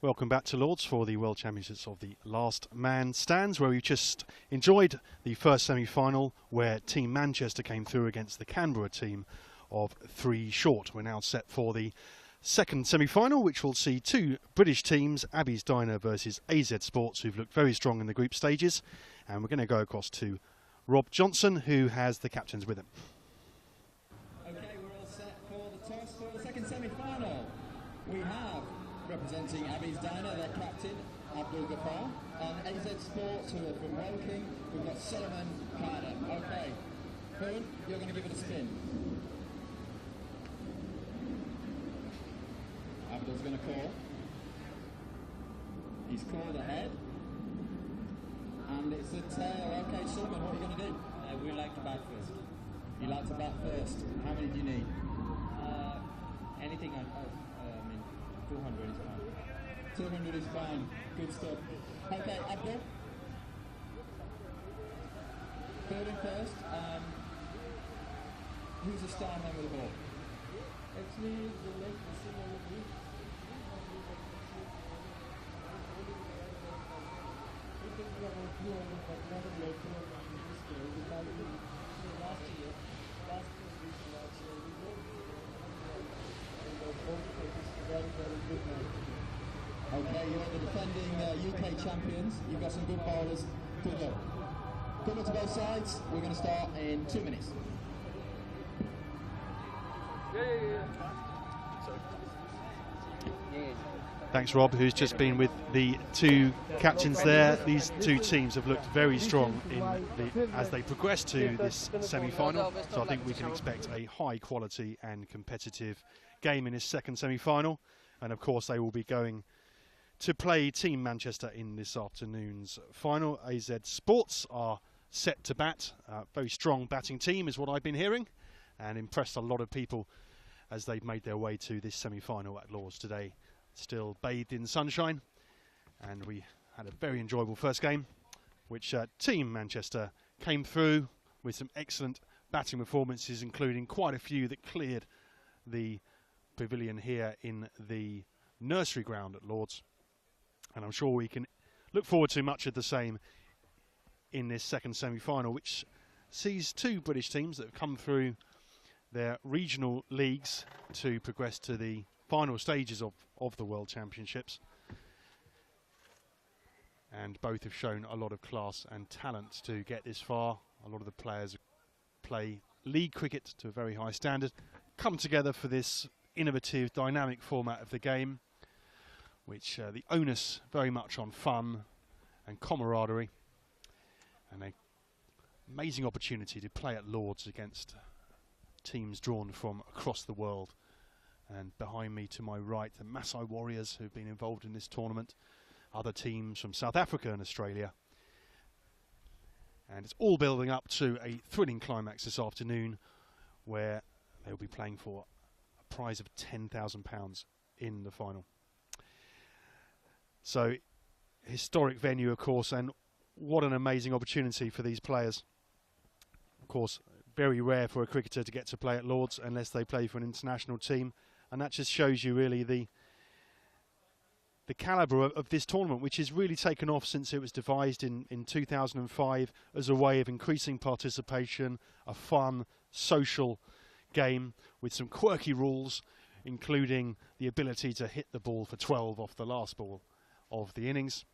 Welcome back to Lords for the World Championships of the Last Man Stands, where we've just enjoyed the first semi-final where Team Manchester came through against the Canberra team of 3 short. We're now set for the second semi-final, which will see 2 British teams, Azed Diner versus Azed Sports, who've looked very strong in the group stages. And we're going to go across to Rob Johnson, who has the captains with him. Okay, we're all set for the toss for the second semi-final. We have, representing Azed Diner, their captain, Abdul Ghaffar, and Azed Sports, who are from Woking, we've got Solomon Carter. Okay, Poon, you're going to give it a spin. Abdul's going to call. He's called ahead. And it's a tail. Okay, Solomon, what are you going to do? We like to bat first. You like to bat first. How many do you need? Anything on 200 is fine. 200 is fine. Good stuff. Okay, Abdul. Fielding first. Who's the star man with the ball? Actually, the leg is similar. Okay, you're the defending UK champions. You've got some good bowlers. Good luck. Good luck to both sides. We're going to start in 2 minutes. Thanks, Rob, who's just been with the 2 captains there. These 2 teams have looked very strong as they progress to this semi-final. So I think we can expect a high quality and competitive game in this second semi-final. And of course, they will be going to play Team Manchester in this afternoon's final. Azed Sports are set to bat. Very strong batting team is what I've been hearing, and impressed a lot of people as they've made their way to this semi-final at Lords today. Still bathed in sunshine, and we had a very enjoyable first game, which Team Manchester came through with some excellent batting performances, including quite a few that cleared the pavilion here in the Nursery Ground at Lords. And I'm sure we can look forward to much of the same in this second semi-final, which sees 2 British teams that have come through their regional leagues to progress to the final stages of the World Championships. And both have shown a lot of class and talent to get this far. A lot of the players play league cricket to a very high standard, come together for this innovative, dynamic format of the game, which the onus very much on fun and camaraderie, and an amazing opportunity to play at Lords against teams drawn from across the world. And behind me to my right, the Maasai Warriors, who've been involved in this tournament, other teams from South Africa and Australia. And it's all building up to a thrilling climax this afternoon, where they'll be playing for a prize of £10,000 in the final. So, historic venue, of course, and what an amazing opportunity for these players. Of course, very rare for a cricketer to get to play at Lords unless they play for an international team. And that just shows you really the calibre of this tournament, which has really taken off since it was devised in 2005 as a way of increasing participation, a fun, social game with some quirky rules, including the ability to hit the ball for 12 off the last ball of the innings.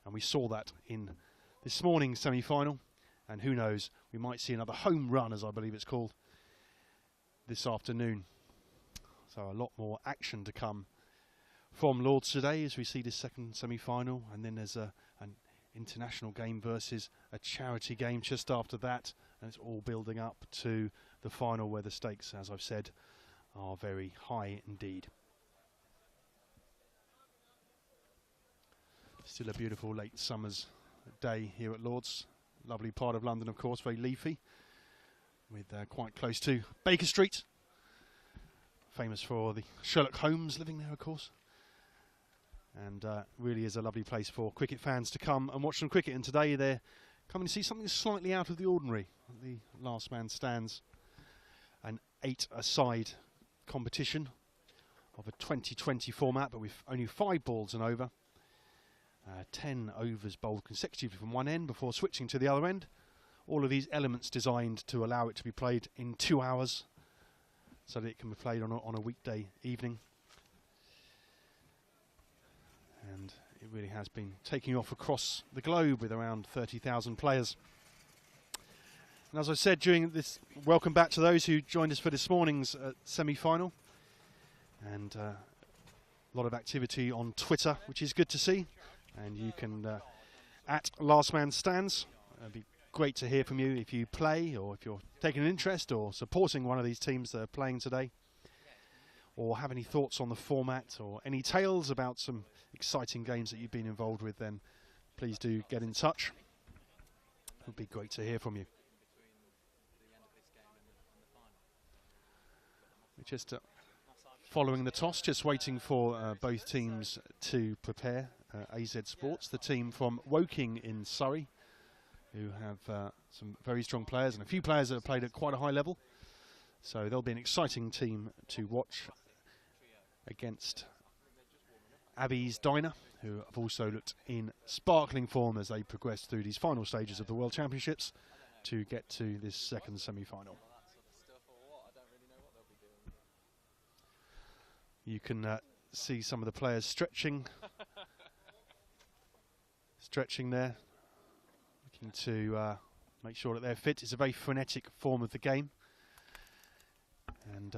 And we saw that in this morning's semi-final. And who knows, we might see another home run, as I believe it's called, this afternoon. So a lot more action to come from Lords today as we see this second semi-final, and then there's an international game versus a charity game just after that, and it's all building up to the final, where the stakes, as I've said, are very high indeed. Still a beautiful late summer's day here at Lords. Lovely part of London, of course, very leafy, with quite close to Baker Street. Famous for the Sherlock Holmes living there, of course. And really is a lovely place for cricket fans to come and watch some cricket. And today they're coming to see something slightly out of the ordinary. The Last Man Stands, an 8-a-side competition of a 2020 format, but with only 5 balls and over. 10 overs bowled consecutively from one end before switching to the other end. All of these elements designed to allow it to be played in 2 hours, so that it can be played on a weekday evening. And it really has been taking off across the globe with around 30,000 players. And as I said during this, welcome back to those who joined us for this morning's semi-final. And a lot of activity on Twitter, which is good to see. And you can, at Last Man Stands, it'd be great to hear from you if you play, or if you're taking an interest or supporting one of these teams that are playing today, or have any thoughts on the format, or any tales about some exciting games that you've been involved with, then please do get in touch. It would be great to hear from you. We're just following the toss, just waiting for both teams to prepare. Azed Sports, the team from Woking in Surrey, who have some very strong players and a few players that have played at quite a high level. So they'll be an exciting team to watch against Abbey's Diner, who have also looked in sparkling form as they progress through these final stages of the World Championships to get to this second semi-final. You can see some of the players stretching there, looking to make sure that they're fit. It's a very frenetic form of the game. And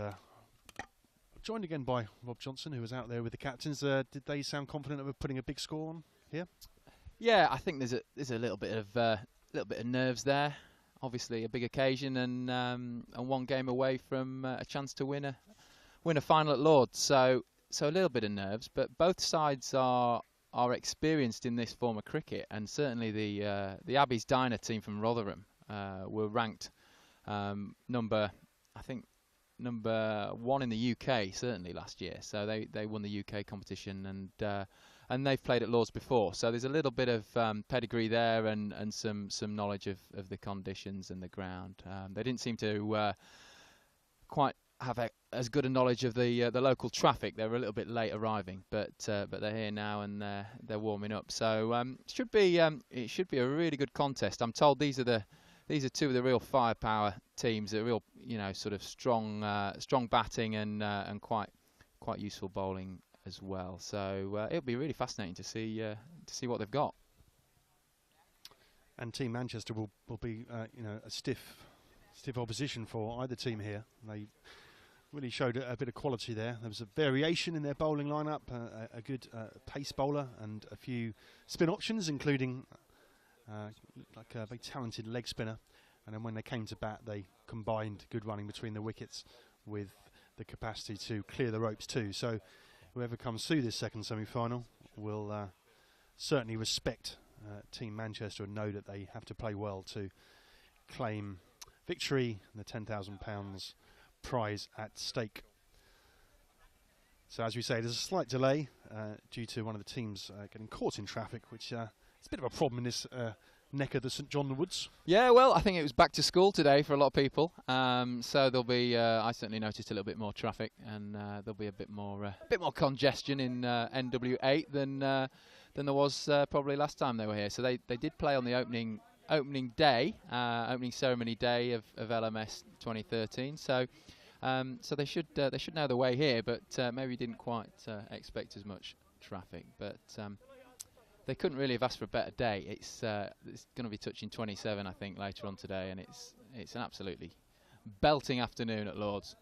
joined again by Rob Johnson, who was out there with the captains. Did they sound confident of putting a big score on here? Yeah, I think there's a little bit of nerves there. Obviously, a big occasion, and one game away from a chance to win a final at Lord's. So a little bit of nerves, but both sides are experienced in this form of cricket, and certainly the Abbey's Diner team from Rotherham were ranked number 1 in the UK certainly last year. So they won the UK competition, and they've played at Lord's before. So there's a little bit of pedigree there, and some knowledge of the conditions and the ground. They didn't seem to quite have as good a knowledge of the local traffic. They were a little bit late arriving, but they're here now, and they're warming up. So it should be a really good contest. I'm told these are two of the real firepower teams. That are real, sort of strong batting and quite useful bowling as well. So it'll be really fascinating to see what they've got. And Team Manchester will be a stiff opposition for either team here. They really showed a bit of quality there. There was a variation in their bowling lineup, a good pace bowler and a few spin options, including like a very talented leg spinner. And then when they came to bat, they combined good running between the wickets with the capacity to clear the ropes too. So whoever comes through this second semi-final will certainly respect Team Manchester and know that they have to play well to claim victory and the £10,000 prize at stake. So as we say, there's a slight delay due to one of the teams getting caught in traffic, which is a bit of a problem in this neck of the St John Woods. Yeah, well, I think it was back to school today for a lot of people, so there'll be. I certainly noticed a little bit more traffic, and there'll be a bit more congestion in NW8 than there was probably last time they were here. So they did play on the opening ceremony day of LMS 2013. So they should know the way here, but maybe didn't quite expect as much traffic. But they couldn't really have asked for a better day. It's going to be touching 27, I think, later on today, and it's an absolutely belting afternoon at Lord's.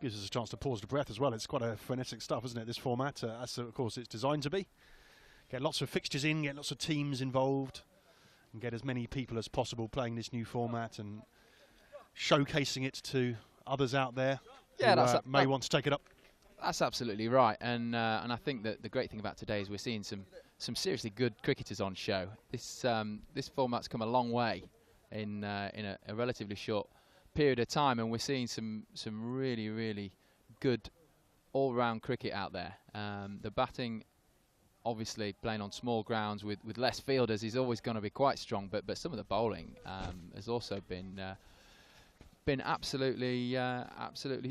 Gives us a chance to pause the breath as well. It's quite a frenetic stuff, isn't it, this format, as of course it's designed to be. Get lots of fixtures in, get lots of teams involved, and get as many people as possible playing this new format and showcasing it to others out there who may want to take it up. That's absolutely right, and I think that the great thing about today is we're seeing some seriously good cricketers on show. This format's come a long way in a relatively short period of time, and we're seeing some really, really good all-round cricket out there. The batting, obviously playing on small grounds with less fielders, is always going to be quite strong, but some of the bowling has also been been absolutely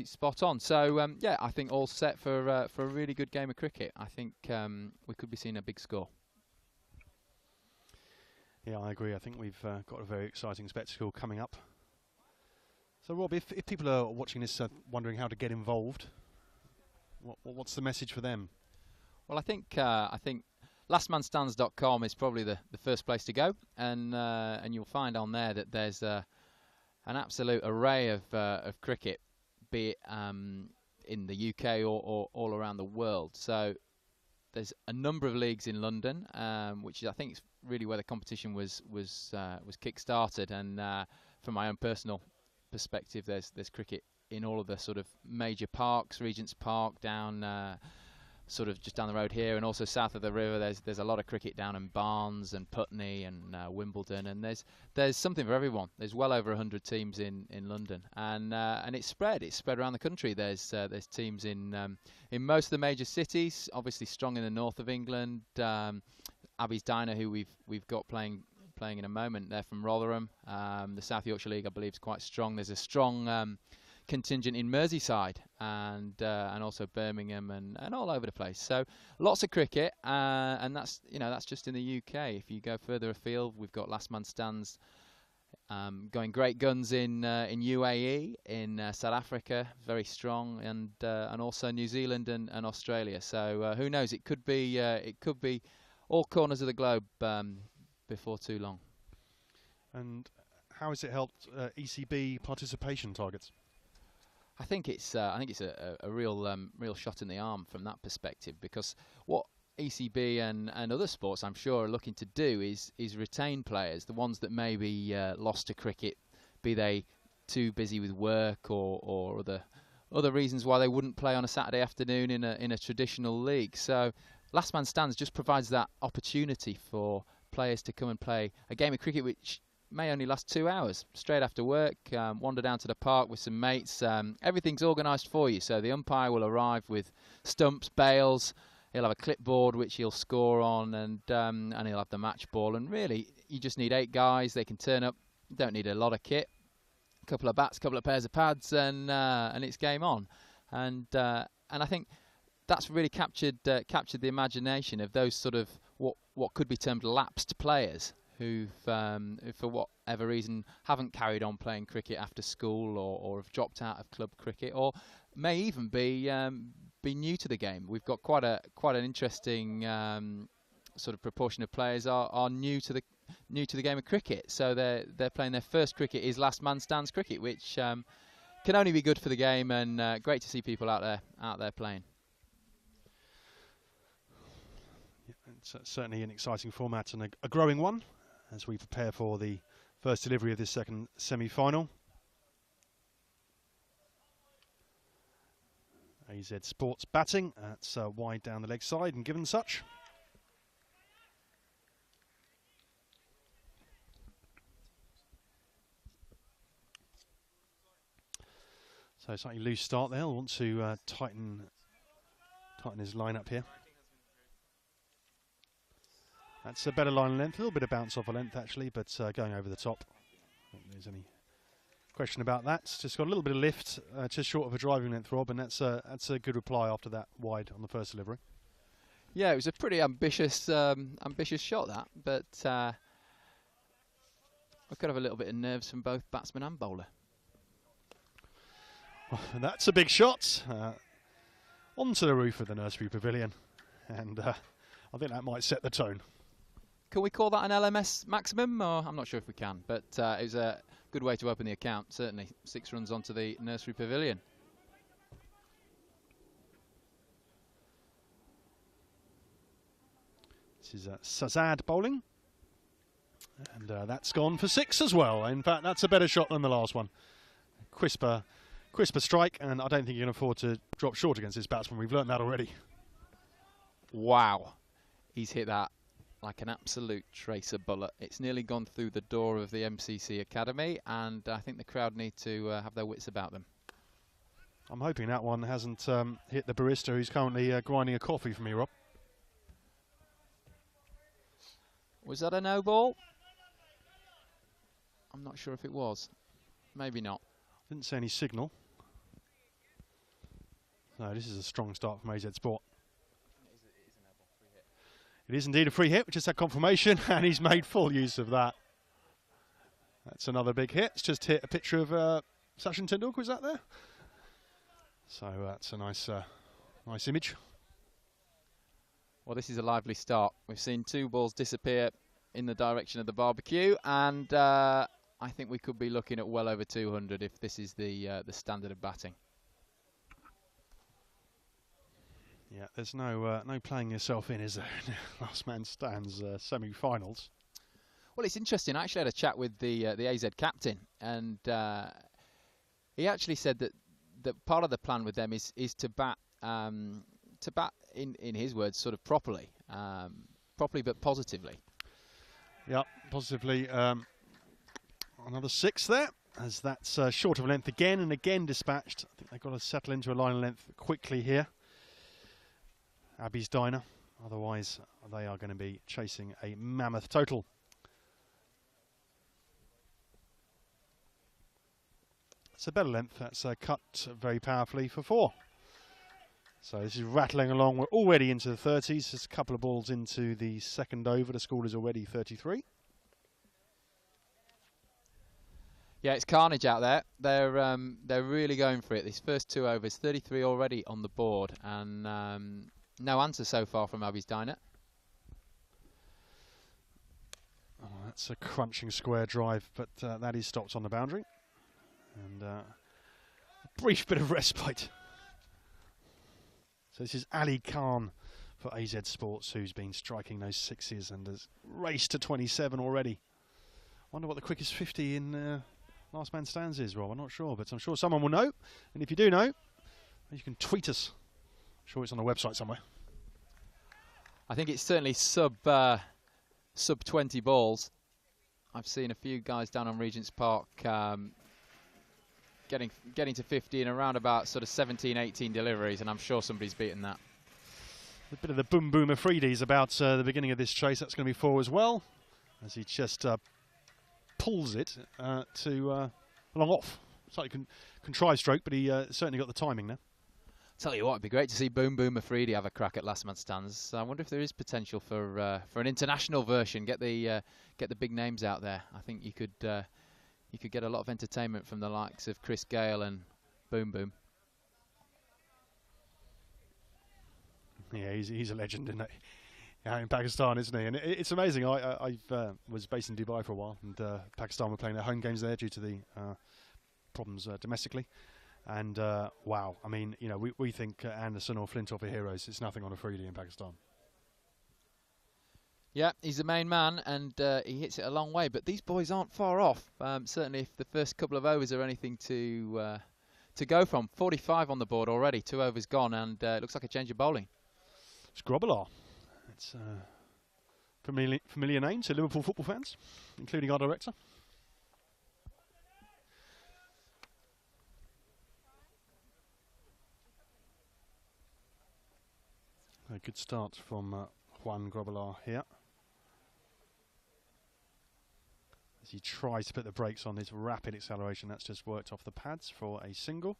spot on. So yeah, I think all set for a really good game of cricket. I think we could be seeing a big score. Yeah, I agree. I think we've got a very exciting spectacle coming up. So, Rob, if people are watching this wondering how to get involved, what's the message for them? Well, I think lastmanstands.com is probably the first place to go, and you'll find on there that there's an absolute array of cricket, be it in the UK or all around the world. So there's a number of leagues in London, which I think is really where the competition was kick-started. And from my own personal perspective, there's cricket in all of the sort of major parks, Regent's Park down sort of just down the road here, and also south of the river. There's a lot of cricket down in Barnes and Putney and Wimbledon, and there's something for everyone. There's well over 100 teams in London, and it's spread around the country. There's teams in most of the major cities, obviously strong in the north of England. Abby's Diner, who we've got playing in a moment, they're from Rotherham. The South Yorkshire League, I believe, is quite strong. There's a strong contingent in Merseyside and also Birmingham and all over the place. So lots of cricket, and that's just in the UK. If you go further afield, we've got Last Man Stands going great guns in UAE, in South Africa, very strong, and also New Zealand and Australia. So who knows? It could be all corners of the globe before too long. And how has it helped ECB participation targets? I think it's a real shot in the arm from that perspective, because what ECB and other sports, I'm sure, are looking to do is retain players, the ones that may be lost to cricket, be they too busy with work or other reasons why they wouldn't play on a Saturday afternoon in a traditional league. So Last Man Stands just provides that opportunity for players to come and play a game of cricket which may only last 2 hours straight after work. Wander down to the park with some mates. Everything's organised for you. So the umpire will arrive with stumps, bails. He'll have a clipboard which he'll score on, and he'll have the match ball. And really, you just need 8 guys. They can turn up. You don't need a lot of kit. A couple of bats, a couple of pairs of pads, and it's game on. And I think that's really captured the imagination of those sort of what could be termed lapsed players, who for whatever reason haven't carried on playing cricket after school or have dropped out of club cricket, or may even be new to the game. We've got quite an interesting sort of proportion of players are new to the game of cricket. So they're playing their first cricket is Last Man Stands cricket, which can only be good for the game, and great to see people out there playing. It's certainly an exciting format and a growing one as we prepare for the first delivery of this second semi-final. Azed Sports batting. That's wide down the leg side and given such. So slightly loose start there. We'll want to tighten his line up here. That's a better line length, a little bit of bounce off a length actually, but going over the top. I don't think there's any question about that. It's just got a little bit of lift, just short of a driving length, Rob, and that's a good reply after that wide on the first delivery. Yeah, it was a pretty ambitious shot that, but I could have a little bit of nerves from both batsman and bowler. Well, that's a big shot onto the roof of the Nursery Pavilion, and I think that might set the tone. Can we call that an LMS maximum? Or I'm not sure if we can, but it was a good way to open the account, certainly. 6 runs onto the Nursery Pavilion. This is Azed bowling, and that's gone for 6 as well. In fact, that's a better shot than the last one. Crisper strike, and I don't think you can afford to drop short against this batsman. We've learnt that already. Wow, he's hit that like an absolute tracer bullet. It's nearly gone through the door of the MCC Academy, and I think the crowd need to have their wits about them. I'm hoping that one hasn't hit the barista who's currently grinding a coffee for me, Rob. Was that a no ball? I'm not sure if it was. Maybe not. Didn't see any signal. So this is a strong start from AZ Sport. It is indeed a free hit, which is that confirmation, and he's made full use of that. That's another big hit. It's just hit a picture of Sachin Tendulkar, was that there? So that's a nice, nice image. Well, this is a lively start. We've seen 2 balls disappear in the direction of the barbecue, and I think we could be looking at well over 200 if this is the standard of batting. Yeah, there's no playing yourself in, is there? Last man stands semi-finals. Well, it's interesting. I actually had a chat with the AZ captain, and he actually said that part of the plan with them is to bat in his words sort of properly but positively. Yeah, positively. Another 6 there, as that's short of length again and again dispatched. I think they've got to settle into a line of length quickly here. Abby's Diner, otherwise they are going to be chasing a mammoth total. It's a better length, that's cut very powerfully for 4. So this is rattling along, we're already into the 30s, just a couple of balls into the second over, the score is already 33. Yeah, it's carnage out there. They're really going for it. These first 2 overs, 33 already on the board, and no answer so far from Abby's Diner. Oh, that's a crunching square drive, but that is stopped on the boundary. And a brief bit of respite. So this is Ali Khan for AZ Sports, who's been striking those 6s and has raced to 27 already. Wonder what the quickest 50 in last man stands is, Rob. I'm not sure, but I'm sure someone will know. And if you do know, you can tweet us. I'm sure it's on the website somewhere. I think it's certainly sub 20 balls. I've seen a few guys down on Regent's Park getting to 50 in around about sort of 17, 18 deliveries, and I'm sure somebody's beaten that. A bit of the boom boom Afridi's about the beginning of this chase. That's going to be 4 as well, as he just pulls it to along off. Slightly contrived stroke, but he certainly got the timing there. Tell you what, it'd be great to see Boom Boom Afridi have a crack at last man stands. I wonder if there is potential for an international version. Get the big names out there. I think you could get a lot of entertainment from the likes of Chris Gale and Boom Boom. Yeah, he's a legend in Pakistan, isn't he? And it's amazing. I was based in Dubai for a while, and Pakistan were playing their home games there due to the problems domestically. And wow, I mean, you know, we think Anderson or Flintoff are heroes. It's nothing on Afridi in Pakistan. Yeah, he's the main man, and he hits it a long way. But these boys aren't far off. Certainly, if the first couple of overs are anything to go from, 45 on the board already, 2 overs gone, and it looks like a change of bowling. It's Grobbelaar. It's a familiar name to Liverpool football fans, including our director. A good start from Juan Grobbelaar here, as he tries to put the brakes on his rapid acceleration. That's just worked off the pads for a single.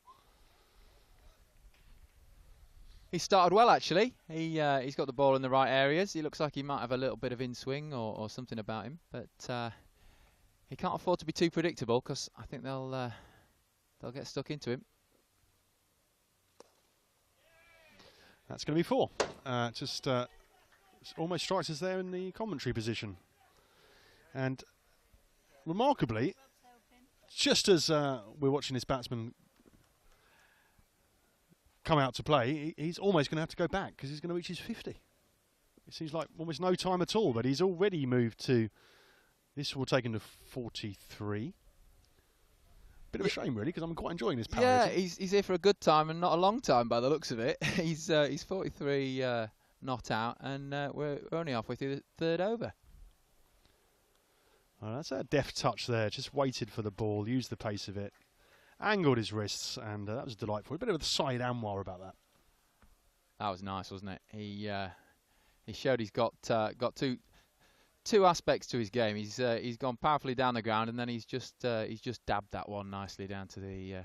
He started well, actually. He's got the ball in the right areas. He looks like he might have a little bit of in-swing or something about him, but he can't afford to be too predictable, because I think they'll get stuck into him. That's going to be 4. Just almost strikes us there in the commentary position. And remarkably, just as we're watching this batsman come out to play, he's almost going to have to go back, because he's going to reach his 50. It seems like almost no time at all, but he's already moved to... This will take him to 43. Bit of a shame, really, because I'm quite enjoying this power. Yeah, he's here for a good time and not a long time by the looks of it. He's 43 not out, and we're only halfway through the 3rd over. Well, that's a deft touch there. Just waited for the ball, used the pace of it, angled his wrists, and that was delightful. A bit of a side Anwar about that. That was nice, wasn't it? He showed he's got two two aspects to his game. He's gone powerfully down the ground, and then he's just dabbed that one nicely down to the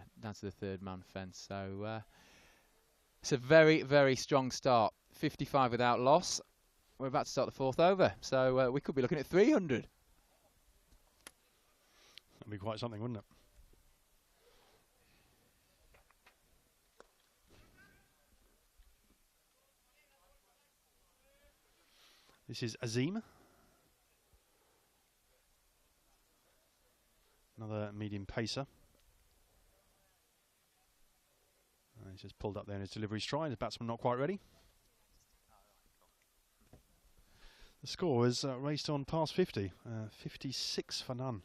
third man fence. So it's a very, very strong start. 55 without loss. We're about to start the fourth over, so we could be looking at 300. That'd be quite something, wouldn't it? This is Azim. Another medium pacer. He's just pulled up there in his delivery stride. The batsman not quite ready. The score is raced on past 50. 56 for none.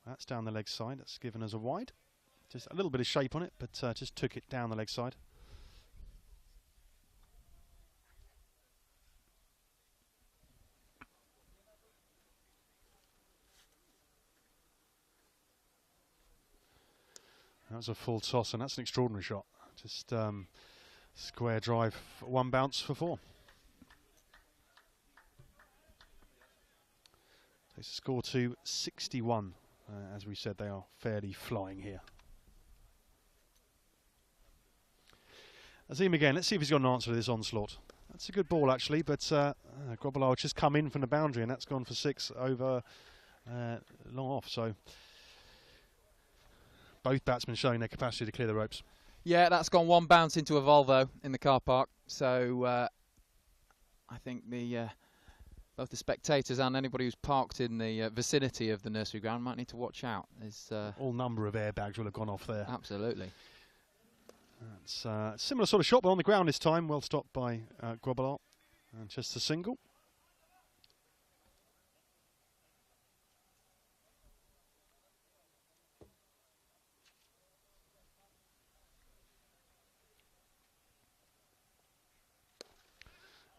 That's down the leg side. That's given us a wide. Just a little bit of shape on it, but just took it down the leg side. That was a full toss, and that's an extraordinary shot. Just square drive, one bounce for four. Takes the score to 61. As we said, they are fairly flying here. Azim again. Let's see if he's got an answer to this onslaught. That's a good ball, actually, but Grobbelaar just come in from the boundary, and that's gone for 6 over long off. So both batsmen showing their capacity to clear the ropes. Yeah, that's gone one bounce into a Volvo in the car park. So I think both the spectators and anybody who's parked in the vicinity of the nursery ground might need to watch out. There's all number of airbags will have gone off there. Absolutely. It's a similar sort of shot, but on the ground this time. Well stopped by Grobbelaar. And just a single.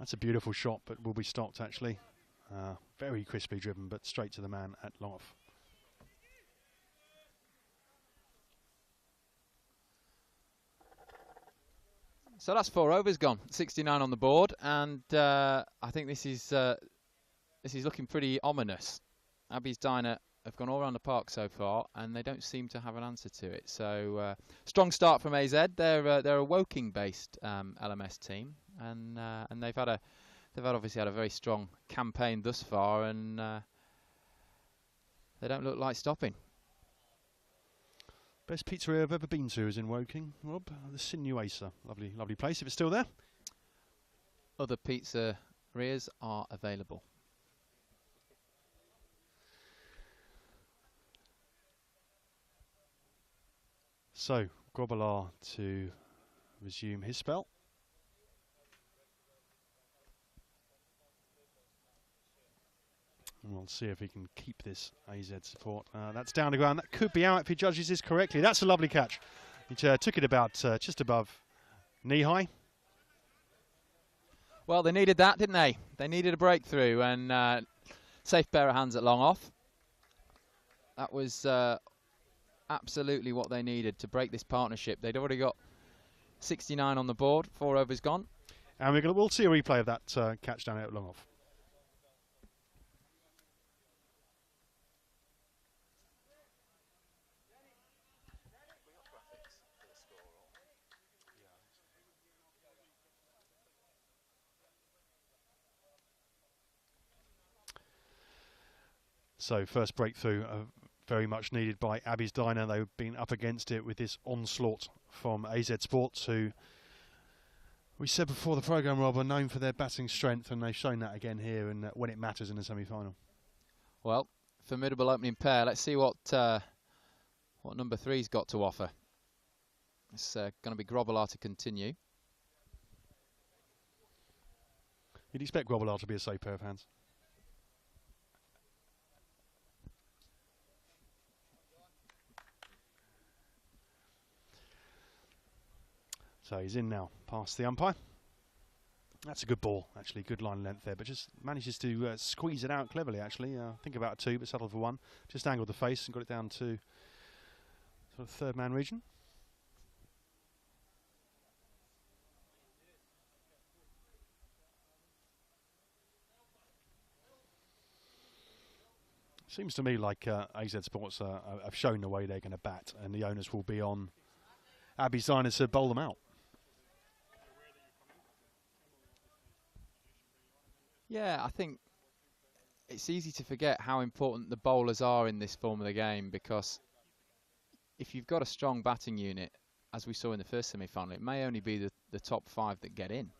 That's a beautiful shot, but will be stopped actually. Very crisply driven, but straight to the man at long off. So that's 4 overs gone, 69 on the board, and I think this is looking pretty ominous. Abbey's Diner have gone all around the park so far, and they don't seem to have an answer to it. So strong start from AZ. They're a Woking-based LMS team, and they've obviously had a very strong campaign thus far, and they don't look like stopping. Best pizzeria I've ever been to is in Woking, Rob. The Sinuasa. Lovely, lovely place, if it's still there. Other pizzerias are available. So, Grobbelaar to resume his spell. And we'll see if he can keep this AZ support. That's down the ground. That could be out if he judges this correctly. That's a lovely catch. He took it about just above knee high. Well, they needed that, didn't they? They needed a breakthrough, and safe pair of hands at long off. That was absolutely what they needed to break this partnership. They'd already got 69 on the board, 4 overs gone. And we'll see a replay of that catch down at long off. So first breakthrough very much needed by Abbey's Diner. They've been up against it with this onslaught from Azed Sports, who we said before the programme, Rob, are known for their batting strength, and they've shown that again here and when it matters in the semi-final. Well, formidable opening pair. Let's see what number 3's got to offer. It's going to be Grobbelaar to continue. You'd expect Grobbelaar to be a safe pair of hands. So he's in now, past the umpire. That's a good ball, actually, good line length there, but just manages to squeeze it out cleverly, actually. Think about a 2, but settled for 1. Just angled the face and got it down to sort of third man region. Seems to me like AZ Sports have shown the way they're going to bat, and the onus will be on Abby's Diners to bowl them out. Yeah, I think it's easy to forget how important the bowlers are in this form of the game, because if you've got a strong batting unit, as we saw in the first semi-final, it may only be the top 5 that get in.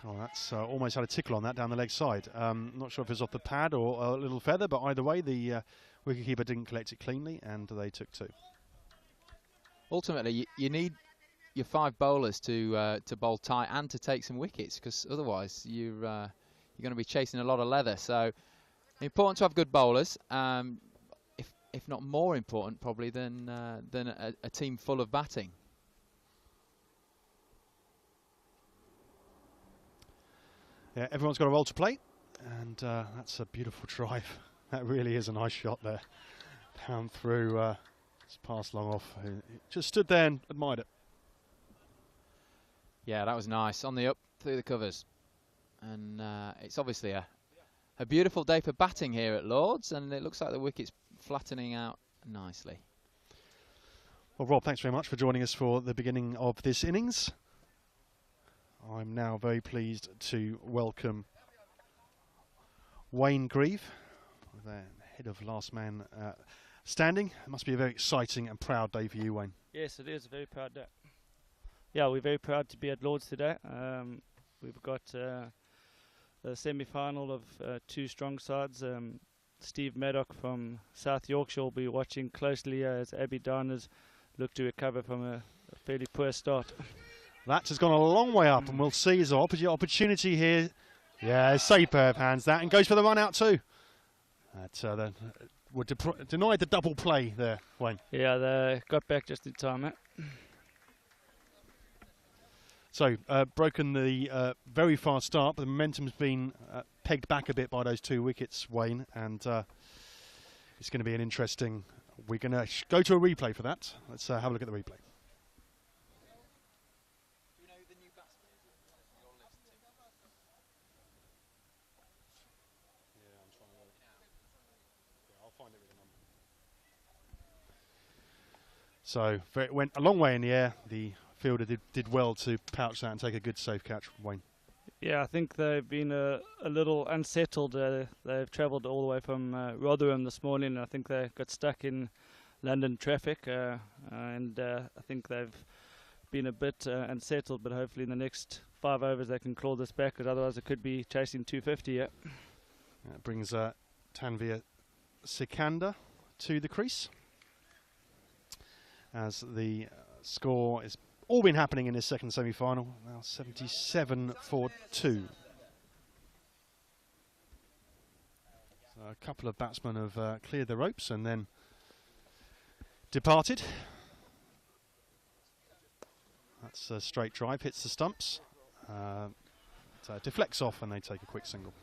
Oh, that's almost had a tickle on that down the leg side. Not sure if it was off the pad or a little feather, but either way, the wicketkeeper didn't collect it cleanly, and they took 2. Ultimately, you need your 5 bowlers to bowl tight and to take some wickets, because otherwise you're going to be chasing a lot of leather. So important to have good bowlers. If not more important, probably than a team full of batting. Yeah, everyone's got a role to play, and that's a beautiful drive. That really is a nice shot there. Down through, it's passed long off. Just stood there and admired it. Yeah, that was nice. On the up, through the covers. And it's obviously a beautiful day for batting here at Lord's, and it looks like the wicket's flattening out nicely. Well, Rob, thanks very much for joining us for the beginning of this innings. I'm now very pleased to welcome Wayne Grieve, the head of Last Man Standing. It must be a very exciting and proud day for you, Wayne. Yes, it is a very proud day. Yeah, we're very proud to be at Lord's today. We've got a semi-final of 2 strong sides. Steve Maddock from South Yorkshire will be watching closely as Abby Diners look to recover from a fairly poor start. That has gone a long way up, and we'll see his opportunity here. Yeah, safe pair of hands that, and goes for the run out too. That would deny the double play there, Wayne. Yeah, they got back just in time, eh? So, broken the very fast start, but the momentum's been pegged back a bit by those 2 wickets, Wayne, and it's going to be an interesting... We're going to go to a replay for that. Let's have a look at the replay. So, it went a long way in the air. The fielder did well to pouch that and take a good safe catch from Wayne. Yeah, I think they've been a little unsettled. They've travelled all the way from Rotherham this morning. I think they got stuck in London traffic, and I think they've been a bit unsettled, but hopefully in the next 5 overs they can claw this back, because otherwise it could be chasing 250. Yeah. That brings Tanvir Sikandar to the crease, as the score has all been happening in this second semi-final. Now 77 for 2. So a couple of batsmen have cleared the ropes and then departed. That's a straight drive, hits the stumps, so it deflects off and they take a quick single.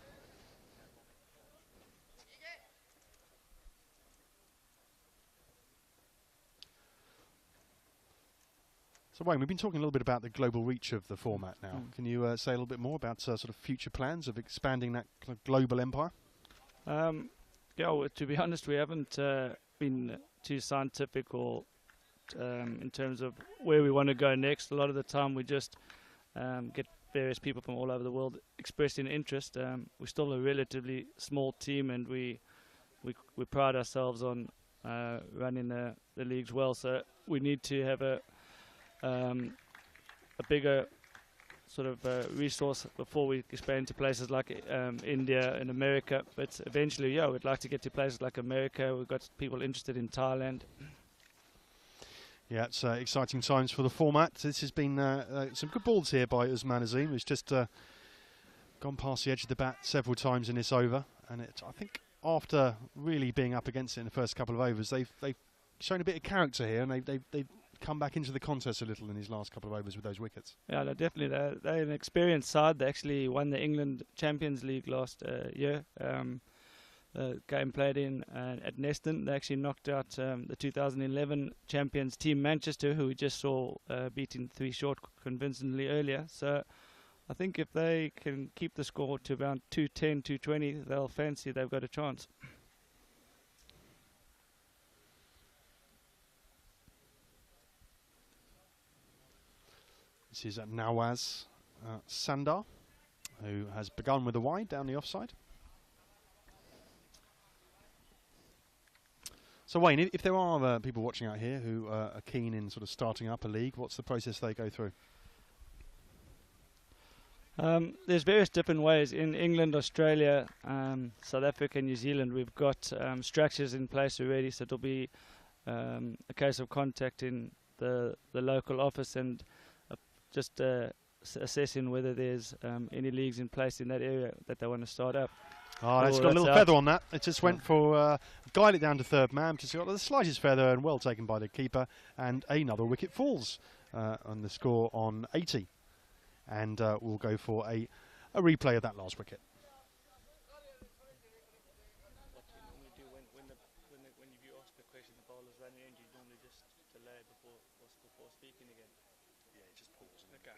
So Wayne, we've been talking a little bit about the global reach of the format now. Can you say a little bit more about sort of future plans of expanding that global empire? Yeah, well, to be honest, we haven't been too scientific or in terms of where we want to go next. A lot of the time we just get various people from all over the world expressing interest. We're still a relatively small team, and we pride ourselves on running the leagues well. So we need to have a bigger sort of resource before we expand to places like India and America. But eventually, yeah, we'd like to get to places like America. We've got people interested in Thailand. Yeah, it's exciting times for the format. This has been some good balls here by Usman Azim, who's just gone past the edge of the bat several times in this over. And I think after really being up against it in the first couple of overs, they've shown a bit of character here, and they've come back into the contest a little in his last couple of overs with those wickets. Yeah, definitely. They're an experienced side. They actually won the England Champions League last year. The game played in at Neston. They actually knocked out the 2011 champions Team Manchester, who we just saw beating 3 short convincingly earlier. So I think if they can keep the score to about 210, 220, they'll fancy they've got a chance. This is Nawaz Sandar, who has begun with a wide down the offside. So Wayne, if there are people watching out here who are keen in sort of starting up a league, what's the process they go through? There's various different ways. In England, Australia, South Africa, New Zealand, we've got structures in place already, so it'll be a case of contacting the local office and just assessing whether there's any leagues in place in that area that they want to start up. Oh, it's got a little feather on that. It just went for guide it down to third man. Just got the slightest feather and well taken by the keeper. And another wicket falls on the score on 80. And we'll go for a replay of that last wicket. What do you normally do when you ask the question, the bowler's running in, do you normally just delay before speaking again? Yeah, just pause. Okay.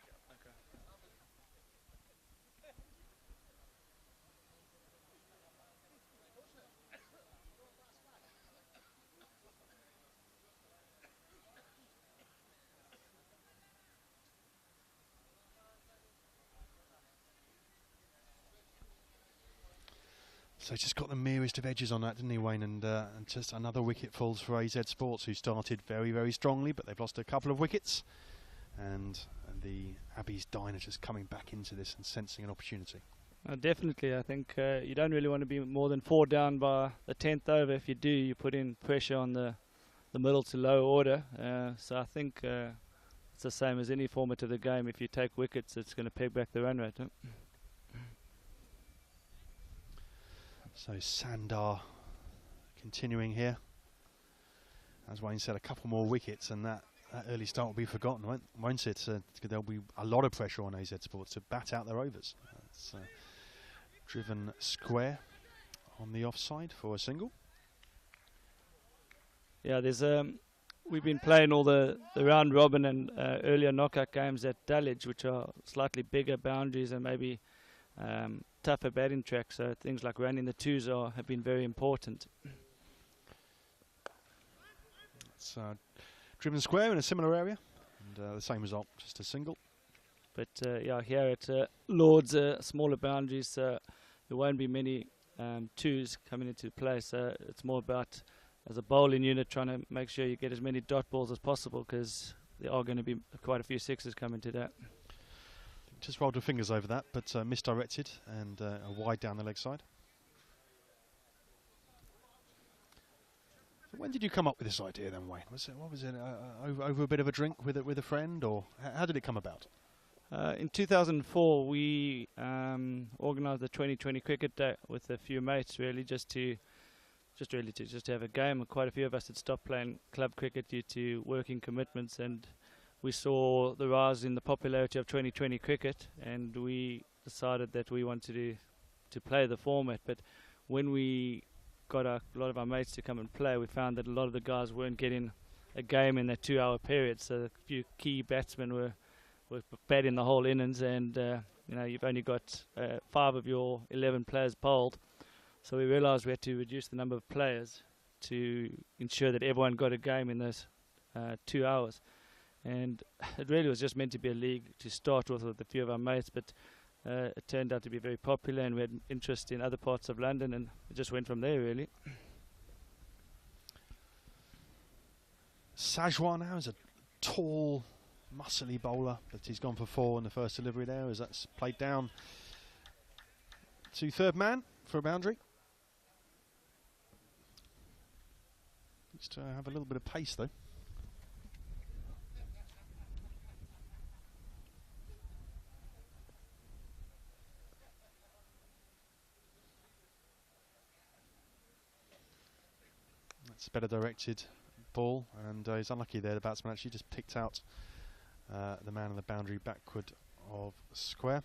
So just got the merest of edges on that, didn't he, Wayne? And just another wicket falls for Azed Sports, who started very, very strongly, but they've lost a couple of wickets. And the Abbey's Diner just coming back into this and sensing an opportunity. Definitely, I think you don't really want to be more than 4 down by the 10th over. If you do, you put in pressure on the middle to low order. So I think it's the same as any format of the game. If you take wickets, it's going to peg back the run rate. Huh? So Sandar continuing here. As Wayne said, a couple more wickets and that early start will be forgotten, won't it? There'll be a lot of pressure on AZ Sports to bat out their overs. It's driven square on the offside for a single. Yeah, there's we've been playing all the round robin and earlier knockout games at Dulwich, which are slightly bigger boundaries and maybe tougher batting tracks. So things like running the twos have been very important. It's driven square in a similar area, and the same result, just a single. But yeah, here at Lord's, smaller boundaries, so there won't be many twos coming into play. So it's more about, as a bowling unit, trying to make sure you get as many dot balls as possible, because there are going to be quite a few sixes coming to that. Just rolled her fingers over that, but misdirected and a wide down the leg side. So when did you come up with this idea then, Wayne? What was it? Over a bit of a drink with a friend, or how did it come about? In 2004, we organised the 2020 cricket day with a few mates, really, just to have a game. Quite a few of us had stopped playing club cricket due to working commitments, and we saw the rise in the popularity of 2020 cricket, and we decided that we wanted to play the format. But when we got a lot of our mates to come and play, we found that a lot of the guys weren't getting a game in that 2-hour period. So a few key batsmen were batting the whole innings, and you've only got 5 of your 11 players bowled. So we realised we had to reduce the number of players to ensure that everyone got a game in those 2 hours. And it really was just meant to be a league to start with a few of our mates, but it turned out to be very popular, and we had interest in other parts of London, and it just went from there, really. Sajwa now is a tall, muscly bowler, but he's gone for 4 in the first delivery there, as that's played down to third man for a boundary. Needs to have a little bit of pace though. That's a better directed ball, and he's unlucky there. The batsman actually just picked out the man on the boundary backward of square.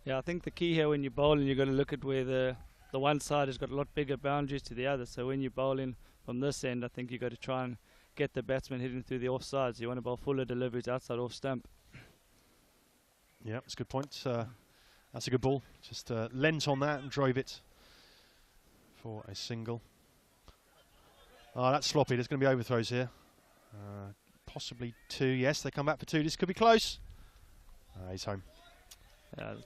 Yeah, I think the key here when you're bowling, you've got to look at where the one side has got a lot bigger boundaries to the other. So when you're bowling from this end, I think you've got to try and get the batsman hitting through the offsides. You want to bowl fuller deliveries outside off stump. Yeah, that's a good point. That's a good ball. Just leant on that and drove it for a single. Oh, that's sloppy. There's going to be overthrows here. Possibly 2. Yes, they come back for 2. This could be close. He's home.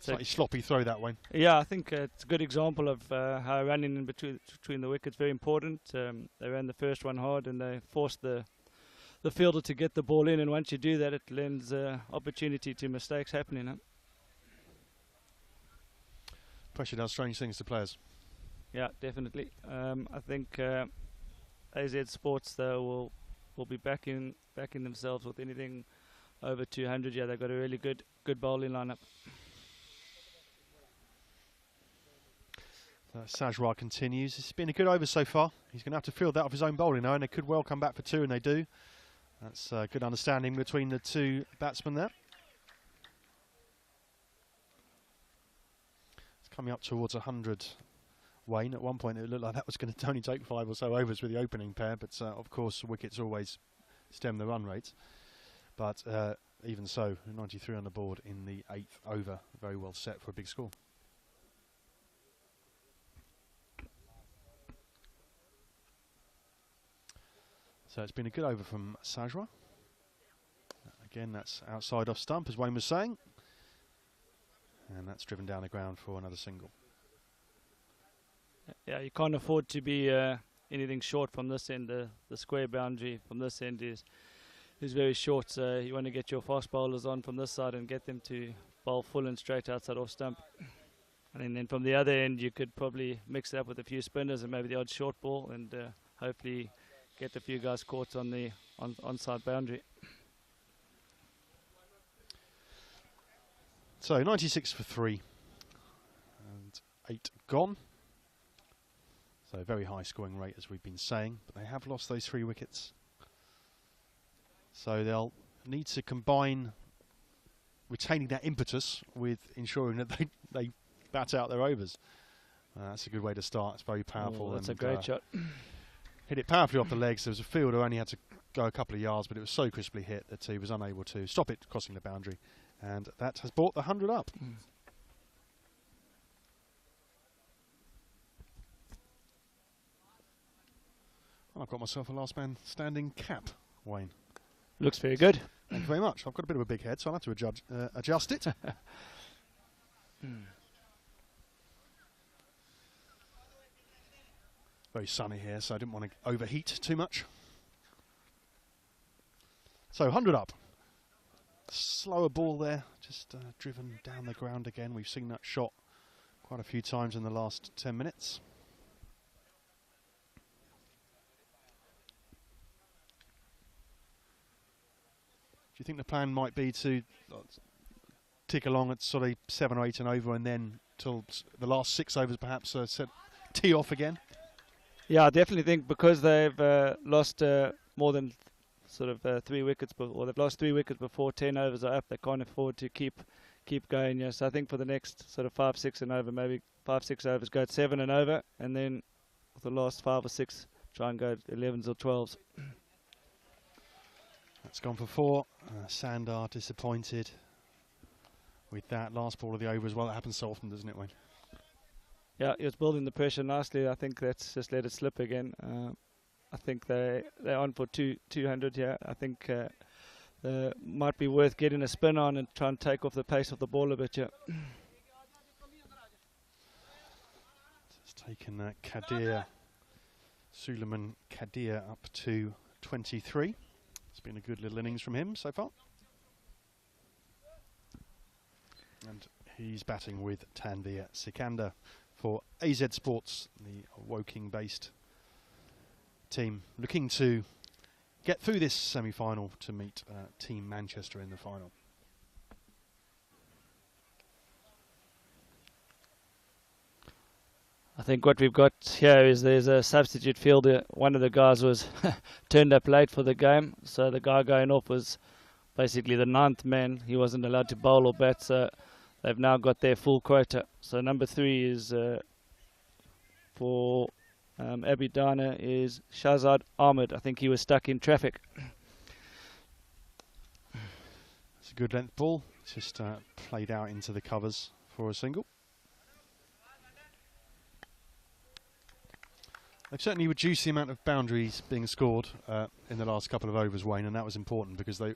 Slightly sloppy throw that way. Yeah, I think it's a good example of how running in between the wickets is very important. They ran the first one hard and they forced the fielder to get the ball in, and once you do that, it lends opportunity to mistakes happening. Huh? Pressure does strange things to players. Yeah, definitely. I think Azed Sports though will be backing themselves with anything over 200. Yeah, they've got a really good bowling lineup. Sajra continues. It's been a good over so far. He's going to have to field that off his own bowling now, and they could well come back for 2, and they do. That's a good understanding between the 2 batsmen there. It's coming up towards 100, Wayne. At one point it looked like that was going to only take 5 or so overs with the opening pair, but of course wickets always stem the run rate. But even so, 93 on the board in the 8th over. Very well set for a big score. So it's been a good over from Sajra. Again, that's outside off stump, as Wayne was saying. And that's driven down the ground for another single. Yeah, you can't afford to be anything short from this end. The square boundary from this end is very short, so you want to get your fast bowlers on from this side and get them to bowl full and straight outside off stump. And then from the other end, you could probably mix it up with a few spinners and maybe the odd short ball, and hopefully get a few guys caught on the onside boundary. So 96 for 3 and 8 gone. So very high scoring rate, as we've been saying, but they have lost those 3 wickets. So they'll need to combine retaining that impetus with ensuring that they bat out their overs. That's a good way to start. It's very powerful. That's a great shot. Hit it powerfully off the legs. There was a fielder who only had to go a couple of yards, but it was so crisply hit that he was unable to stop it crossing the boundary. And that has brought the 100 up. And I've got myself a last man standing cap, Wayne. Looks very good. Thank you very much. I've got a bit of a big head, so I'll have to adjust it. Very sunny here, so I didn't want to overheat too much. So 100 up. Slower ball there, just driven down the ground again. We've seen that shot quite a few times in the last 10 minutes. Do you think the plan might be to tick along at sort of 7 or 8 and over, and then till the last 6 overs perhaps tee off again? Yeah, I definitely think because they've lost more than sort of 3 wickets, or they've lost 3 wickets before 10 overs are up, they can't afford to keep going. Yes, I think for the next sort of 5, 6 and over, maybe 5, 6 overs, go at 7 and over, and then for the last 5 or 6, try and go at 11s or 12s. That's gone for 4. Sandar disappointed with that last ball of the over as well. That happens so often, doesn't it, Wayne? Yeah, he was building the pressure nicely. I think that's just let it slip again. I think they're on for 200 here. I think might be worth getting a spin on and try and take off the pace of the ball a bit. Yeah. It's taken Suleiman Kadir up to 23. It's been a good little innings from him so far. And he's batting with Tanvir Sikandar for Azed Sports, the Woking-based team, looking to get through this semi-final to meet Team Manchester in the final. I think what we've got here is there's a substitute fielder. One of the guys was turned up late for the game, so the guy going off was basically the 9th man. He wasn't allowed to bowl or bat, so they've now got their full quota. So number 3 is for Abby Dana is Shahzad Ahmed. I think he was stuck in traffic. It's a good length ball. just played out into the covers for a single. They've certainly reduced the amount of boundaries being scored in the last couple of overs, Wayne, and that was important because the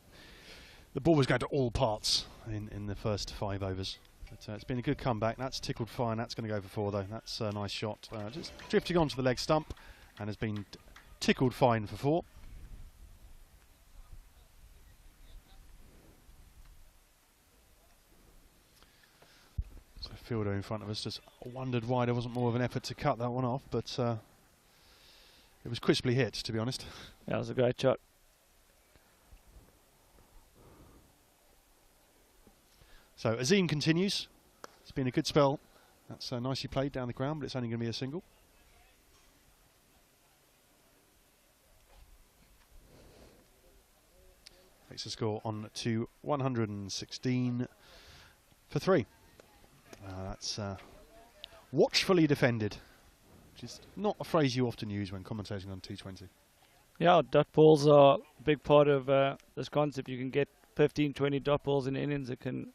ball was going to all parts in the first 5 overs. But it's been a good comeback. That's tickled fine. That's going to go for 4, though. That's a nice shot. Just drifting onto the leg stump and has been tickled fine for 4. So fielder in front of us just wondered why there wasn't more of an effort to cut that one off, but it was crisply hit, to be honest. That was a great shot. So Azim continues. It's been a good spell. That's nicely played down the ground, but it's only going to be a single. Takes the score on to 116 for 3. That's watchfully defended, which is not a phrase you often use when commentating on T20. Yeah, dot balls are a big part of this concept. You can get 15, 20 dot balls in innings that can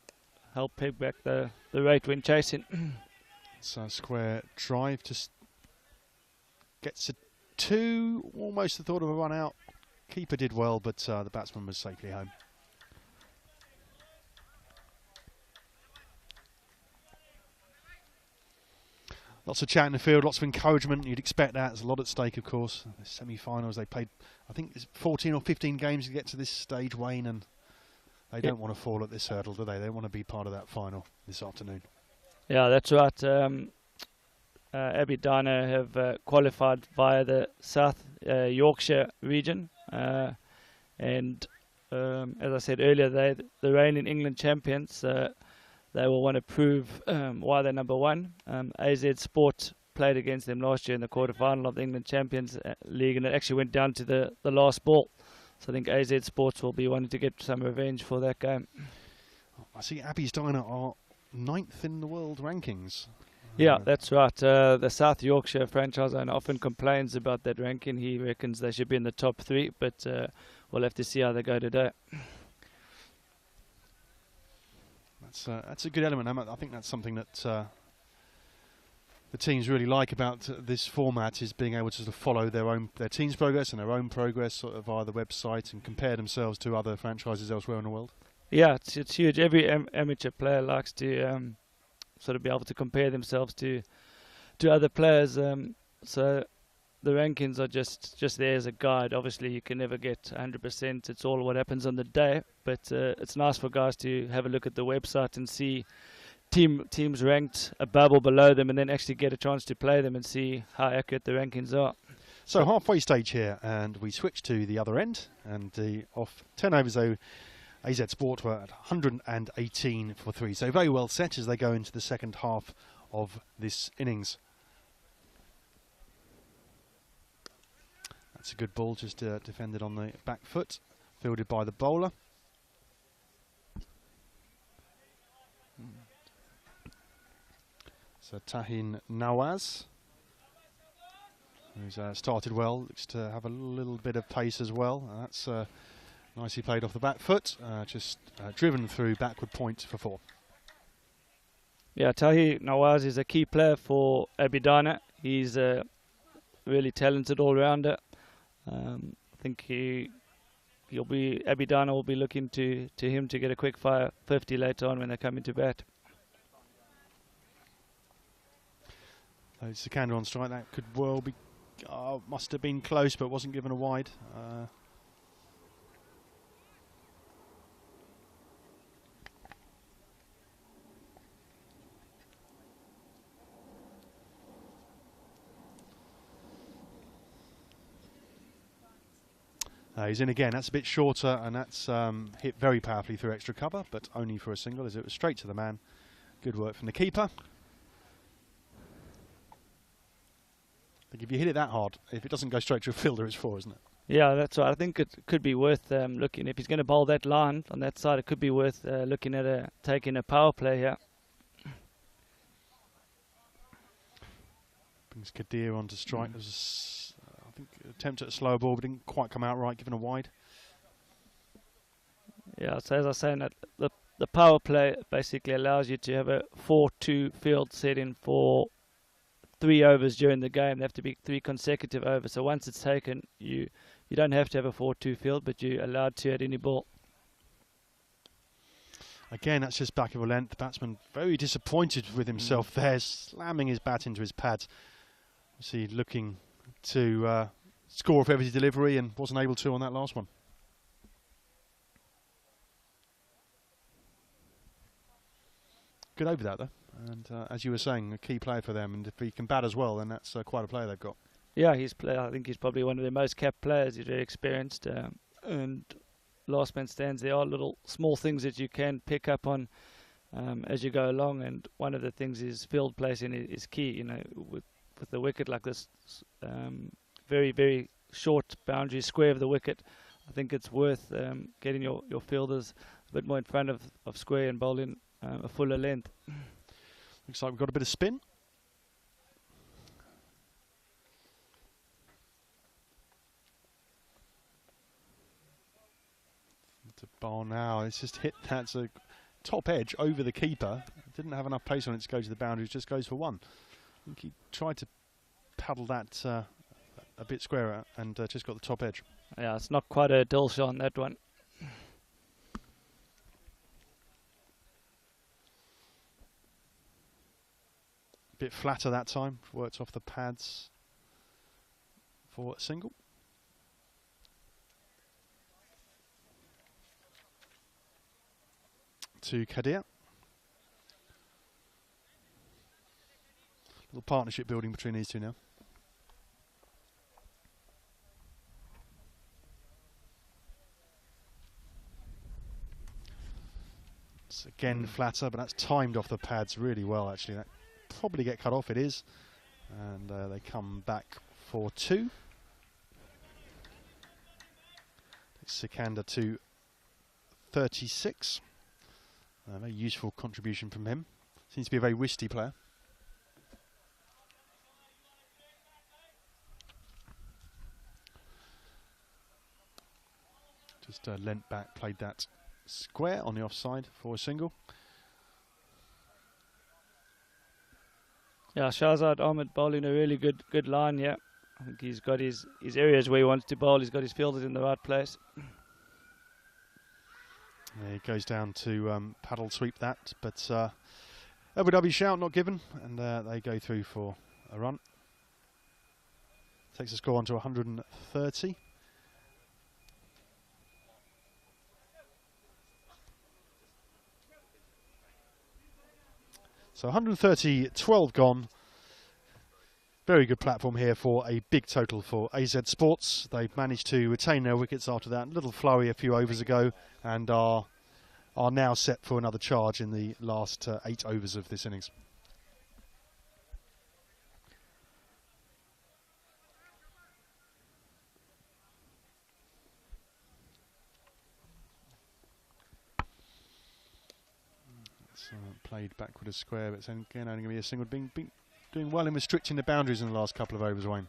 help peg back the rate when chasing. It's a square drive, just gets a 2, almost the thought of a run out. Keeper did well, but the batsman was safely home. Lots of chat in the field, lots of encouragement. You'd expect that. There's a lot at stake, of course. The semi-finals, they played, I think it's 14 or 15 games to get to this stage, Wayne, and they don't want to fall at this hurdle, do they? They want to be part of that final this afternoon. Yeah, that's right. Abby Dino have qualified via the South Yorkshire region, and as I said earlier, they're the reigning England champions. They will want to prove why they're number 1. Azed Sports played against them last year in the quarter-final of the England Champions League, and it actually went down to the last ball. So I think Azed Sports will be wanting to get some revenge for that game. I see Abby's Diner are 9th in the world rankings. Yeah, that's right. The South Yorkshire franchise owner often complains about that ranking. He reckons they should be in the top 3, but we'll have to see how they go today. That's a good element. I think that's something that the teams really like about this format, is being able to sort of follow their team's progress and their own progress sort of via the website and compare themselves to other franchises elsewhere in the world. Yeah, it's huge. Every amateur player likes to sort of be able to compare themselves to other players. So the rankings are just there as a guide. Obviously, you can never get 100%. It's all what happens on the day. But it's nice for guys to have a look at the website and see teams ranked above or below them, and then actually get a chance to play them and see how accurate the rankings are. So halfway stage here, and we switch to the other end. And off 10 overs, though, Azed Sport were at 118 for 3. So very well set as they go into the second half of this innings. That's a good ball, just defended on the back foot, fielded by the bowler. So Tahin Nawaz, who's started well, looks to have a little bit of pace as well. That's nicely played off the back foot, just driven through backward point for 4. Yeah, Tahi Nawaz is a key player for Abidana. He's a really talented all-rounder. I think Abidana will be looking to him to get a quick fire 50 later on when they come into bat. Sikander on strike, that could well be, must have been close, but wasn't given a wide. He's in again. That's a bit shorter, and that's hit very powerfully through extra cover, but only for a single, as it was straight to the man. Good work from the keeper. I think if you hit it that hard, if it doesn't go straight to a fielder, it's 4, isn't it? Yeah, that's right. I think it could be worth looking. If he's going to bowl that line on that side, it could be worth looking at taking a power play here. Brings Kadir onto strike. There was I think attempt at a slower ball, but didn't quite come out right, given a wide. Yeah, so as I was saying, that the the power play basically allows you to have a 4-2 field set in for 3 overs during the game. They have to be 3 consecutive overs. So once it's taken, you don't have to have a 4-2 field, but you're allowed to at any ball. Again, that's just back of a length. The batsman very disappointed with himself there, slamming his bat into his pads. Obviously looking to score off every delivery and wasn't able to on that last one. Good over that though, and as you were saying, a key player for them, and if he can bat as well, then that's quite a player they've got. Yeah, I think he's probably one of their most capped players. He's very experienced, and last man stands. There are little small things that you can pick up on as you go along, and one of the things is field placing is key. You know, with the wicket like this, very, very short boundary square of the wicket, I think it's worth getting your fielders a bit more in front of square and bowling a fuller length. Looks like we've got a bit of spin. To bowl now, it's just hit that's a top edge over the keeper. Didn't have enough pace on it to go to the boundaries, just goes for 1. I think he tried to paddle that a bit squarer and just got the top edge. Yeah, it's not quite a dull shot on that one. Bit flatter that time, worked off the pads for a single. To Kadir. Little partnership building between these two now. It's again flatter, but that's timed off the pads really well actually. That probably get cut off, it is, and they come back for 2. Sikandar to 36. A very useful contribution from him. Seems to be a very whisty player. Just leant back, played that square on the offside for a single. Yeah, Shahzad Ahmed bowling a really good line here. I think he's got his areas where he wants to bowl. He's got his fielders in the right place. Yeah, he goes down to paddle sweep that, but Abu Dhabi shout not given, and they go through for a run. Takes the score on to 130. So 130, 12 gone. Very good platform here for a big total for Azed Sports. They've managed to retain their wickets after that little flurry a few overs ago, and are now set for another charge in the last 8 overs of this innings. It's played backward as square, but it's again only going to be a single. Bing, doing well in restricting the boundaries in the last couple of overs, Wayne.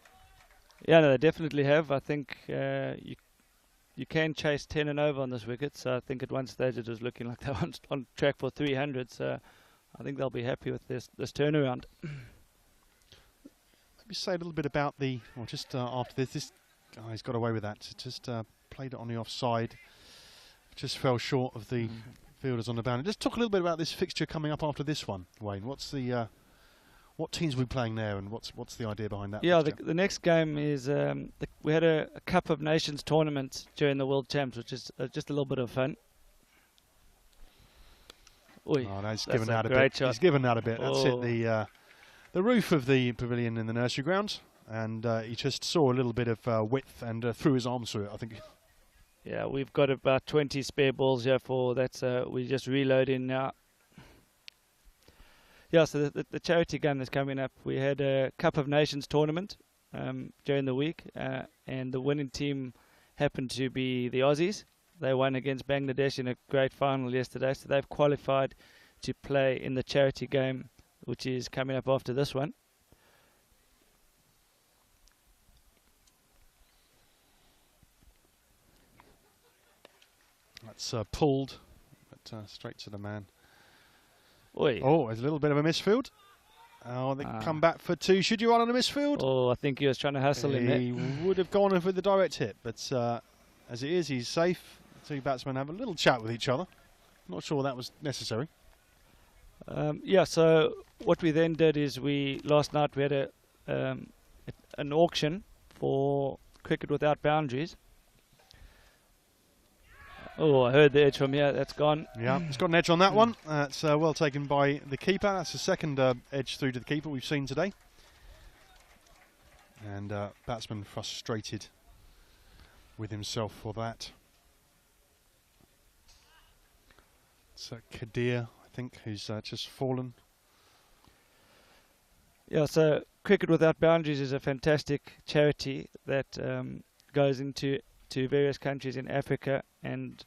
Yeah, no, they definitely have. I think you can chase 10 and over on this wicket, so I think at one stage it was looking like they were on track for 300, so I think they'll be happy with this turnaround. Maybe say a little bit about the, well, just after this guy's got away with that, just played it on the offside, just fell short of the fielders on the boundary. Just talk a little bit about this fixture coming up after this one, Wayne. What's the what teams are we playing there, and what's the idea behind that? Yeah, the next game is we had a Cup of Nations tournament during the World Champs, which is just a little bit of fun. Oy, oh, no, he's given out a bit. shot. He's given out a bit. That's hit the roof of the pavilion in the Nursery Ground, and he just saw a little bit of width and threw his arms through it, I think. Yeah, we've got about 20 spare balls here for that, so we're just reloading now. Yeah, so the charity game that's coming up, we had a Cup of Nations tournament during the week, and the winning team happened to be the Aussies. They won against Bangladesh in a great final yesterday, so they've qualified to play in the charity game, which is coming up after this one. That's pulled, straight to the man. Oi. Oh, there's a little bit of a misfield. Oh, they come back for 2. Should you run on a misfield? Oh, I think he was trying to hustle him there. He would have gone in for the direct hit, but as it is, he's safe. The 2 batsmen have a little chat with each other. Not sure that was necessary. Yeah, so what we then did is last night we had an auction for cricket without boundaries. Oh, I heard the edge from here. That's gone. Yeah, it's got an edge on that one. It's well taken by the keeper. That's the second edge through to the keeper we've seen today. And batsman frustrated with himself for that. It's Kadir, I think, who's just fallen. Yeah, so Cricket Without Boundaries is a fantastic charity that goes into various countries in Africa and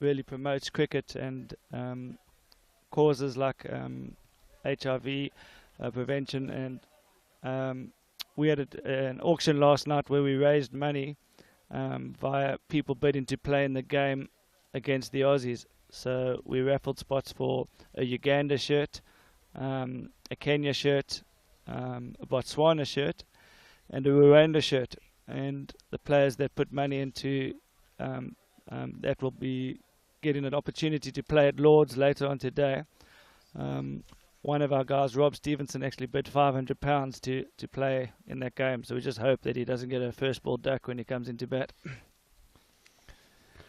really promotes cricket and causes like HIV prevention. And we had an auction last night where we raised money via people bidding to play in the game against the Aussies. So we raffled spots for a Uganda shirt, a Kenya shirt, a Botswana shirt, and a Rwanda shirt. And the players that put money into that will be getting an opportunity to play at Lord's later on today. One of our guys, Rob Stevenson, actually bid £500 to play in that game. So we just hope that he doesn't get a first ball duck when he comes into bat.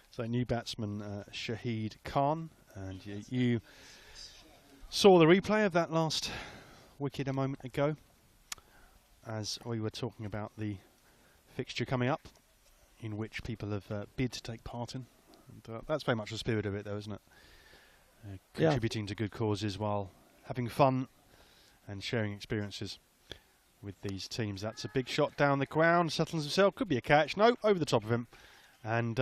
So new batsman Shahid Khan, and you saw the replay of that last wicket a moment ago as we were talking about the fixture coming up in which people have bid to take part in. And, that's very much the spirit of it though, isn't it? Contributing to good causes while having fun and sharing experiences with these teams. That's a big shot down the ground, settles himself, could be a catch, no, over the top of him. And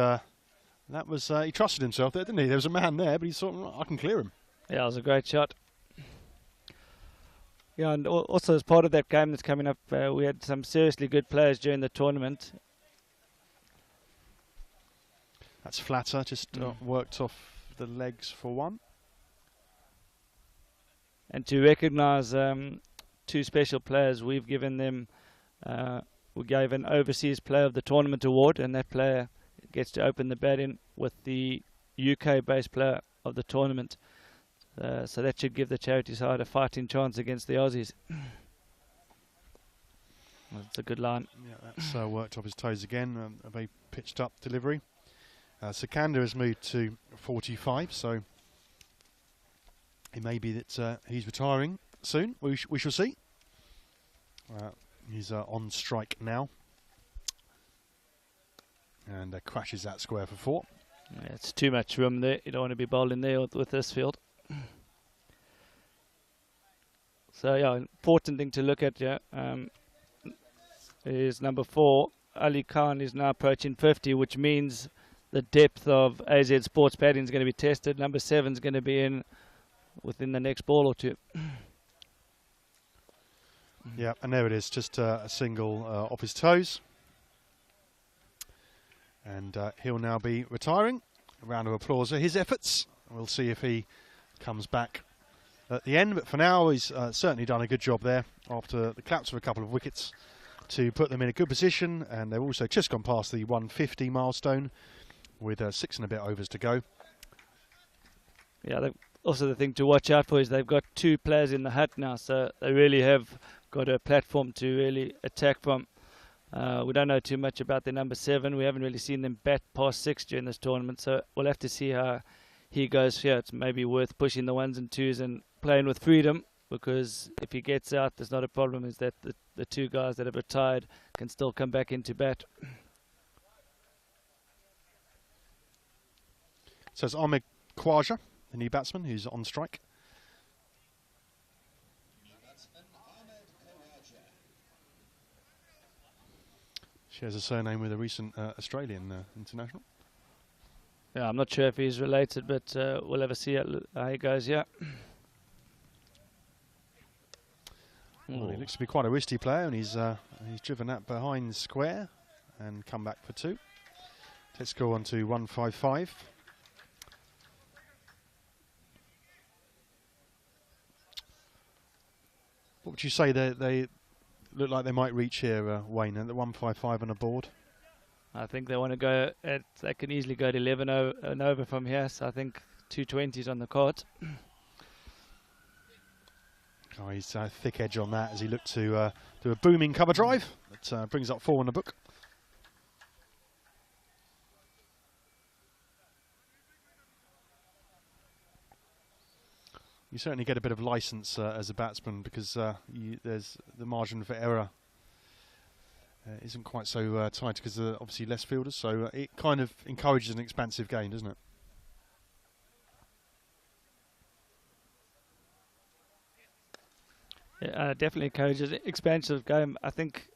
that was, he trusted himself there, didn't he? There was a man there, but he thought, I can clear him. Yeah, it was a great shot. Yeah, and also as part of that game that's coming up, we had some seriously good players during the tournament. That's Flatter, just worked off the legs for one. And to recognise 2 special players, we've given them, we gave an Overseas Player of the Tournament award, and that player gets to open the batting with the UK-based Player of the Tournament. So that should give the charity side a fighting chance against the Aussies. That's a good line. Yeah, that's worked off his toes again. A very pitched up delivery. Sikandar has moved to 45, so it may be that he's retiring soon. We shall see. He's on strike now. And crashes that square for 4. Yeah, it's too much room there. You don't want to be bowling there with this field. So yeah, important thing to look at is number 4. Ali Khan is now approaching 50, which means the depth of Azed Sports batting is going to be tested. Number 7 is going to be in within the next ball or 2. Yeah, and there it is, just a single off his toes. And he'll now be retiring. A round of applause for his efforts. We'll see if he comes back at the end. But for now, he's certainly done a good job there after the collapse of a couple of wickets to put them in a good position. And they've also just gone past the 150 milestone with 6 and a bit overs to go. Yeah, also the thing to watch out for is they've got 2 players in the hut now. So they really have got a platform to really attack from. We don't know too much about their number 7. We haven't really seen them bat past 6 during this tournament, so we'll have to see how he goes here. It's maybe worth pushing the 1s and 2s and playing with freedom, because if he gets out, there's not a problem, is that the 2 guys that have retired can still come back into bat. So it's Ahmed Khwaja, the new batsman, who's on strike. Shares a surname with a recent Australian international. Yeah, I'm not sure if he's related, but we'll have a see how he goes, yeah. Well, he looks to be quite a wristy player, and he's driven that behind square and come back for 2. Let's go on to 155. What would you say they look like they might reach here, Wayne, at the 155 on a board? I think they want to go at, they can easily go to 11 and over from here, so I think 220s on the card. Oh, he's thick edge on that as he looked to do a booming cover drive that brings up 4 in the book. You certainly get a bit of license as a batsman because there's the margin for error isn't quite so tight because there are obviously less fielders, so it kind of encourages an expansive game, doesn't it? Yeah, definitely encourages an expansive game. I think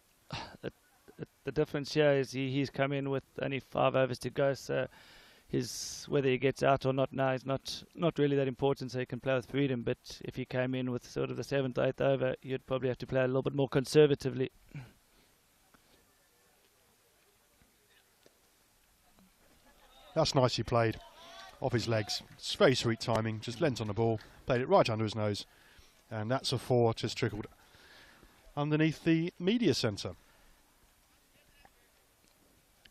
the difference here is he's come in with only 5 overs to go, so whether he gets out or not now is not really that important, so he can play with freedom. But if he came in with sort of the 7th or 8th over, you'd probably have to play a little bit more conservatively. That's nicely played, off his legs. It's very sweet timing, just leant on the ball, played it right under his nose, and that's a 4 just trickled underneath the media centre.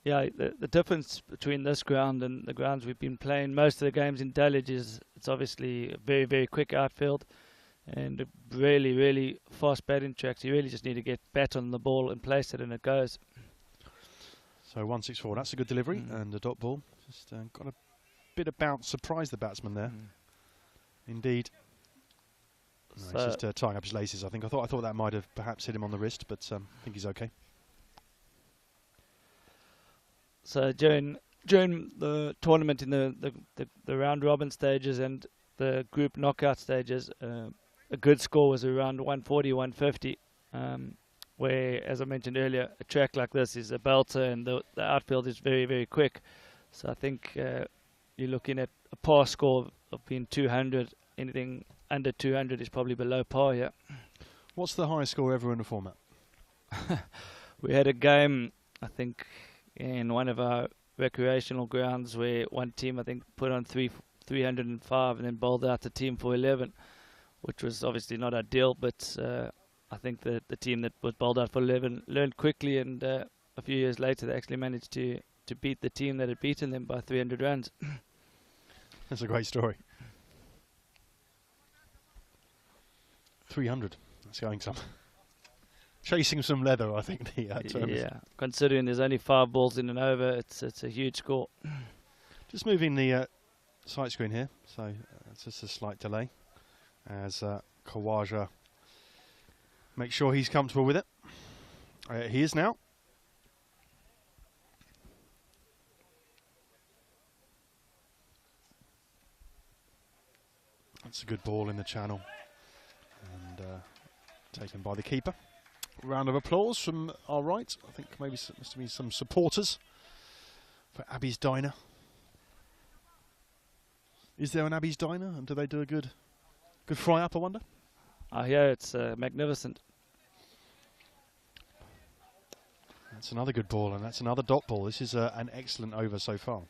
Yeah, the difference between this ground and the grounds we've been playing most of the games in Dulwich is it's obviously a very, very quick outfield and a really, really fast batting tracks. You really just need to get bat on the ball and place it and it goes. So 164, that's a good delivery, and the dot ball. Just got a bit of bounce, surprised the batsman there. Indeed. No, he's just tying up his laces, I think. I thought that might have perhaps hit him on the wrist, but I think he's okay. So during the tournament in the round robin stages and the group knockout stages, a good score was around 140, 150. Where, as I mentioned earlier, a track like this is a belter and the outfield is very, very quick. So I think you're looking at a par score of being 200. Anything under 200 is probably below par here. What's the highest score ever in a format? We had a game, I think, in one of our recreational grounds where one team, I think, put on 305 and then bowled out the team for 11, which was obviously not ideal, but I think the team that was bowled out for 11 learned quickly, and a few years later they actually managed to beat the team that had beaten them by 300 runs. That's a great story. 300. That's going some. Chasing some leather, I think the term is. Yeah, considering there's only 5 balls in an over, it's a huge score. Just moving the sight screen here, so it's just a slight delay as Khawaja makes sure he's comfortable with it. He is now. That's a good ball in the channel and taken by the keeper. Round of applause from our right. I think maybe must be some supporters for Abby's Diner. Is there an Abby's Diner, and do they do a good fry up, I wonder? I hear it's magnificent. That's another good ball, and that's another dot ball. This is an excellent over so far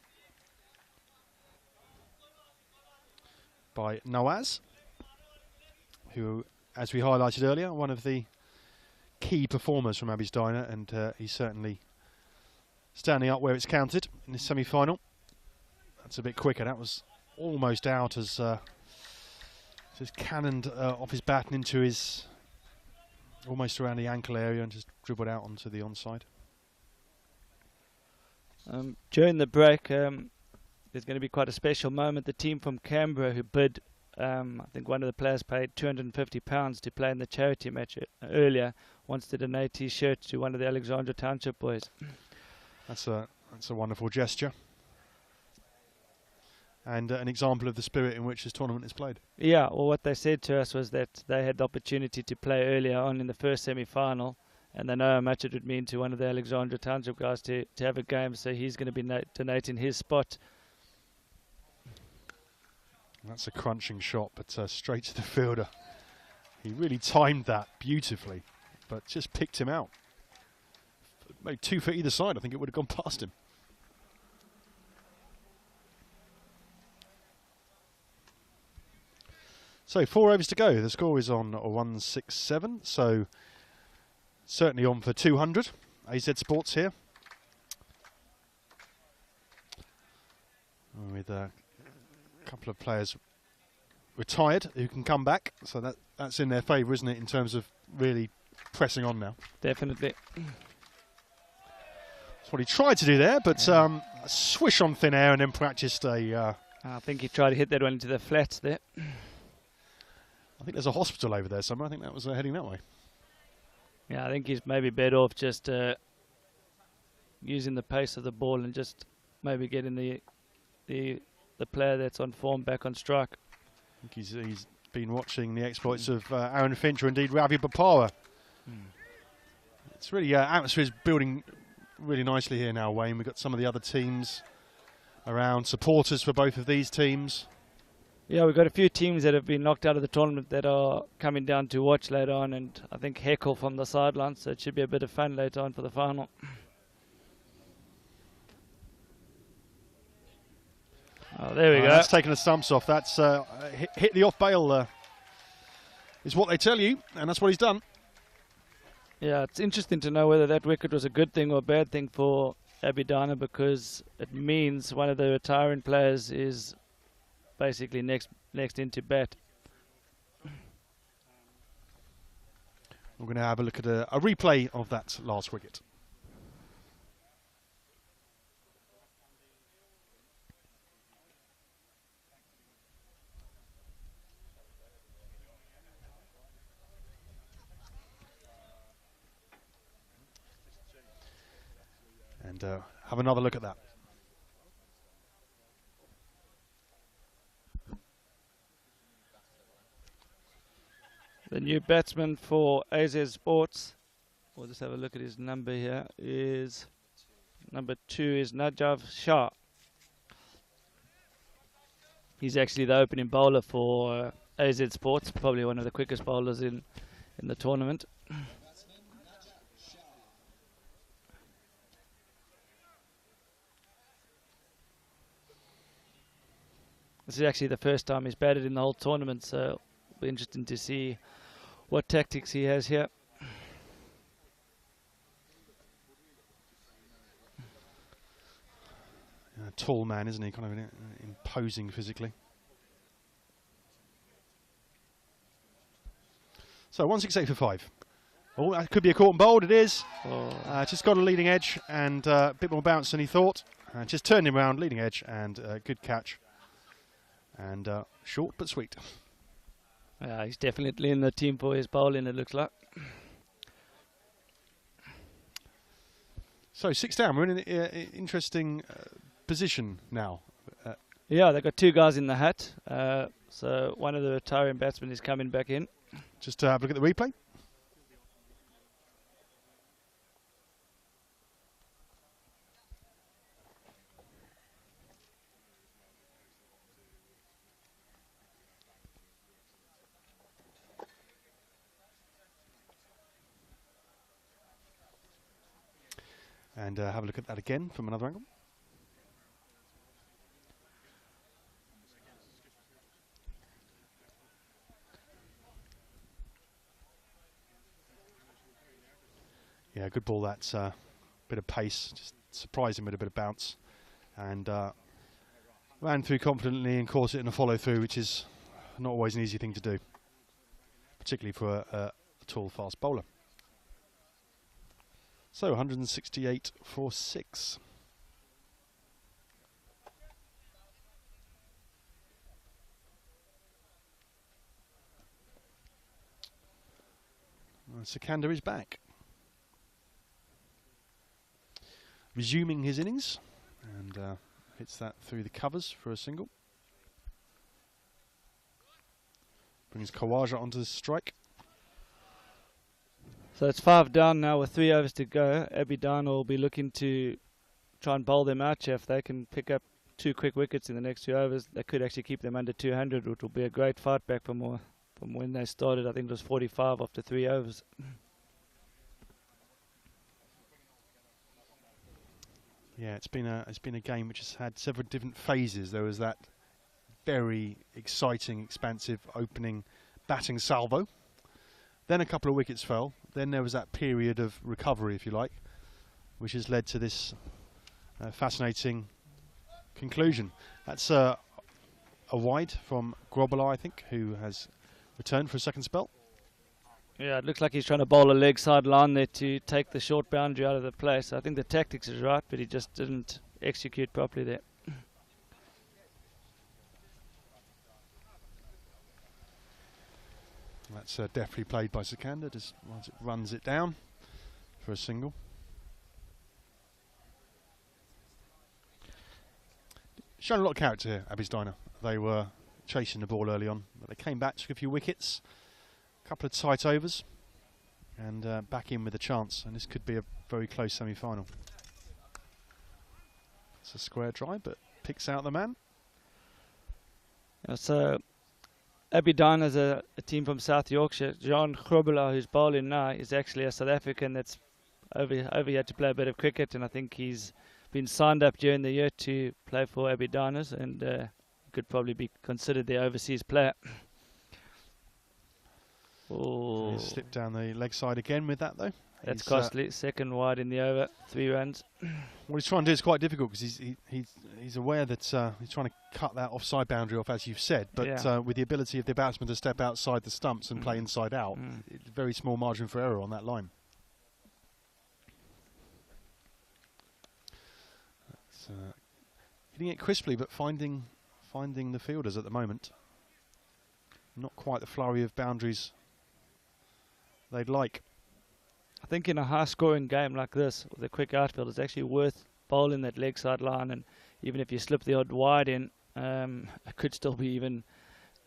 by Nawaz, who, as we highlighted earlier, one of the key performers from Abby's Diner, and he's certainly standing up where it's counted in this semi-final. That's a bit quicker. That was almost out as just cannoned off his bat and into his almost around the ankle area and just dribbled out onto the onside. During the break, there's going to be quite a special moment. The team from Canberra who bid, I think one of the players paid £250 to play in the charity match earlier, wants to donate his shirt to one of the Alexandra Township boys. That's a wonderful gesture. And an example of the spirit in which this tournament is played. Yeah, well, what they said to us was that they had the opportunity to play earlier on in the first semi-final, and they know how much it would mean to one of the Alexandra Township guys to have a game, so he's going to be donating his spot. That's a crunching shot, but straight to the fielder. He really timed that beautifully, but just picked him out. Maybe 2 for either side, I think it would have gone past him. So 4 overs to go. The score is on 167. So certainly on for 200. AZ Sports here. With a couple of players retired who can come back. So that's in their favour, isn't it, in terms of really pressing on now. Definitely. That's what he tried to do there, but a swish on thin air and then practiced a... I think he tried to hit that one into the flats there. I think there's a hospital over there somewhere. I think that was heading that way. Yeah, I think he's maybe better off just using the pace of the ball and just maybe getting the player that's on form back on strike. I think he's been watching the exploits of Aaron Finch, or indeed Ravi Bapawa. It's really atmosphere is building really nicely here now, Wayne. We've got some of the other teams around, supporters for both of these teams. Yeah, we've got a few teams that have been knocked out of the tournament that are coming down to watch later on, and I think heckle from the sidelines, so it should be a bit of fun later on for the final. Oh, there we go. That's taken the stumps off. That's hit the off bail is what they tell you, and that's what he's done. Yeah, it's interesting to know whether that wicket was a good thing or a bad thing for Abidana, because it means one of the retiring players is basically next into bat. We're going to have a look at a replay of that last wicket. And have another look at that. The new batsman for Azed Sports, we'll just have a look at his number here, is number 2 is Najav Shah. He's actually the opening bowler for AZ Sports, probably one of the quickest bowlers in the tournament. This is actually the first time he's batted in the whole tournament, so it'll be interesting to see what tactics he has here. A tall man, isn't he? Kind of imposing physically. So 168 for 5. Oh, that could be a caught and bowled. It is. Oh. Just got a leading edge and a bit more bounce than he thought. Just turned him around, leading edge, and good catch. And short but sweet. Yeah, he's definitely in the team for his bowling, it looks like. So 6 down. We're in an interesting position now. Yeah, they've got 2 guys in the hat. So one of the retiring batsmen is coming back in. Just to have a look at the replay. And have a look at that again from another angle. Yeah, good ball. That's a bit of pace, just surprised him with a bit of bounce, and ran through confidently and caught it in a follow through, which is not always an easy thing to do, particularly for a tall, fast bowler. So 168 for 6. Sikandar is back, resuming his innings, and hits that through the covers for a single. Brings Khawaja onto the strike. So it's 5 down now with 3 overs to go. Abidana will be looking to try and bowl them out here. If they can pick up 2 quick wickets in the next 2 overs, they could actually keep them under 200, which will be a great fight back from when they started. I think it was 45 after 3 overs. Yeah, it's been a game which has had several different phases. There was that very exciting, expansive opening batting salvo. Then a couple of wickets fell. Then there was that period of recovery, if you like, which has led to this fascinating conclusion. That's a wide from Grobbelaar, I think, who has returned for a second spell. Yeah, it looks like he's trying to bowl a leg side line there to take the short boundary out of the play. So I think the tactics is right, but he just didn't execute properly there. That's definitely played by Sikandar, just runs it down for a single. Shown a lot of character here, Abby's Diner. They were chasing the ball early on, but they came back, took a few wickets, a couple of tight overs, and back in with a chance. And this could be a very close semi-final. It's a square try, but picks out the man. Yeah, so Aberdeen's a team from South Yorkshire. John Grobbelaar, who's bowling now, is actually a South African that's over here to play a bit of cricket, and I think he's been signed up during the year to play for Aberdeen's, and could probably be considered the overseas player. Oh. Slipped down the leg side again with that, though. That's costly. Second wide in the over, 3 runs. What he's trying to do is quite difficult because he's aware that he's trying to cut that offside boundary off, as you've said, but with the ability of the batsman to step outside the stumps and play inside out, it's a very small margin for error on that line. That's, hitting it crisply, but finding the fielders at the moment. Not quite the flurry of boundaries they'd like. I think in a high-scoring game like this, with a quick outfield, it's actually worth bowling that leg side line, and even if you slip the odd wide in, it could still be even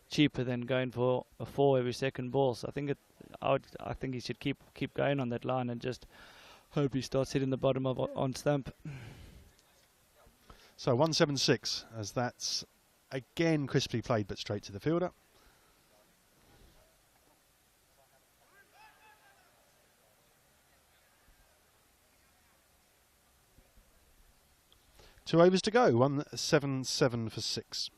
cheaper than going for a 4 every second ball. So I think I think he should keep going on that line and just hope he starts hitting the bottom of on stump. So 176, as that's again crisply played, but straight to the fielder. Two overs to go, 177 for 6.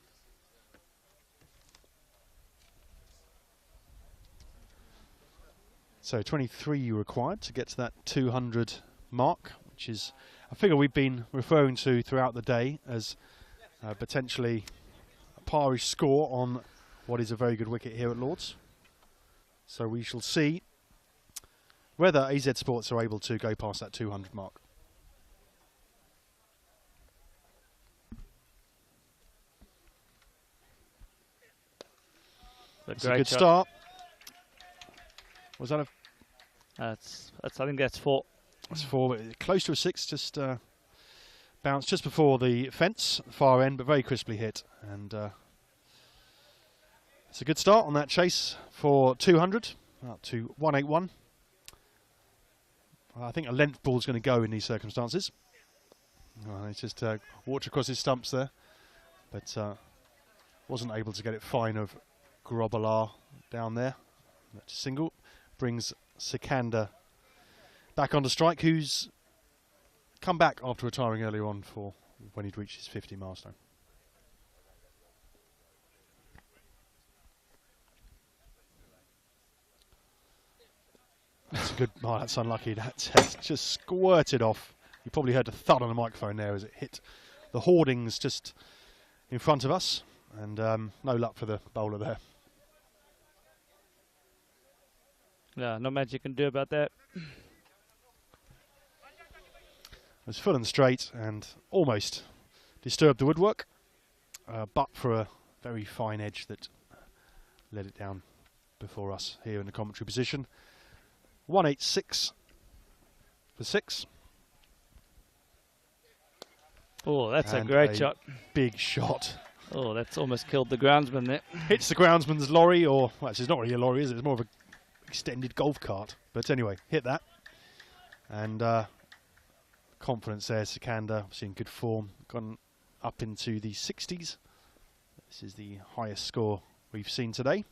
So 23 required to get to that 200 mark, which is a figure we've been referring to throughout the day as potentially a parish score on what is a very good wicket here at Lord's. So we shall see whether AZ Sports are able to go past that 200 mark. That's a good start. Was that a? That's I think that's 4. That's 4, but close to a 6. Just bounced just before the fence, far end, but very crisply hit. And it's a good start on that chase for 200, up to 181. I think a length ball is going to go in these circumstances. It's just walked across his stumps there, but wasn't able to get it fine of Grobbelaar down there. That single brings Sikandar back onto strike, who's come back after retiring earlier on for when he'd reached his 50 milestone. That's a good. Oh, that's unlucky. That's just squirted off. You probably heard a thud on the microphone there as it hit the hoardings just in front of us, and no luck for the bowler there. Yeah, not much you can do about that. It was full and straight and almost disturbed the woodwork, but for a very fine edge that let it down before us here in the commentary position. 186 for 6. Oh, that's a great shot. Big shot. Oh, that's almost killed the groundsman there. Hits the groundsman's lorry, or well, it's not really a lorry, is it? It's more of a extended golf cart, but anyway, hit that, and confidence there. Sikandar obviously in good form, gone up into the 60s. This is the highest score we've seen today,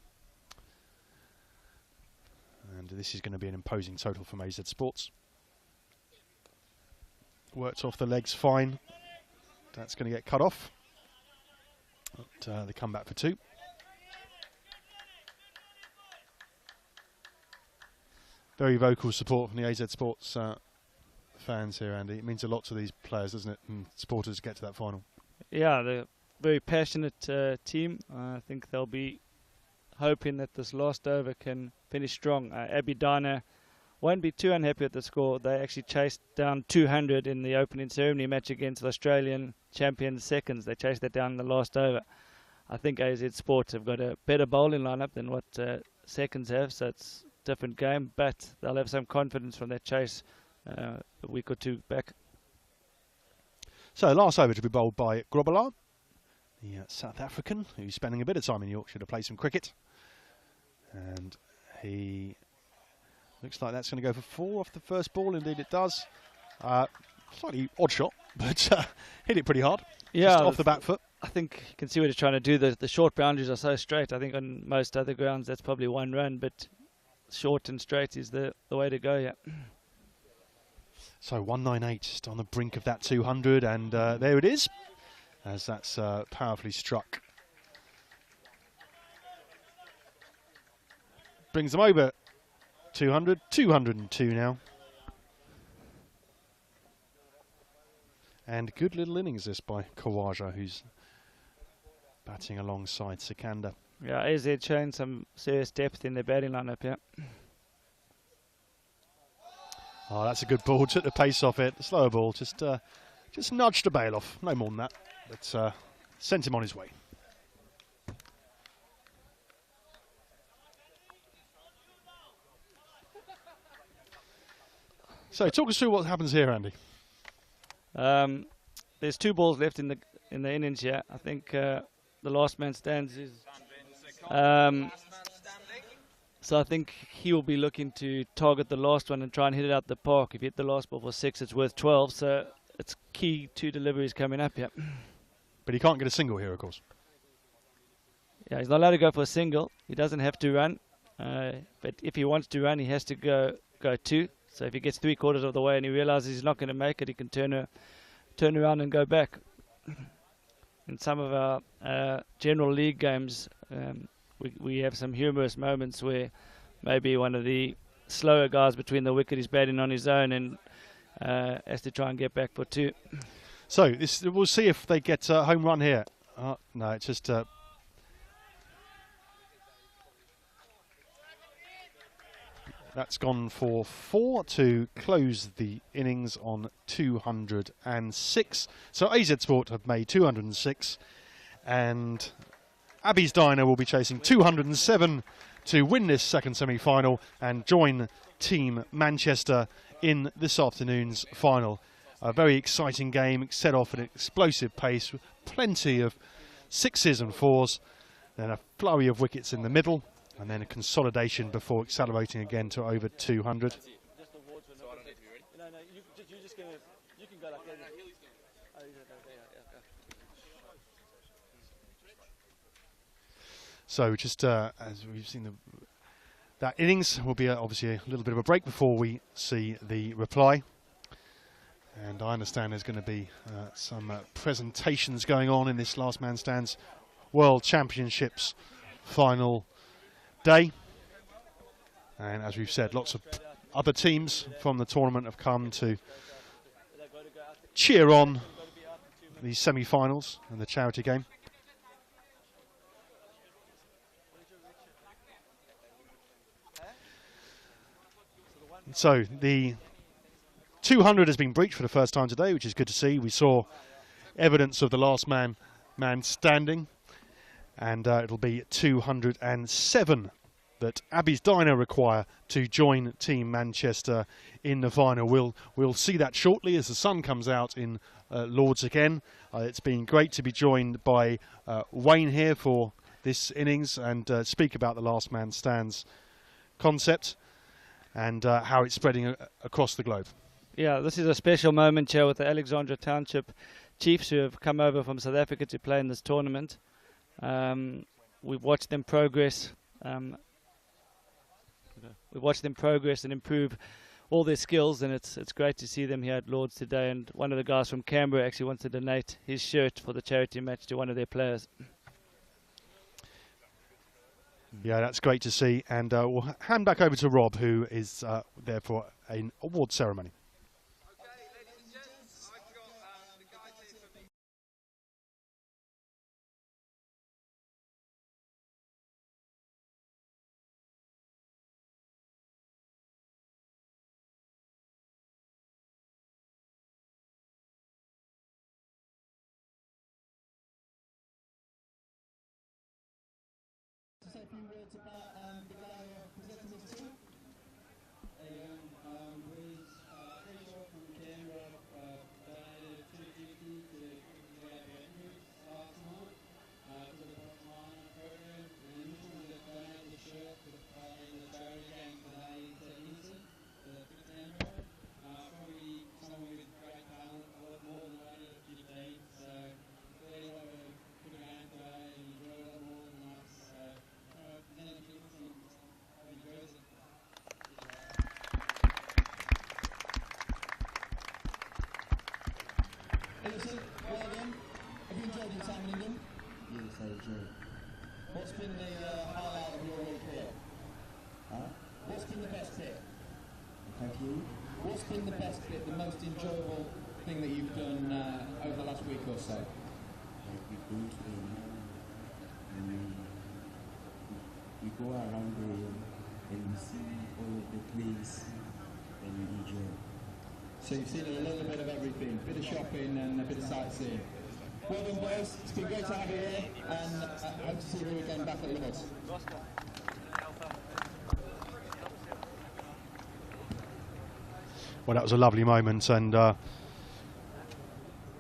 and this is going to be an imposing total from AZ Sports. Worked off the legs fine. That's going to get cut off. But they come back for 2. Very vocal support from the AZ Sports fans here, Andy. It means a lot to these players, doesn't it, and supporters to get to that final. Yeah, they're a very passionate team. I think they'll be hoping that this last over can finish strong. Abby Diner won't be too unhappy with the score. They actually chased down 200 in the opening ceremony match against the Australian champion seconds. They chased that down in the last over. I think AZ Sports have got a better bowling lineup than what seconds have, so it's a different game, but they'll have some confidence from that chase a week or 2 back. So last over to be bowled by Grobelaar, the South African, who's spending a bit of time in Yorkshire to play some cricket. And he looks like that's going to go for 4 off the first ball. Indeed it does. Slightly odd shot, but hit it pretty hard. Yeah, just off the back foot. I think you can see what he's trying to do. The short boundaries are so straight. I think on most other grounds that's probably 1 run, but short and straight is the way to go, yeah. So 198, just on the brink of that 200, and there it is, as that's powerfully struck. Brings them over 200, 202 now. And good little innings this by Kawaja, who's batting alongside Sikandar. Yeah, AZ showing some serious depth in their batting lineup, yeah. Oh, that's a good ball. Took the pace off it. Slower ball. Just nudged the bail off. No more than that. But sent him on his way. So talk us through what happens here, Andy. There's 2 balls left in the innings here. I think the last man stands is. So I think he will be looking to target the last one and try and hit it out the park. If you hit the last ball for 6, it's worth 12. So it's key 2 deliveries coming up, yeah. But he can't get a single here, of course. Yeah, he's not allowed to go for a single. He doesn't have to run. But if he wants to run, he has to go 2. So if he gets 3/4 of the way and he realizes he's not going to make it, he can turn around and go back. In some of our general league games, we have some humorous moments where maybe one of the slower guys between the wicket is batting on his own and has to try and get back for 2. So we'll see if they get a home run here. No, it's just... That's gone for 4 to close the innings on 206. So AZ Sport have made 206, and Abby's Diner will be chasing 207 to win this second semi-final and join Team Manchester in this afternoon's final. A very exciting game, set off at an explosive pace, with plenty of 6s and 4s, then a flurry of wickets in the middle, and then a consolidation before accelerating again to over 200. So just as we've seen, that innings will be obviously a little bit of a break before we see the reply. And I understand there's going to be some presentations going on in this Last Man Stands World Championships final day. And as we've said, lots of other teams from the tournament have come to cheer on these semi-finals and the charity game. So the 200 has been breached for the first time today, which is good to see. We saw evidence of the last man standing, and it'll be 207 that Abby's Diner require to join Team Manchester in the final. We'll see that shortly as the sun comes out in Lords again. It's been great to be joined by Wayne here for this innings and speak about the Last Man Stands concept and how it's spreading across the globe. Yeah, this is a special moment here with the Alexandra Township Chiefs who have come over from South Africa to play in this tournament. We've watched them progress. We've watched them progress and improve all their skills, and it's great to see them here at Lords today. And one of the guys from Canberra actually wants to donate his shirt for the charity match to one of their players. Yeah, that's great to see. And we'll hand back over to Rob, who is there for an award ceremony. To say a few words about the guy presenting this to. With fresh off from camera, died 250 to last month to the bottom line program. And this one was donated the shirt to the in the charity game today to Easton, the 15 row. Probably someone with great talent, a lot more than I did a few days. So clearly what a good game today and enjoyed a lot more than us. Presenting people and enjoys it. Listen, well done. Have you enjoyed your time in England? Yes, I enjoy. What's been the highlight of your week here? Huh? What's been the best bit? Thank you. What's been the best bit, the most enjoyable thing that you've done over the last week or so? Like we go to the and we go around there and we see all of the place and we enjoy. So you've seen a little bit of everything, a bit of shopping and a bit of sightseeing. Well done, boys. It's been great to have you here, and I hope to see you again back at Lords. Well, that was a lovely moment, and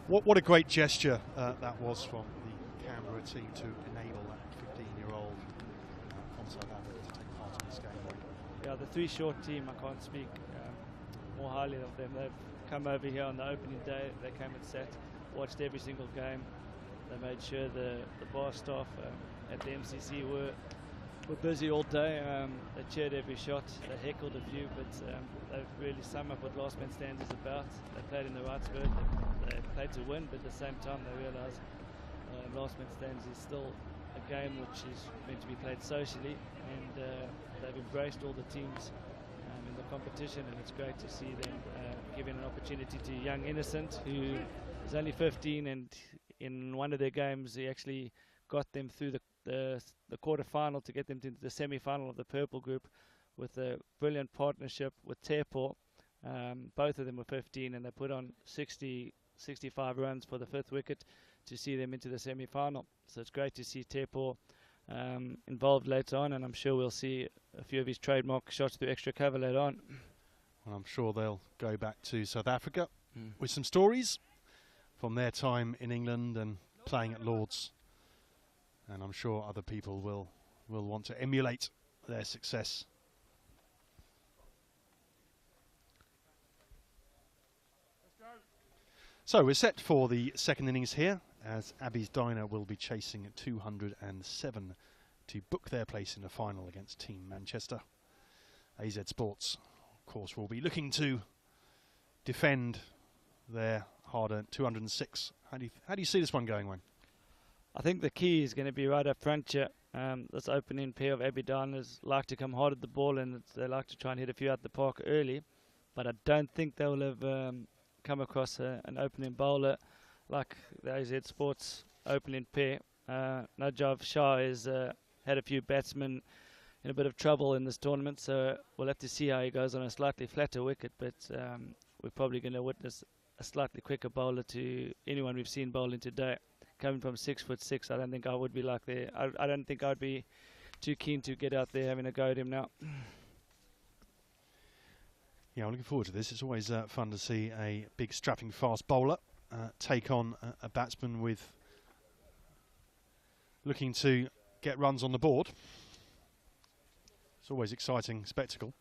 what a great gesture that was from the Canberra team to enable that 15-year-old from South Africa to take part in this game. Yeah, the three short team, I can't speak more highly of them. They've come over here on the opening day. They came and sat, watched every single game. They made sure the bar staff at the MCC were busy all day. They cheered every shot. They heckled a few, but they've really summed up what Last Man Stands is about. They played in the right spirit. They played to win, but at the same time they realised Last Man Stands is still a game which is meant to be played socially, and they've embraced all the teams in the competition, and it's great to see them giving an opportunity to young Innocent, who is only 15, and in one of their games he actually got them through the quarter-final to get them into the semi-final of the purple group with a brilliant partnership with Tepo. Both of them were 15, and they put on 65 runs for the fifth wicket to see them into the semi-final. So it's great to see Tepo involved later on, and I'm sure we'll see a few of his trademark shots through extra cover later on. Well, I'm sure they'll go back to South Africa with some stories from their time in England and playing at Lords, and I'm sure other people will want to emulate their success. So we're set for the second innings here, as Azed Diner will be chasing 207 to book their place in the final against Team Manchester. Azed Sports, of course, will be looking to defend their hard-earned 206. How do you see this one going, Wayne? I think the key is going to be right up front here. This opening pair of Azed Diners like to come hard at the ball, and they like to try and hit a few out the park early, but I don't think they'll have come across an opening bowler like the Azed Sports opening pair. Najaf Shah has had a few batsmen in a bit of trouble in this tournament, so we'll have to see how he goes on a slightly flatter wicket, but we're probably going to witness a slightly quicker bowler to anyone we've seen bowling today. Coming from 6'6", I don't think I would be like there. I don't think I'd be too keen to get out there having a go at him now. Yeah, I'm looking forward to this. It's always fun to see a big, strapping, fast bowler take on a batsman with looking to get runs on the board. It's always exciting spectacle.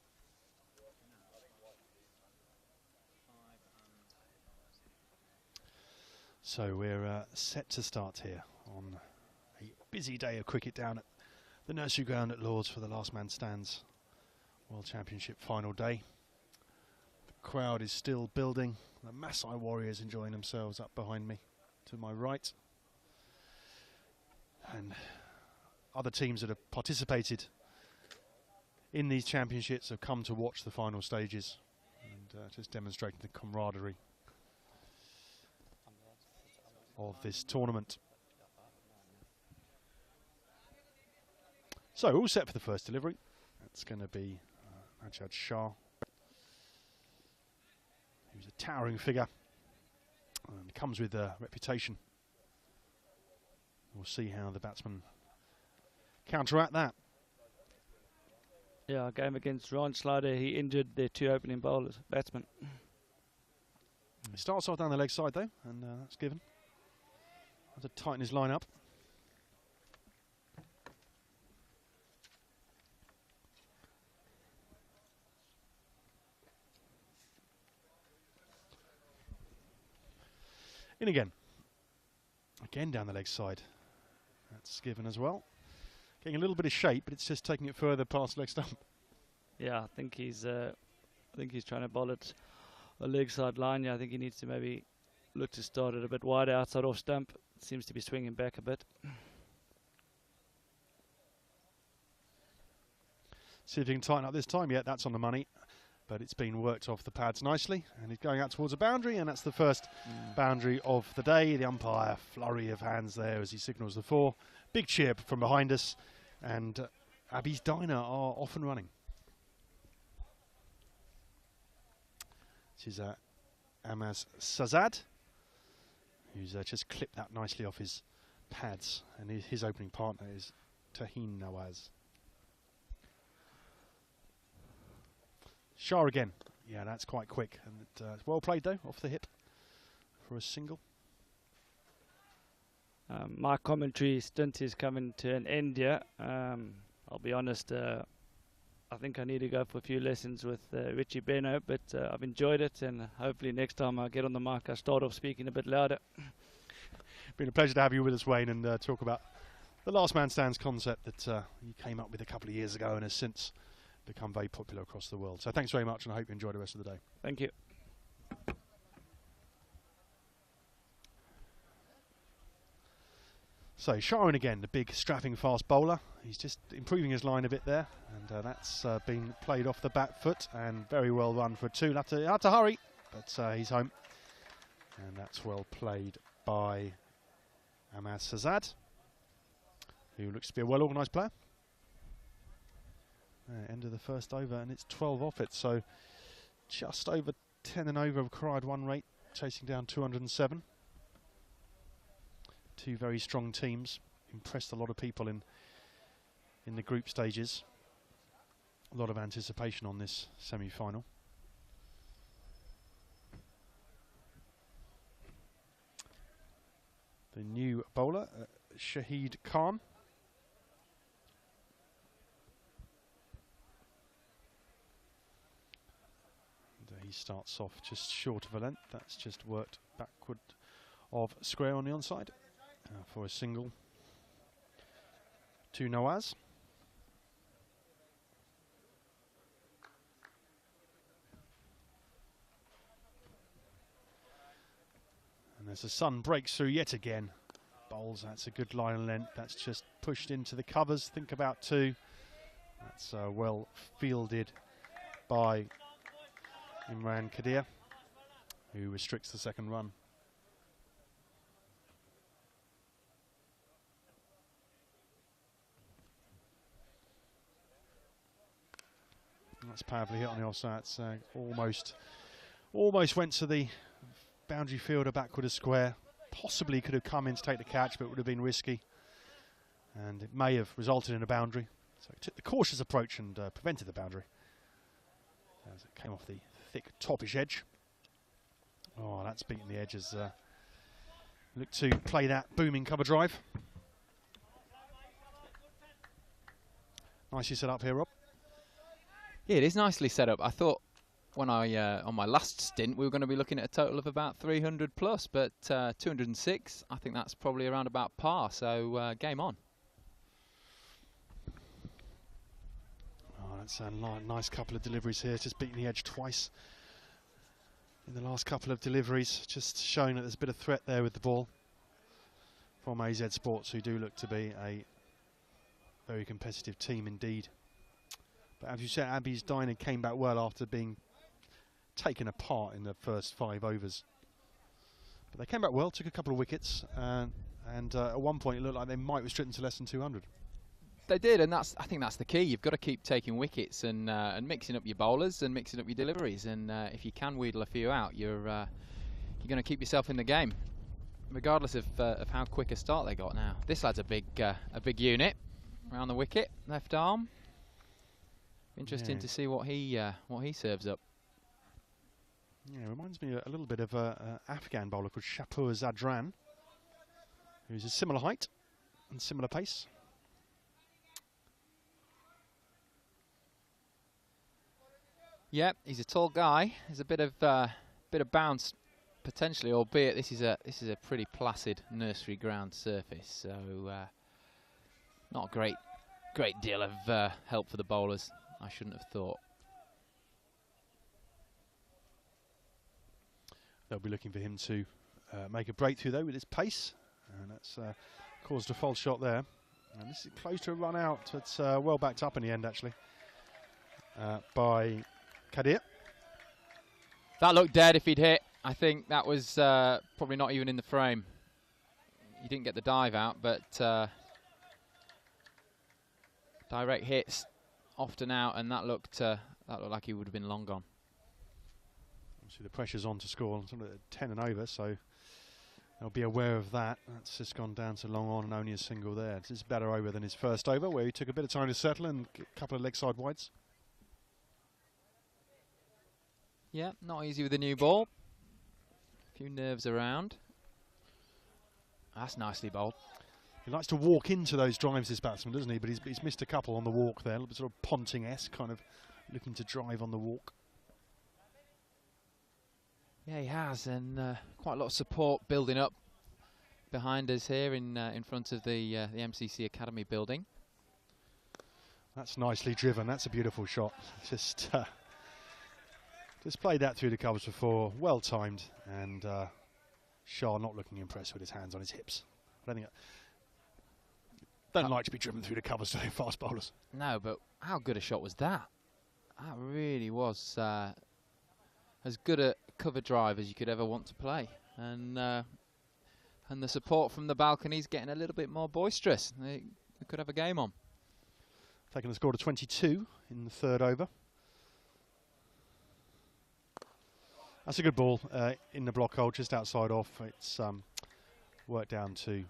So we're set to start here on a busy day of cricket down at the Nursery Ground at Lords for the Last Man Stands World Championship final day. The crowd is still building. The Maasai Warriors enjoying themselves up behind me to my right. And other teams that have participated in these championships have come to watch the final stages, and just demonstrating the camaraderie of this tournament. So all set for the first delivery. That's going to be Azed Shah, who's a towering figure and comes with a reputation. We'll see how the batsmen counteract that. Yeah, game against Ron Slider, he injured their 2 opening bowlers, batsmen. He starts off down the leg side though, and that's given. Has to tighten his line up. In again. Again down the leg side. That's given as well. Getting a little bit of shape, but it's just taking it further past leg stump. Yeah, I think he's trying to bowl it a leg side line. Yeah, I think he needs to maybe look to start it a bit wider outside off stump. Seems to be swinging back a bit. See if he can tighten up this time. Yeah, that's on the money, but it's been worked off the pads nicely, and he's going out towards a boundary, and that's the first boundary of the day. The umpire, flurry of hands there as he signals the 4. Big cheer from behind us, and Azed Diner are off and running. This is Azed, who's just clipped that nicely off his pads, and his opening partner is Tahin Nawaz. Shah again. Yeah, that's quite quick, and well played though, off the hip for a single. My commentary stint is coming to an end here. I'll be honest, I think I need to go for a few lessons with Richie Beno, but I've enjoyed it, and hopefully next time I get on the mic I start off speaking a bit louder. Been a pleasure to have you with us, Wayne, and talk about the last man stands concept that you came up with a couple of years ago and has since become very popular across the world. So thanks very much, and I hope you enjoy the rest of the day. Thank you. So Sharon again, the big strapping fast bowler. He's just improving his line a bit there, and that's been played off the back foot and very well run for 2. Had to hurry, but he's home, and that's well played by Azed, who looks to be a well organised player. End of the first over, and it's 12 off it, so just over 10 and over of cried 1 rate, chasing down 207. 2 very strong teams, impressed a lot of people in the group stages. A lot of anticipation on this semi-final. The new bowler, Shahid Khan. He starts off just short of a length. That's just worked backward of square on the onside for a single to Nawaz. And as the sun breaks through yet again, bowls, that's a good line and length. That's just pushed into the covers. Think about 2. That's well fielded by Imran Kadir, who restricts the second run. That's powerfully hit on the offside. It's almost went to the boundary fielder backward of square. Possibly could have come in to take the catch, but it would have been risky, and it may have resulted in a boundary. So he took the cautious approach and prevented the boundary as it came off the thick toppish edge. Oh, that's beaten the edge as look to play that booming cover drive. Nicely set up here, Rob. Yeah, it is nicely set up. I thought when I on my last stint we were going to be looking at a total of about 300 plus, but 206. I think that's probably around about par. So game on. That's a nice couple of deliveries here. Just beating the edge twice in the last couple of deliveries. Just showing that there's a bit of threat there with the ball from Azed Sports, who do look to be a very competitive team indeed. But as you said, Abby's Diner came back well after being taken apart in the first 5 overs. But they came back well, took a couple of wickets, and at one point it looked like they might restrict them to less than 200. They did, and I think that's the key. You've got to keep taking wickets and mixing up your bowlers and mixing up your deliveries. And if you can wheedle a few out, you're going to keep yourself in the game, regardless of how quick a start they got. Now this lad's a big unit around the wicket, left arm. Interesting to see what he serves up. Yeah, reminds me a little bit of an Afghan bowler called Shapur Zadran, who's a similar height and similar pace. Yep, he's a tall guy. There's a bit of bounce potentially, albeit this is a pretty placid nursery ground surface, so not a great deal of help for the bowlers, I shouldn't have thought. They'll be looking for him to make a breakthrough though with his pace, and that's caused a false shot there. And this is close to a run out. It's well backed up in the end actually by Kadir. That looked dead if he'd hit. I think that was probably not even in the frame. He didn't get the dive out, but direct hits often out, and that looked like he would have been long gone. Obviously the pressure's on to score. It's only at 10 and over, so they'll be aware of that. That's just gone down to long on and only a single there. It's better over than his first over, where he took a bit of time to settle and a couple of leg side wides. Yeah, not easy with the new ball. A few nerves around. That's nicely bowled. He likes to walk into those drives, this batsman, doesn't he? But he's missed a couple on the walk there. A little bit sort of Ponting-esque, kind of looking to drive on the walk. Yeah, he has, and quite a lot of support building up behind us here in front of the MCC Academy building. That's nicely driven. That's a beautiful shot. Just played that through the covers before. Well timed, and Shah not looking impressed with his hands on his hips. I don't like to be driven through the covers to fast bowlers. No, but how good a shot was that? That really was as good a cover drive as you could ever want to play, and the support from the balcony's getting a little bit more boisterous. They could have a game on. Taking the score to 22 in the 3rd over. That's a good ball in the block hole, just outside off. It's worked down to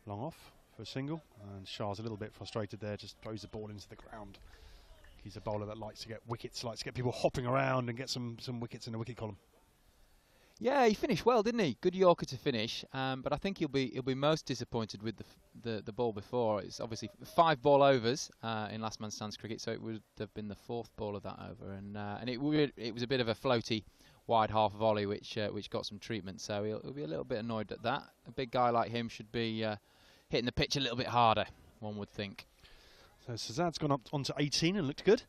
long off for a single, and Shah's a little bit frustrated there, just throws the ball into the ground. He's a bowler that likes to get wickets, likes to get people hopping around and get some wickets in the wicket column. Yeah, he finished well, didn't he? Good Yorker to finish, but I think he'll be most disappointed with the ball before. It's obviously 5 ball overs in last man stands cricket, so it would have been the 4th ball of that over, and it was a bit of a floaty wide half volley which got some treatment. So he'll be a little bit annoyed at that. A big guy like him should be hitting the pitch a little bit harder, one would think. So Sazad's gone up onto 18 and looked good.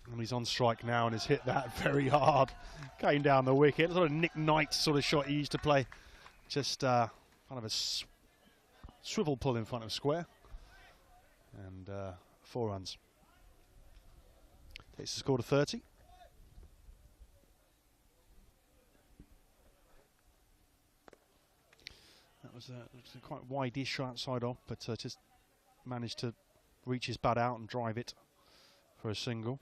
And he's on strike now and has hit that very hard. Came down the wicket. Sort of Nick Knight sort of shot he used to play. Just kind of a swivel pull in front of square. And 4 runs. Takes the score to 30. That was a quite wide-ish outside off, but just managed to reach his bat out and drive it for a single.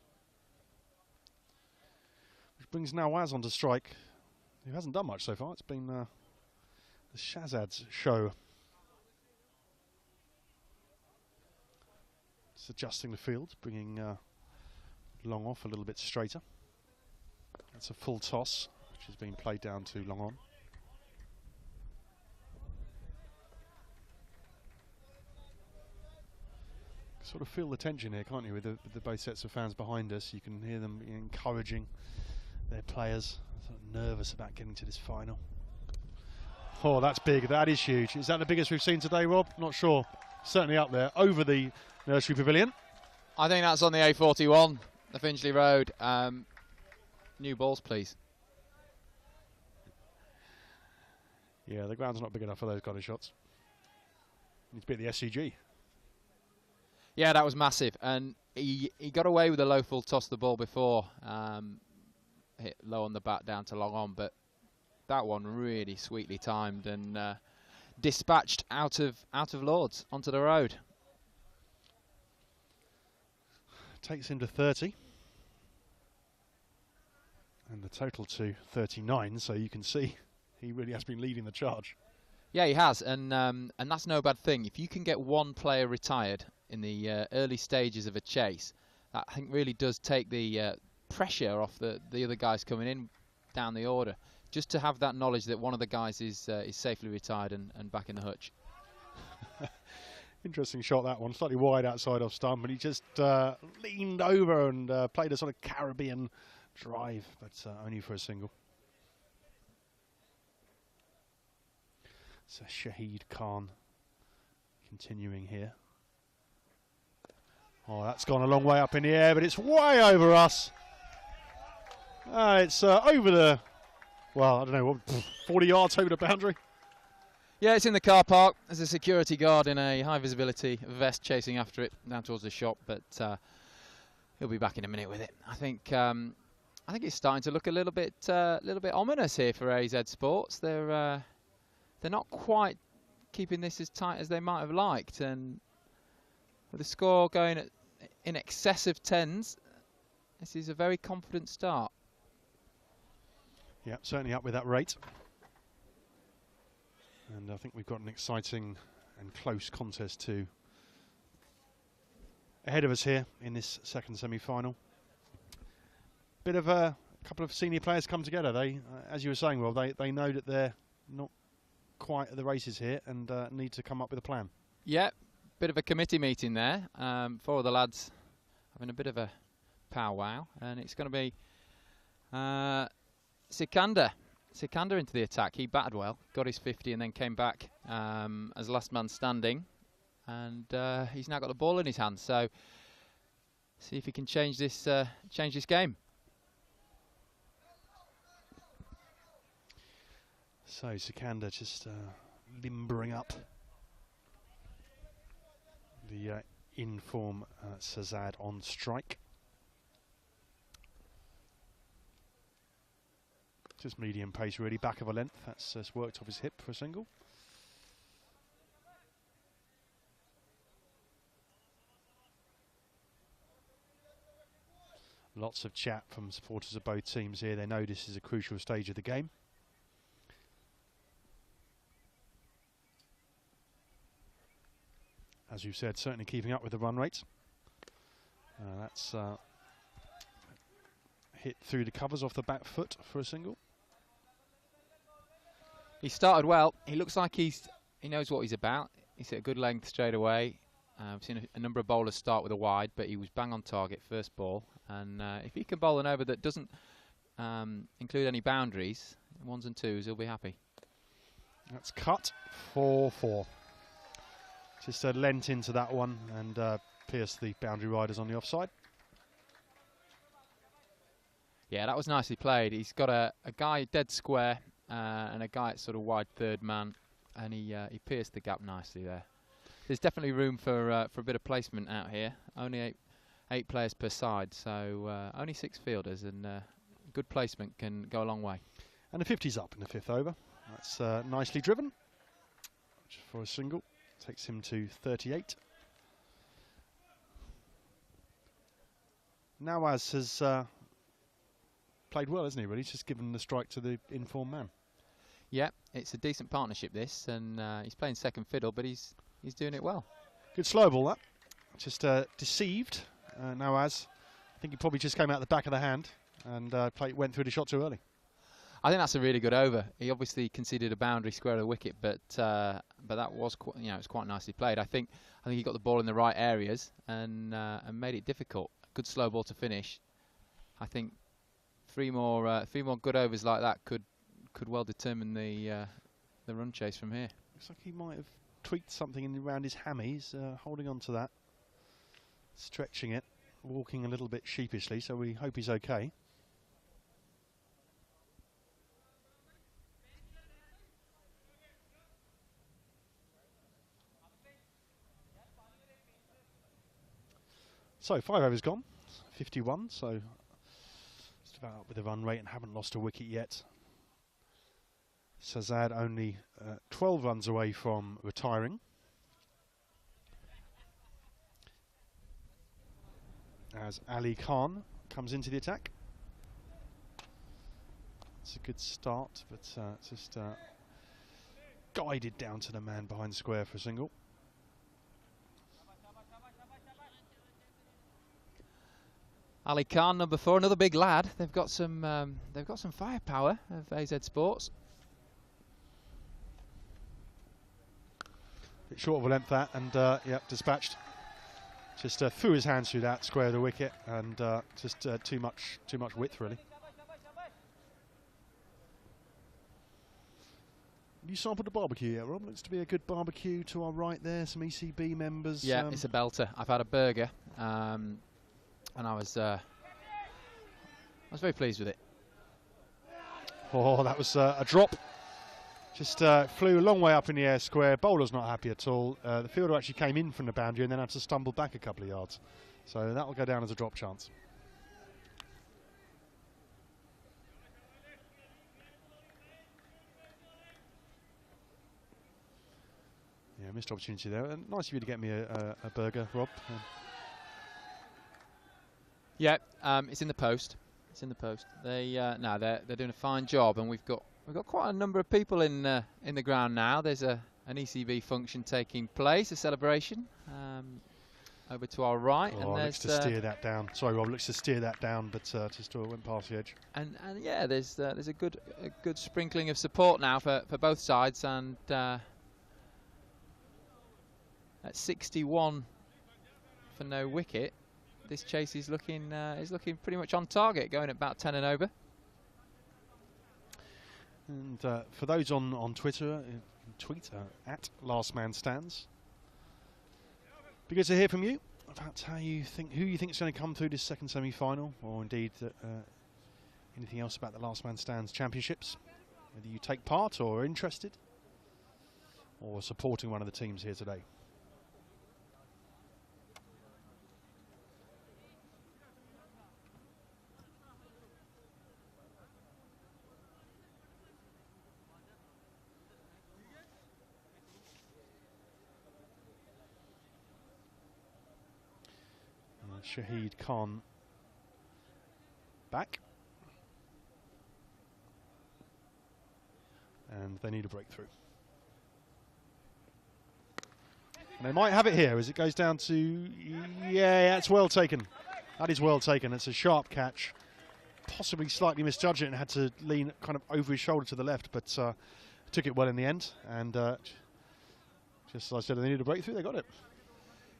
Which brings Nawaz onto strike, who hasn't done much so far. It's been the Shahzad's show. Just adjusting the field, bringing long off a little bit straighter. That's a full toss, which has been played down to long on. Sort of feel the tension here, can't you, with the both sets of fans behind us. You can hear them encouraging their players, sort of nervous about getting to this final. Oh, that's big. That is huge. Is that the biggest we've seen today, Rob? Not sure. Certainly up there, over the Nursery Pavilion. I think that's on the A41, the Finchley Road. New balls, please. Yeah, the ground's not big enough for those kind of shots. Need to be at the SCG. Yeah, that was massive, and he got away with a low full toss the ball before, hit low on the bat down to long on, but that one really sweetly timed and dispatched out of Lords onto the road. Takes him to 30. And the total to 39, so you can see he really has been leading the charge. Yeah, he has, and that's no bad thing. If you can get one player retired in the early stages of a chase, that I think really does take the pressure off the other guys coming in down the order. Just to have that knowledge that one of the guys is safely retired and back in the hutch. Interesting shot, that one. Slightly wide outside off stump, and he just leaned over and played a sort of Caribbean drive, but only for a single. So Shahid Khan continuing here. Oh, that's gone a long way up in the air, but it's way over us. It's over the, well, I don't know, 40 yards over the boundary. Yeah, it's in the car park. There's a security guard in a high visibility vest chasing after it down towards the shop, but he'll be back in a minute with it. I think it's starting to look a little bit ominous here for Azed Sports. They're not quite keeping this as tight as they might have liked, and with the score going in excess of tens, this is a very confident start. Yeah, certainly up with that rate. And I think we've got an exciting and close contest too ahead of us here in this second semi-final. Bit of a couple of senior players come together. They, as you were saying, Rob, they know that they're not quite at the races here and need to come up with a plan. Yeah, bit of a committee meeting there. 4 of the lads having a bit of a powwow, and it's going to be Sikander into the attack. He batted well, got his 50 and then came back as last man standing, and he's now got the ball in his hands, so see if he can change this game. So Sikander just limbering up the in-form Sazad on strike. Just medium pace really, back of a length. That's just worked off his hip for a single. Lots of chat from supporters of both teams here. They know this is a crucial stage of the game. As you've said, certainly keeping up with the run rate. That's hit through the covers off the back foot for a single. He started well. He looks like he knows what he's about. He's at a good length straight away. I've seen a number of bowlers start with a wide, but he was bang on target first ball. And if he can bowl an over that doesn't include any boundaries, 1s and 2s, he'll be happy. That's cut 4-4. Just lent into that one and pierced the boundary riders on the offside. Yeah, that was nicely played. He's got a guy dead square and a guy at sort of wide third man, and he pierced the gap nicely there. There's definitely room for a bit of placement out here. Only eight players per side, so only 6 fielders, and good placement can go a long way. And the 50's up in the 5th over. That's nicely driven for a single. Takes him to 38. Nawaz has played well, hasn't he, really? He's just given the strike to the in-form man. Yeah, it's a decent partnership, this, and he's playing second fiddle, but he's doing it well. Good slow ball, that. Just deceived, Nawaz. I think he probably just came out the back of the hand and went through the shot too early. I think that's a really good over. He obviously conceded a boundary square of the wicket, but that was it was quite nicely played. I think he got the ball in the right areas and made it difficult. Good slow ball to finish. I think three more good overs like that could well determine the run chase from here. Looks like he might have tweaked something around his hammy. He's holding on to that, stretching it, walking a little bit sheepishly. So we hope he's okay. So 5 overs gone, 51, so just about up with the run rate and haven't lost a wicket yet. Azed only 12 runs away from retiring. As Ali Khan comes into the attack. It's a good start, but just guided down to the man behind square for a single. Ali Khan, number 4, another big lad. They've got some firepower of Azed Sports. Bit short of a length that, and yeah, dispatched. Just threw his hands through that square of the wicket, and just too much width really. You sampled the barbecue yet, Rob? Looks to be a good barbecue to our right there. Some ECB members. Yeah, it's a belter. I've had a burger, and I was very pleased with it. Oh, that was a drop. Just flew a long way up in the air square. Bowler's not happy at all. The fielder actually came in from the boundary and then had to stumble back a couple of yards. So that will go down as a drop chance. Yeah, missed opportunity there. Nice of you to get me a burger, Rob. Yeah, it's in the post. It's in the post. They're doing a fine job, and we've got quite a number of people in the ground now. There's an ECB function taking place, a celebration over to our right. Oh, and looks to steer that down. Sorry, Rob, looks to steer that down, but just went past the edge. And yeah, there's a good sprinkling of support now for both sides, and at 61 for no wicket, this chase is looking pretty much on target, going at about 10 and over. And for those on Twitter, tweet at Last Man Stands. Be good to hear from you about who you think is going to come through this second semi-final, or indeed anything else about the Last Man Stands championships. Whether you take part or are interested, or supporting one of the teams here today. Shahid Khan back, and they need a breakthrough. And they might have it here as it goes down to, yeah, it's well taken. That is well taken. It's a sharp catch. Possibly slightly misjudged it and had to lean kind of over his shoulder to the left, but took it well in the end. And just as I said, they needed a breakthrough. They got it.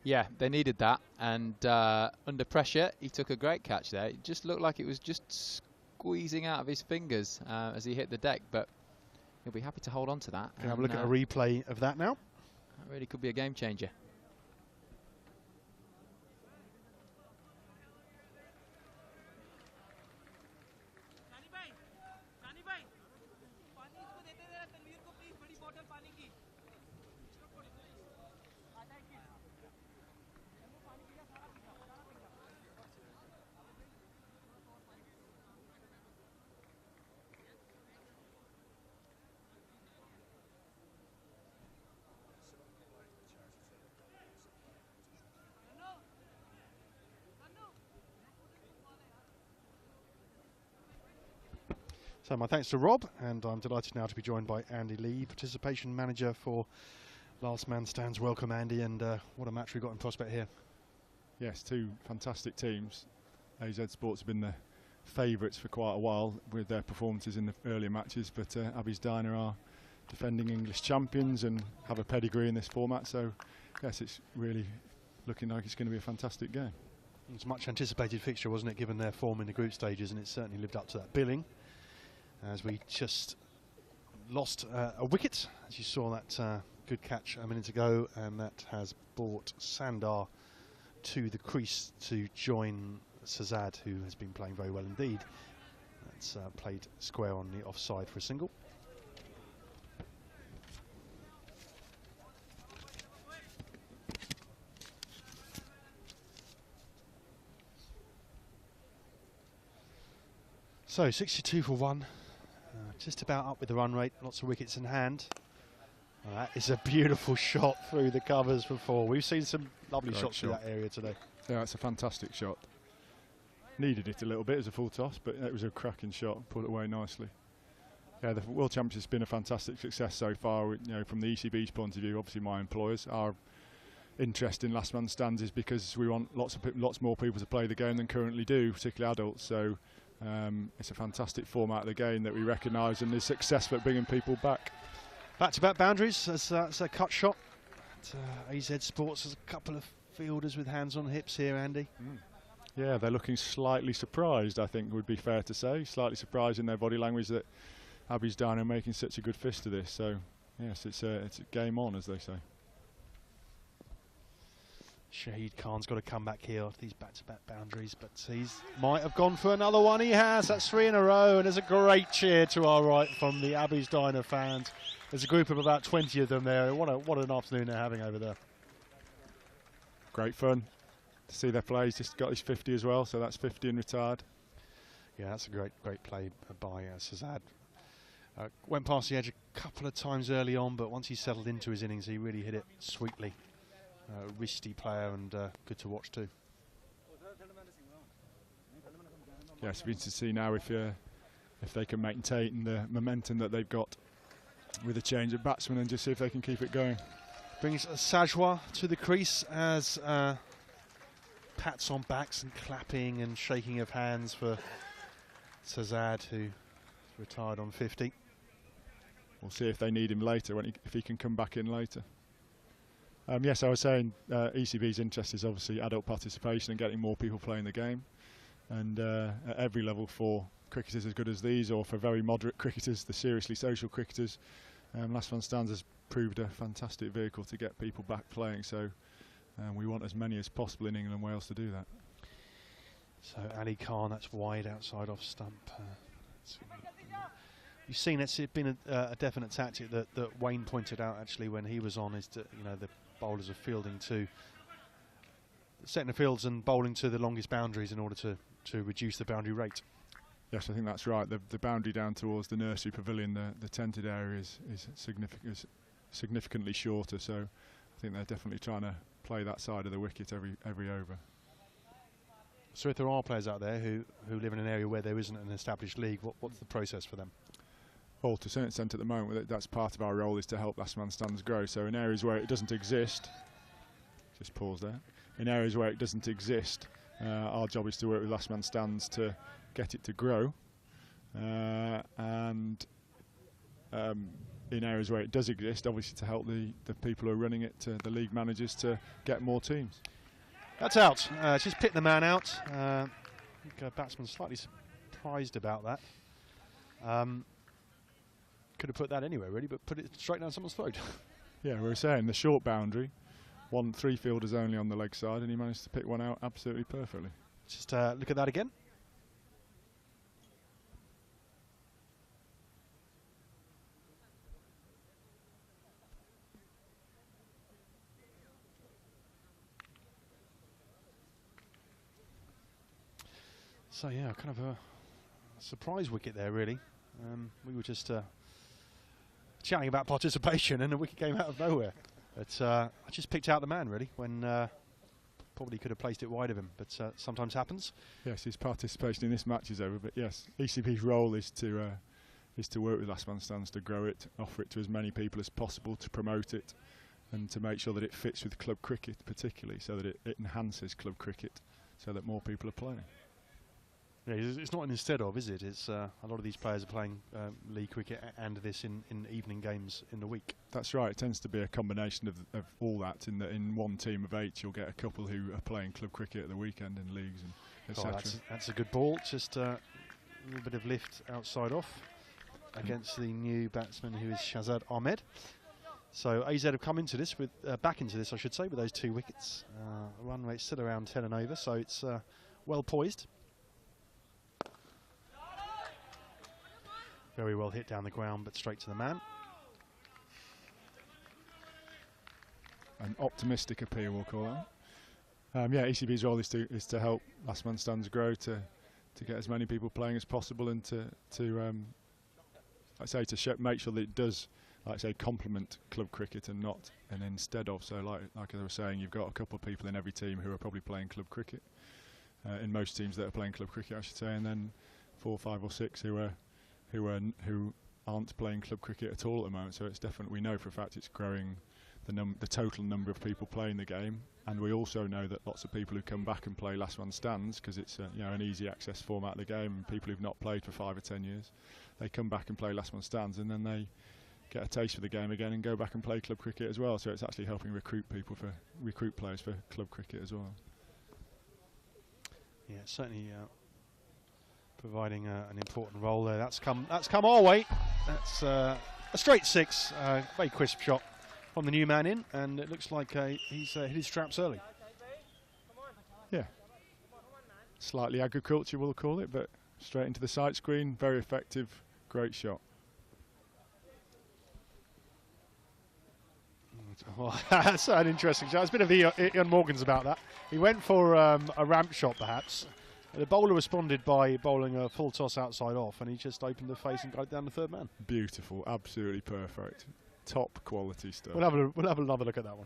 Yeah, they needed that, and under pressure, he took a great catch there. It just looked like it was just squeezing out of his fingers as he hit the deck, but he'll be happy to hold on to that. Can have a look at a replay of that now. That really could be a game changer. So my thanks to Rob, and I'm delighted now to be joined by Andy Lee, participation manager for Last Man Stands. Welcome, Andy, and what a match we've got in prospect here. Yes, two fantastic teams. Azed Sports have been the favourites for quite a while with their performances in the earlier matches, but Azed Diner are defending English champions and have a pedigree in this format, so yes, it's really looking like it's going to be a fantastic game. It was a much anticipated fixture, wasn't it, given their form in the group stages, and it certainly lived up to that billing. As we just lost a wicket, as you saw that good catch a minute ago, and that has brought Sandar to the crease to join Azed, who has been playing very well indeed. That's played square on the offside for a single. So 62 for 1, just about up with the run rate, lots of wickets in hand. That is a beautiful shot through the covers for 4. We've seen some lovely shots through that area today. Yeah, it's a fantastic shot. Needed it a little bit as a full toss, but it was a cracking shot, put it away nicely. Yeah, the World Championship's been a fantastic success so far. You know, from the ECB's point of view, obviously my employers are interest in last man stands is because we want lots more people to play the game than currently do, particularly adults. So it's a fantastic format of the game that we recognise and is successful at bringing people back. Back-to-back boundaries as a cut shot. AZ Sports has a couple of fielders with hands on hips here, Andy. Yeah, they're looking slightly surprised, I think would be fair to say. Slightly surprised in their body language that Abby's Dino making such a good fist of this. So yes, it's a game on, as they say. Shahid Khan's got to come back here after these back-to-back boundaries, but he might have gone for another one. He has. That's 3 in a row, and there's a great cheer to our right from the Abby's Diner fans. There's a group of about 20 of them there. What an afternoon they're having over there. Great fun to see their play. He's just got his 50 as well, so that's 50 and retired. Yeah, that's a great play by Sazad. Went past the edge a couple of times early on, but once he settled into his innings, he really hit it sweetly. Wristy player and good to watch too. Yeah, it's interesting to see now if they can maintain the momentum that they've got with a change of batsman and just see if they can keep it going. Brings Sajwa to the crease as pats on backs and clapping and shaking of hands for Sazad, who retired on 50. We'll see if they need him later, if he can come back in later. Yes, I was saying ECB's interest is obviously adult participation and getting more people playing the game. And at every level for cricketers as good as these, or for very moderate cricketers, the seriously social cricketers, Last Man Stands has proved a fantastic vehicle to get people back playing. So we want as many as possible in England and Wales to do that. So Ali Khan, that's wide outside off stump. You've seen it's been a definite tactic that Wayne pointed out actually when he was on, is that the bowlers are fielding to setting the fields and bowling to the longest boundaries in order to reduce the boundary rate. Yes, I think that's right. The boundary down towards the nursery pavilion, the tented area is significantly shorter. So I think they're definitely trying to play that side of the wicket every over. So if there are players out there who live in an area where there isn't an established league, what's the process for them? Well, to a certain extent at the moment, that's part of our role, is to help Last Man Stands grow. So in areas where it doesn't exist, just pause there. In areas where it doesn't exist, our job is to work with Last Man Stands to get it to grow. And in areas where it does exist, obviously to help the people who are running it, the league managers, to get more teams. That's out. Just picked the man out. I think batsman slightly surprised about that. Could have put that anywhere really, but put it straight down someone's throat. Yeah, we were saying the short boundary, 3 fielders only on the leg side, and he managed to pick one out absolutely perfectly. Just look at that again. So yeah, kind of a surprise wicket there really. We were just chatting about participation and the wicket came out of nowhere. But I just picked out the man really when probably could have placed it wide of him, but sometimes happens. Yes, his participation in this match is over, but yes, ECB's role is to work with Last Man Stands to grow it, offer it to as many people as possible, to promote it, and to make sure that it fits with club cricket particularly, so that it enhances club cricket, so that more people are playing. Yeah, it's not an instead of, is it? It's a lot of these players are playing league cricket and this in evening games in the week. That's right. It tends to be a combination of all that. In one team of 8, you'll get a couple who are playing club cricket at the weekend in leagues and etc. That's a good ball. Just a little bit of lift outside off against the new batsman who is Shahzad Ahmed. So AZ have come into this back into this, I should say, with those 2 wickets. Run rate still around 10 and over, so it's well poised. Very well hit down the ground, but straight to the man. An optimistic appeal, we'll call that. Yeah, ECB's role is to help Last Man Stands grow, to get as many people playing as possible, and to make sure that it does, like I say, complement club cricket and not and instead of. So like I was saying, you've got a couple of people in every team who are probably playing club cricket. In most teams that are playing club cricket, I should say, and then 4, 5 or 6 who aren't playing club cricket at all at the moment. So it's definitely, we know for a fact it's growing the total number of people playing the game, and we also know that lots of people who come back and play last man stands, because it's an easy access format of the game, and people who've not played for 5 or 10 years, they come back and play last man stands, and then they get a taste for the game again and go back and play club cricket as well. So it's actually helping recruit players for club cricket as well. Yeah, certainly providing an important role there. That's come our way. That's a straight 6, very crisp shot from the new man in, and it looks like he's hit his straps early. Yeah, slightly agriculture we'll call it, but straight into the side screen, very effective, great shot. Well, that's an interesting shot. It's a bit of Ian Morgan's about that. He went for a ramp shot perhaps. The bowler responded by bowling a full toss outside off, and he just opened the face and got it down the third man. Beautiful, absolutely perfect. Top quality stuff. We'll have another look at that one.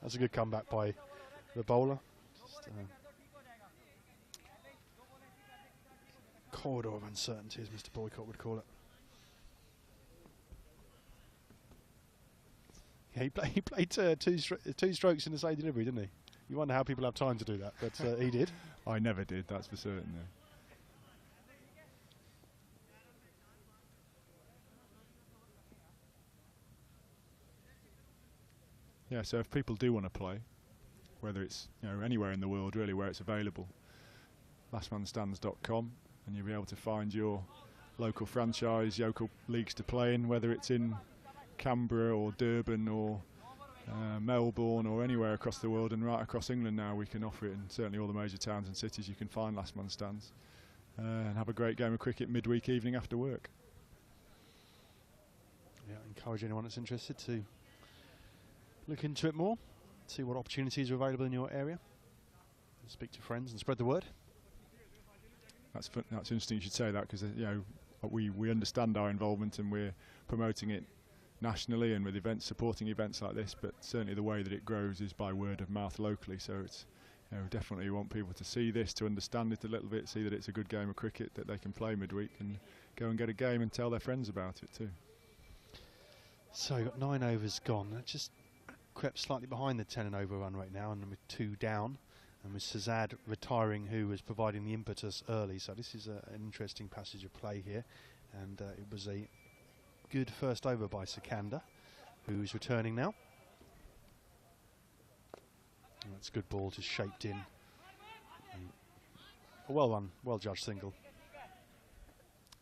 That's a good comeback by the bowler. Just, corridor of uncertainty, as Mr. Boycott would call it. Yeah, he played two strokes in the same delivery, didn't he? You wonder how people have time to do that, but he did. I never did, that's for certain. Yeah, so if people do want to play, whether it's anywhere in the world really where it's available, lastmanstands.com, and you'll be able to find your local franchise, local leagues to play in, whether it's in Canberra or Durban or Melbourne or anywhere across the world, and right across England now we can offer it in certainly all the major towns and cities. You can find last man stands and have a great game of cricket midweek evening after work. Yeah, encourage anyone that's interested to look into it more, see what opportunities are available in your area, speak to friends and spread the word. That's interesting you should say that, because we understand our involvement and we're promoting it nationally and with events, supporting events like this, but certainly the way that it grows is by word of mouth locally. So it's definitely want people to see this, to understand it a little bit, see that it's a good game of cricket that they can play midweek, and go and get a game and tell their friends about it too. So you've got 9 overs gone. That just crept slightly behind the 10 and over run rate now, and with 2 down, and with Azed retiring, who was providing the impetus early. So this is an interesting passage of play here, and it was a good first over by Sikandar, who's returning now. And that's a good ball, just shaped in. A well run, well judged single.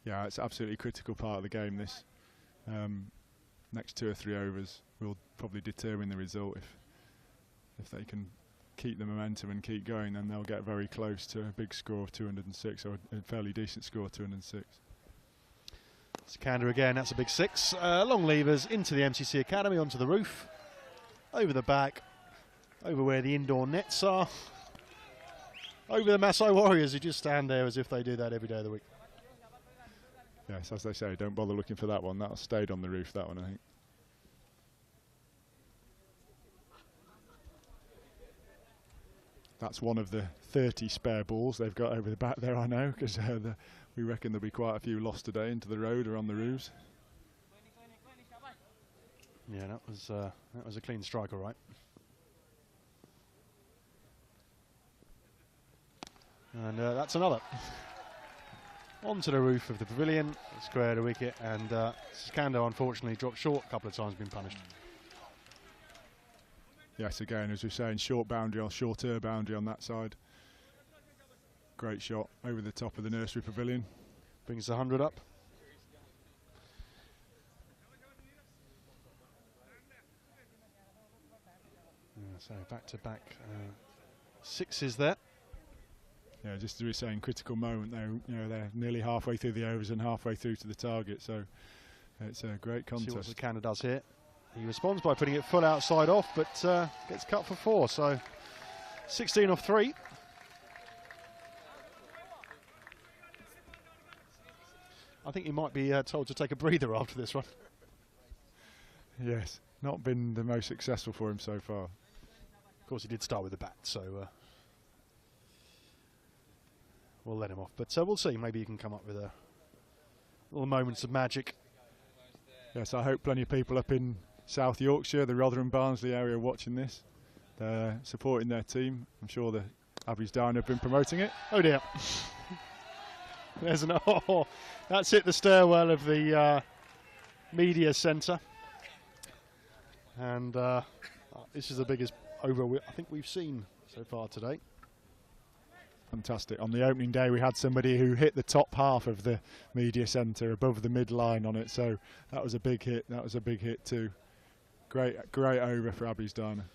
Yeah, it's absolutely critical part of the game, this. Next 2 or 3 overs will probably determine the result. If they can keep the momentum and keep going, then they'll get very close to a big score of 206, or a fairly decent score of 206. Sikandar again, that's a big 6. Long levers into the MCC Academy, onto the roof, over the back, over where the indoor nets are, over the Maasai Warriors, who just stand there as if they do that every day of the week. Yes, as they say, don't bother looking for that one. That stayed on the roof, that one, I think. That's one of the 30 spare balls they've got over the back there, I know, because we reckon there'll be quite a few lost today into the road or on the roofs. Yeah, that was a clean strike, all right. And that's another. Onto the roof of the pavilion, square the wicket, and Sikandar unfortunately dropped short a couple of times, been punished. Yes, again, as we're saying, shorter boundary on that side. Great shot over the top of the nursery pavilion. Brings the 100 up. So back-to-back 6s there. Yeah, just as we were saying, critical moment there. They're nearly halfway through the overs and halfway through to the target. So It's a great See what contest. the Canada does here. He responds by putting it full outside off, but gets cut for 4. So 16 off 3. I think he might be told to take a breather after this one. Yes, not been the most successful for him so far. Of course, he did start with the bat, so we'll let him off. But we'll see. Maybe he can come up with a little moments of magic. Yes, I hope plenty of people up in South Yorkshire, the Rotherham Barnsley area, watching this. They're supporting their team. I'm sure the Abbeys Down have been promoting it. Oh dear. There's an that's it, the stairwell of the media centre. And this is the biggest over I think we've seen so far today. Fantastic. On the opening day we had somebody who hit the top half of the media centre above the midline on it, so that was a big hit. That was a big hit too. Great over for Abbeys Diner.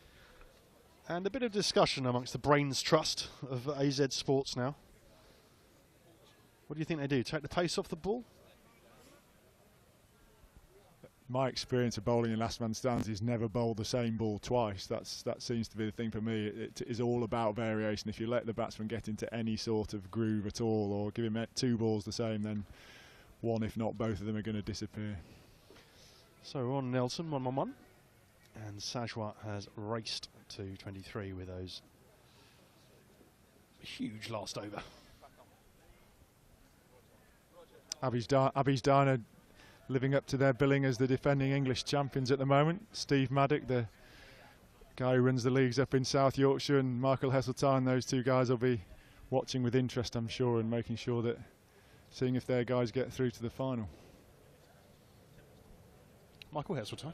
And a bit of discussion amongst the brains trust of Azed Sports now. What do you think they do? Take the pace off the ball? My experience of bowling in last man stands is never bowl the same ball twice. That seems to be the thing for me. It is all about variation. If you let the batsman get into any sort of groove at all, or give him 2 balls the same, then one, if not both of them, are going to disappear. So Ron Nelson, 1-1-1. And Sajwat has raced to 23 with those huge last over. Abbeys Diner living up to their billing as the defending English champions at the moment. Steve Maddock, the guy who runs the leagues up in South Yorkshire, and Michael Heseltine, those 2 guys will be watching with interest, I'm sure, and making sure that, seeing if their guys get through to the final. Michael Heseltine?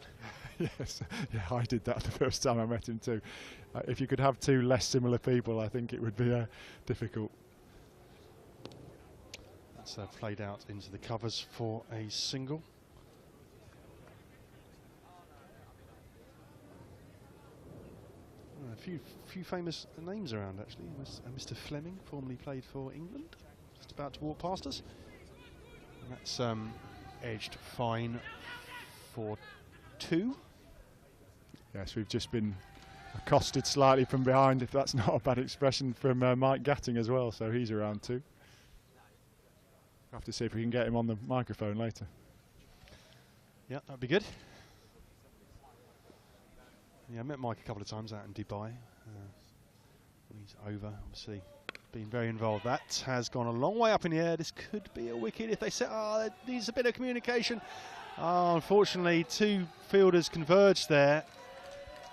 Yes, yeah, I did that the first time I met him too. If you could have 2 less similar people, I think it would be difficult. That's played out into the covers for a single. A few famous names around actually. Mr. Fleming formerly played for England, just about to walk past us. And that's edged fine for 2. Yes, we've just been accosted slightly from behind, if that's not a bad expression, from Mike Gatting as well, so he's around too. We'll have to see if we can get him on the microphone later. Yeah, that'd be good. Yeah, I met Mike a couple of times out in Dubai. He's over, obviously, been very involved. That has gone a long way up in the air. This could be a wicket if they say, there needs a bit of communication. Unfortunately, 2 fielders converged there.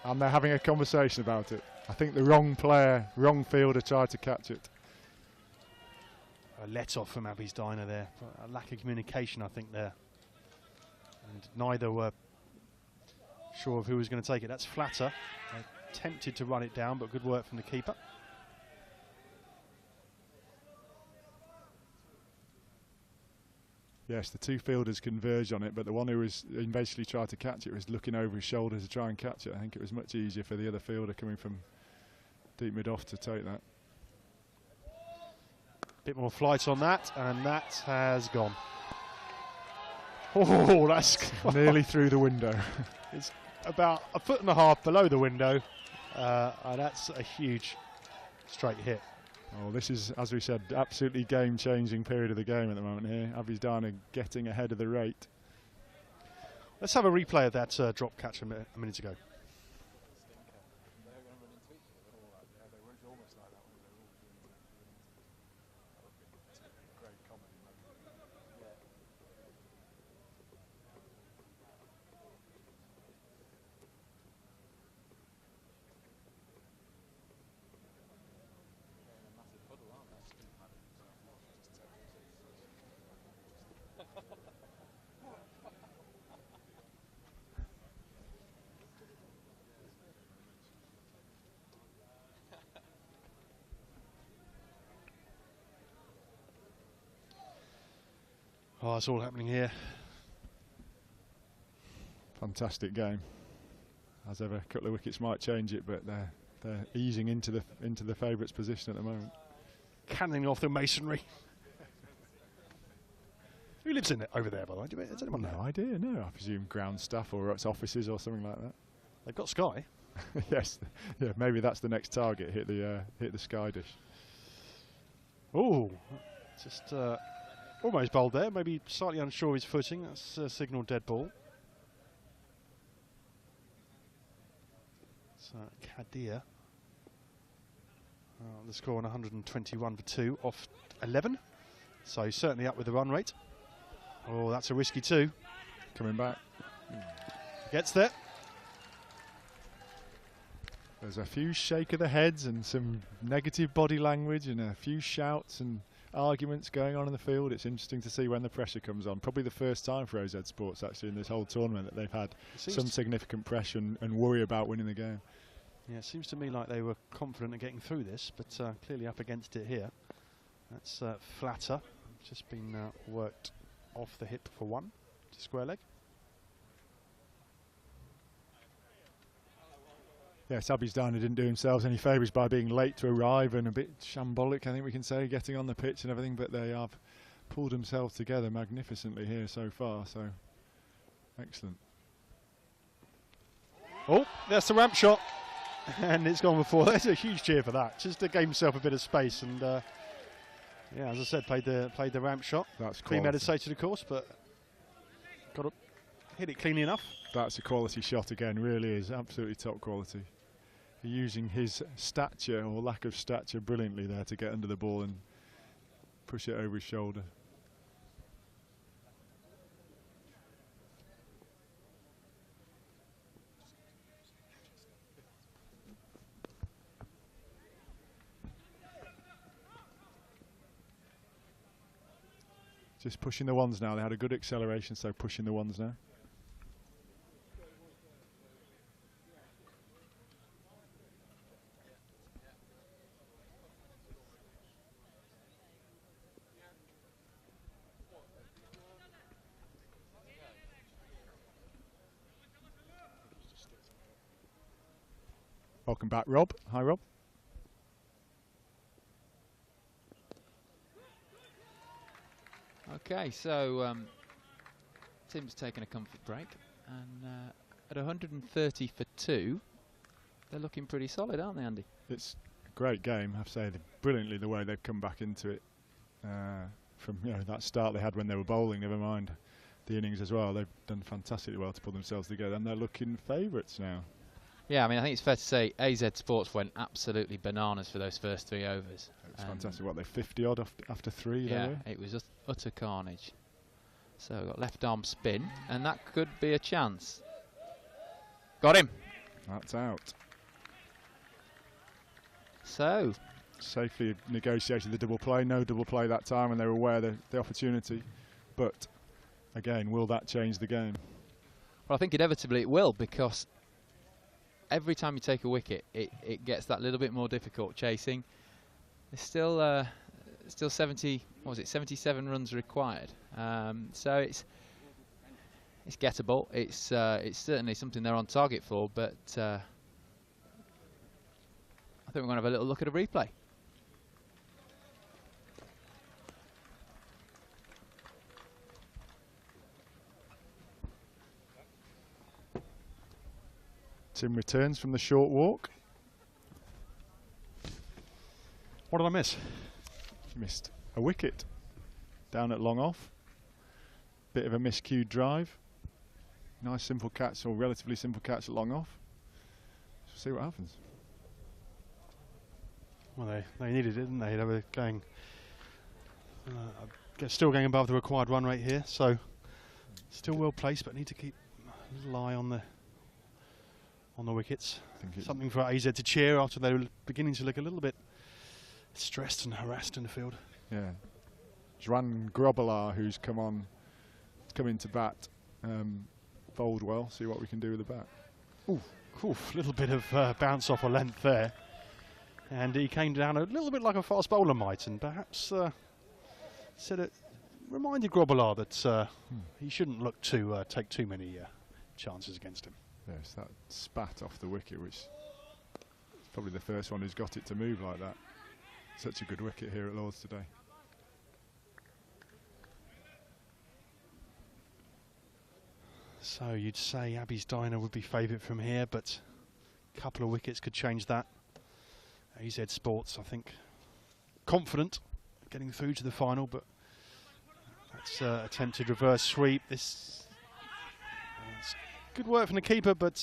And they're having a conversation about it. I think the wrong player, wrong fielder tried to catch it. A let off from Abbeys Diner there. A lack of communication, I think, there. And neither were sure of who was going to take it. That's Flatter. Attempted to run it down, but good work from the keeper. Yes, the 2 fielders converged on it, but the one who was basically tried to catch it was looking over his shoulder to try and catch it. I think it was much easier for the other fielder coming from deep mid-off to take that. Bit more flight on that, and that has gone. Oh, that's nearly through the window. It's about 1.5 foot below the window, and that's a huge straight hit. Oh, this is, as we said, absolutely game-changing period of the game at the moment here. Abbeys Diner getting ahead of the rate. Let's have a replay of that drop catch a minute ago. Oh, it's all happening here. Fantastic game. As ever, a couple of wickets might change it, but they're easing into the favourites' position at the moment. Cannoning off the masonry. Who lives in it over there, by the way? Does anyone know? No idea, no. I presume ground staff or its offices or something like that. They've got Sky. Yes, yeah, maybe that's the next target. Hit the Sky dish. Oh, just almost bowled there. Maybe slightly unsure of his footing. That's a signal dead ball. So Kadir. The score on 121 for 2 off 11. So he's certainly up with the run rate. Oh, that's a risky 2. Coming back. Gets there. There's a few shake of the heads and some negative body language and a few shouts and arguments going on in the field. It's interesting to see when the pressure comes on. Probably the first time for Azed Sports actually in this whole tournament that they've had some significant pressure and worry about winning the game. Yeah, it seems to me like they were confident of getting through this, but clearly up against it here. That's flatter. Just been worked off the hip for 1 to square leg. Yes, Azed Diner didn't do themselves any favours by being late to arrive and a bit shambolic, I think we can say, getting on the pitch and everything, but they have pulled themselves together magnificently here so far, so excellent. Oh, there's the ramp shot, and it's gone before. There's a huge cheer for that, just to give himself a bit of space, and yeah, as I said, played the ramp shot. That's premeditated, of course, but got to hit it cleanly enough. That's a quality shot again, really is absolutely top quality. Using his stature or lack of stature brilliantly there to get under the ball and push it over his shoulder. Just pushing the ones now. They had a good acceleration, so pushing the ones now. Welcome back, Rob. Hi, Rob. Okay, so Tim's taken a comfort break, and at 130 for 2, they're looking pretty solid, aren't they, Andy? It's a great game, I have to say. Brilliantly the way they've come back into it from that start they had when they were bowling. Never mind the innings as well. They've done fantastically well to pull themselves together, and they're looking favourites now. Yeah, I mean, I think it's fair to say Azed Sports went absolutely bananas for those first 3 overs. It was fantastic. What, they 50 odd after 3? Yeah, it was just utter carnage. So got left arm spin, and that could be a chance. Got him. That's out. So safely negotiated the double play. No double play that time, and they were aware of the opportunity. But again, will that change the game? Well, I think inevitably it will, because every time you take a wicket, it gets that little bit more difficult chasing. There's still 77 runs required. So it's gettable. It's certainly something they're on target for, but I think we're going to have a little look at a replay. Tim returns from the short walk. What did I miss? Missed a wicket down at long off. Bit of a miscued drive. Nice simple catch, or relatively simple catch at long off. See what happens. Well, they needed it, didn't they? They were going, still going above the required run rate here, so still well placed, but need to keep a little eye on the wickets. Something for AZ to cheer after they were beginning to look a little bit stressed and harassed in the field. Yeah, Juan Grobbelaar, who's come into bat, bowled well. See what we can do with the bat. Ooh, cool, little bit of bounce off a length there, and he came down a little bit like a fast bowler might, and perhaps reminded Grobbelaar that he shouldn't look to take too many chances against him. Yes, that spat off the wicket, which is probably the first one who's got it to move like that. Such a good wicket here at Lord's today. So you'd say Abby's Diner would be favourite from here, but a couple of wickets could change that. Azed Sports, I think, confident getting through to the final, but that's attempted reverse sweep. This good work from the keeper, but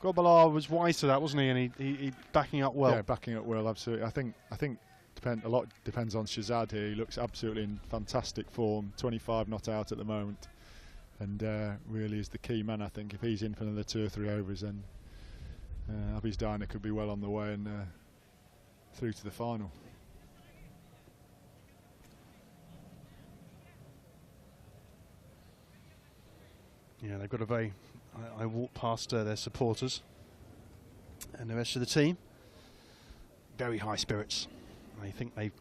Grobbelaar was wise to that, wasn't he? And he backing up well. Yeah, backing up well, absolutely. I think a lot depends on Shazad here. He looks absolutely in fantastic form. 25 not out at the moment, and really is the key man. I think if he's in for another 2 or 3 overs, then Abby's Diner could be well on the way and through to the final. Yeah, they've got a very... I walked past their supporters and the rest of the team. Very high spirits. I think they've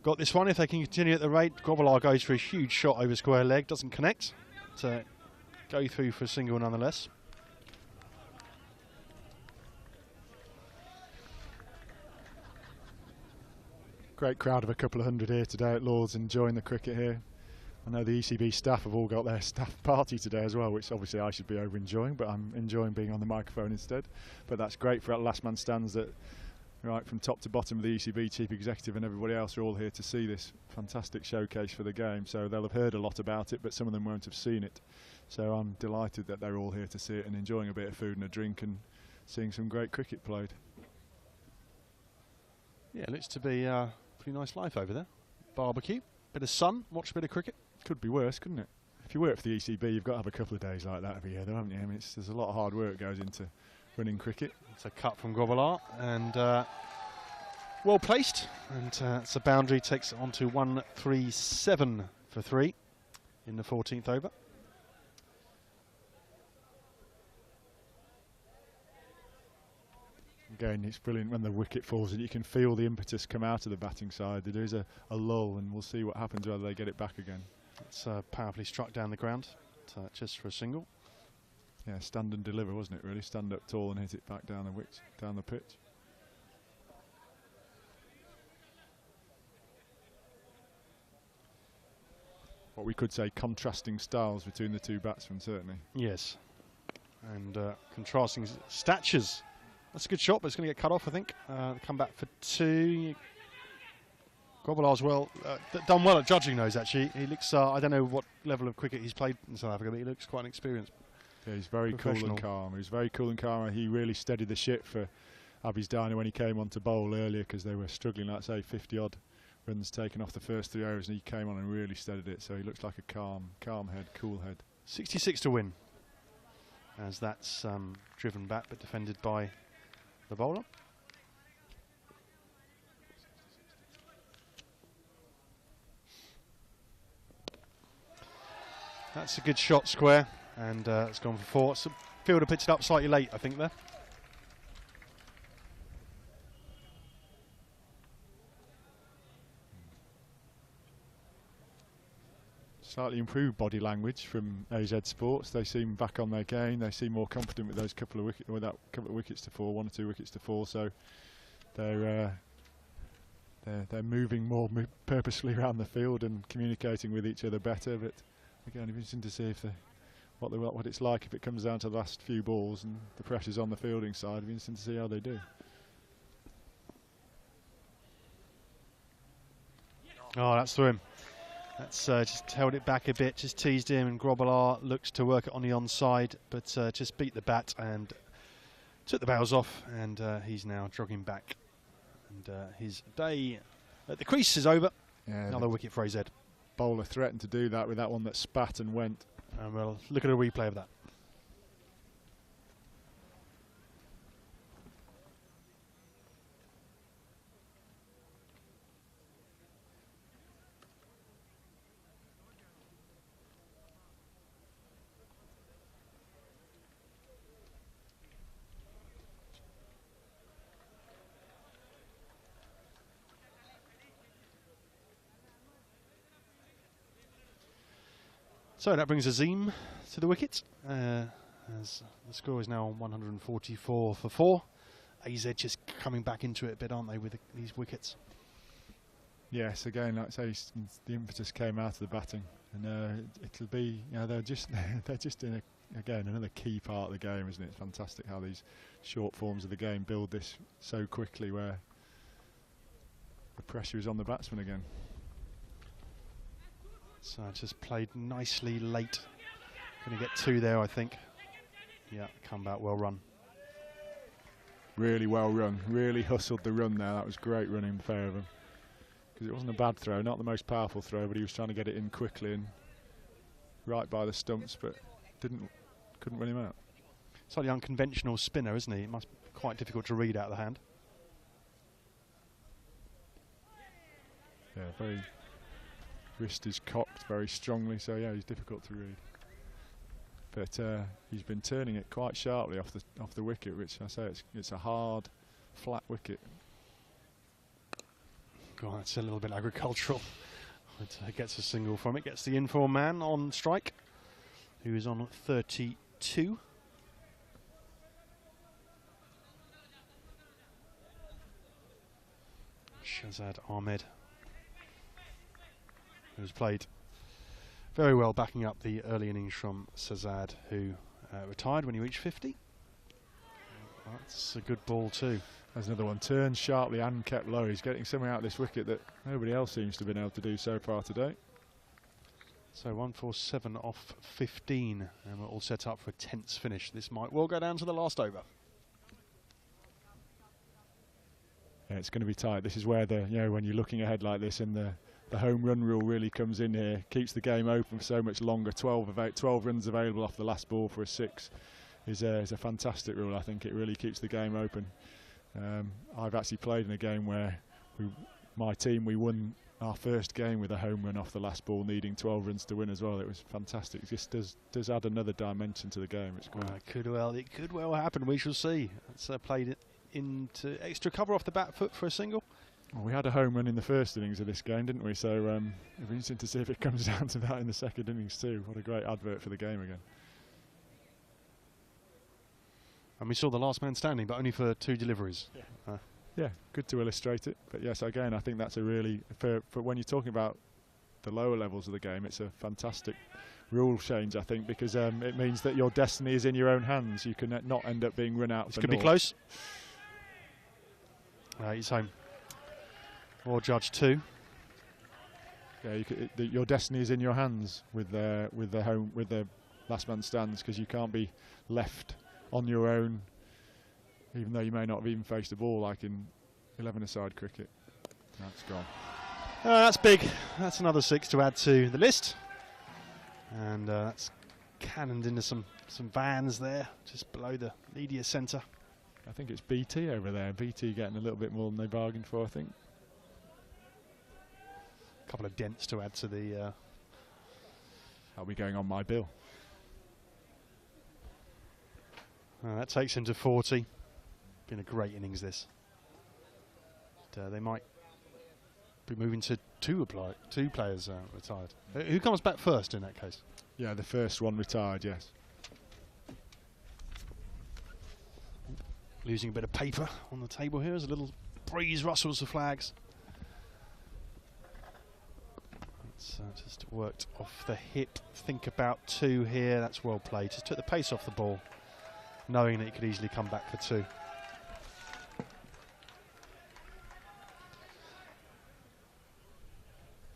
got this one if they can continue at the rate. Grobbelaar goes for a huge shot over square leg, doesn't connect. So go through for a single nonetheless. Great crowd of a couple of hundred here today at Lord's enjoying the cricket here. I know the ECB staff have all got their staff party today as well, which obviously I should be over enjoying, but I'm enjoying being on the microphone instead. But that's great for that last man stands that right from top to bottom of the ECB chief executive and everybody else are all here to see this fantastic showcase for the game. So they'll have heard a lot about it, but some of them won't have seen it. So I'm delighted that they're all here to see it and enjoying a bit of food and a drink and seeing some great cricket played. Yeah, looks to be pretty nice life over there. Barbecue, bit of sun, watch a bit of cricket. Could be worse, couldn't it? If you work for the ECB, you've got to have a couple of days like that every year, though, haven't you? I mean, there's a lot of hard work goes into running cricket. It's a cut from Grobbelaar and well placed, and it's a boundary, takes it on to 137 for 3 in the 14th over. Again, it's brilliant when the wicket falls and you can feel the impetus come out of the batting side. There is a lull, and we'll see what happens whether they get it back again. It's powerfully struck down the ground, just for a single. Yeah, stand and deliver, wasn't it, really? Stand up tall and hit it back down the pitch. What we could say, contrasting styles between the two batsmen, certainly. Yes, and contrasting statures. That's a good shot, but it's going to get cut off, I think. Come back for 2. Grobbelaar's done well at judging those, actually. He looks, I don't know what level of cricket he's played in South Africa, but he looks quite experienced. Yeah, he's very cool and calm. He was very cool and calm. He really steadied the ship for Abby's Diner when he came on to bowl earlier, because they were struggling, like say, 50-odd runs taken off the first 3 overs, and he came on and really steadied it. So he looks like a calm head, cool head. 66 to win, as that's driven back but defended by the bowler. That's a good shot square, and it's gone for 4. So fielder pitched up slightly late, I think, there. Slightly improved body language from Azed Sports. They seem back on their game. They seem more confident with those couple of wickets to fall, 1 or 2 wickets to fall. So they're moving more purposefully around the field and communicating with each other better. But again, it'll be interesting to see if what it's like if it comes down to the last few balls and the pressure's on the fielding side. It'll be interesting to see how they do. Oh, that's through him. That's just held it back a bit, just teased him, and Grobbelaar looks to work it on the onside, but just beat the bat and took the bails off, and he's now jogging back. And his day at the crease is over. Yeah, another wicket for AZ. Bowler threatened to do that with that one that spat and went. And we'll look at a replay of that. So that brings Azim to the wicket, as the score is now 144 for 4. AZ just coming back into it a bit, aren't they, with these wickets? Yes, again, like I say, the impetus came out of the batting, and it'll be, you know, they're just in again another key part of the game, isn't it? It's fantastic how these short forms of the game build this so quickly, where the pressure is on the batsman again. So just played nicely late. Going to get 2 there, I think. Yeah, comeback well run. Really well run. Really hustled the run there. That was great running, fair of him. Because it wasn't a bad throw, not the most powerful throw, but he was trying to get it in quickly and right by the stumps, but couldn't win him out. Slightly unconventional spinner, isn't he? It must be quite difficult to read out of the hand. Yeah, very. Wrist is cocked very strongly, so yeah, he's difficult to read. But he's been turning it quite sharply off the wicket, which I say it's a hard, flat wicket. God, that's a little bit agricultural. It gets a single from it. Gets the in-form man on strike, who is on 32. Shazad Ahmed, who's played very well, backing up the early innings from Shazad, who retired when he reached 50. That's a good ball too. There's another one, turned sharply and kept low. He's getting something out of this wicket that nobody else seems to have been able to do so far today. So 147 off 15, and we're all set up for a tense finish. This might well go down to the last over. Yeah, it's going to be tight. This is where when you're looking ahead like this, and the home run rule really comes in here. Keeps the game open for so much longer. 12 runs available off the last ball for a 6 is a fantastic rule. I think it really keeps the game open. I've actually played in a game where my team won our first game with a home run off the last ball, needing 12 runs to win as well. It was fantastic. It just does add another dimension to the game. It's great. It could well happen. We shall see. It's played it into extra cover off the back foot for a single. Well, we had a home run in the first innings of this game, didn't we? So it'll be interesting to see if it comes down to that in the second innings too. What a great advert for the game again. And we saw the last man standing, but only for 2 deliveries. Yeah. Yeah, good to illustrate it. But yes, again, I think that's a really, for when you're talking about the lower levels of the game, it's a fantastic rule change, I think, because it means that your destiny is in your own hands. You can not end up being run out. This could be close. He's home. Or judge 2. Yeah, your destiny is in your hands with the last man stands, because you can't be left on your own, even though you may not have even faced the ball like in 11-a-side cricket. That's gone. That's big. That's another 6 to add to the list. And that's cannoned into some vans there, just below the media centre. I think it's BT over there. BT getting a little bit more than they bargained for, I think. A couple of dents to add to the... I'll be going on my bill. That takes him to 40. Been a great innings, this. But, they might be moving to 2 players retired. Who comes back first in that case? Yeah, the first one retired, yes. Losing a bit of paper on the table here as a little breeze rustles the flags. It's just worked off the hip. Think about 2 here. That's well played. Just took the pace off the ball, knowing that it could easily come back for 2.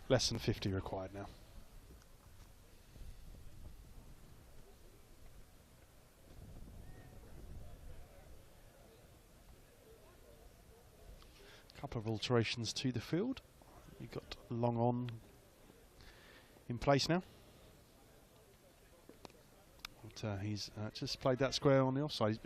Less than 50 required now. Couple of alterations to the field. You've got long on in place now. But, he's just played that square on the offside.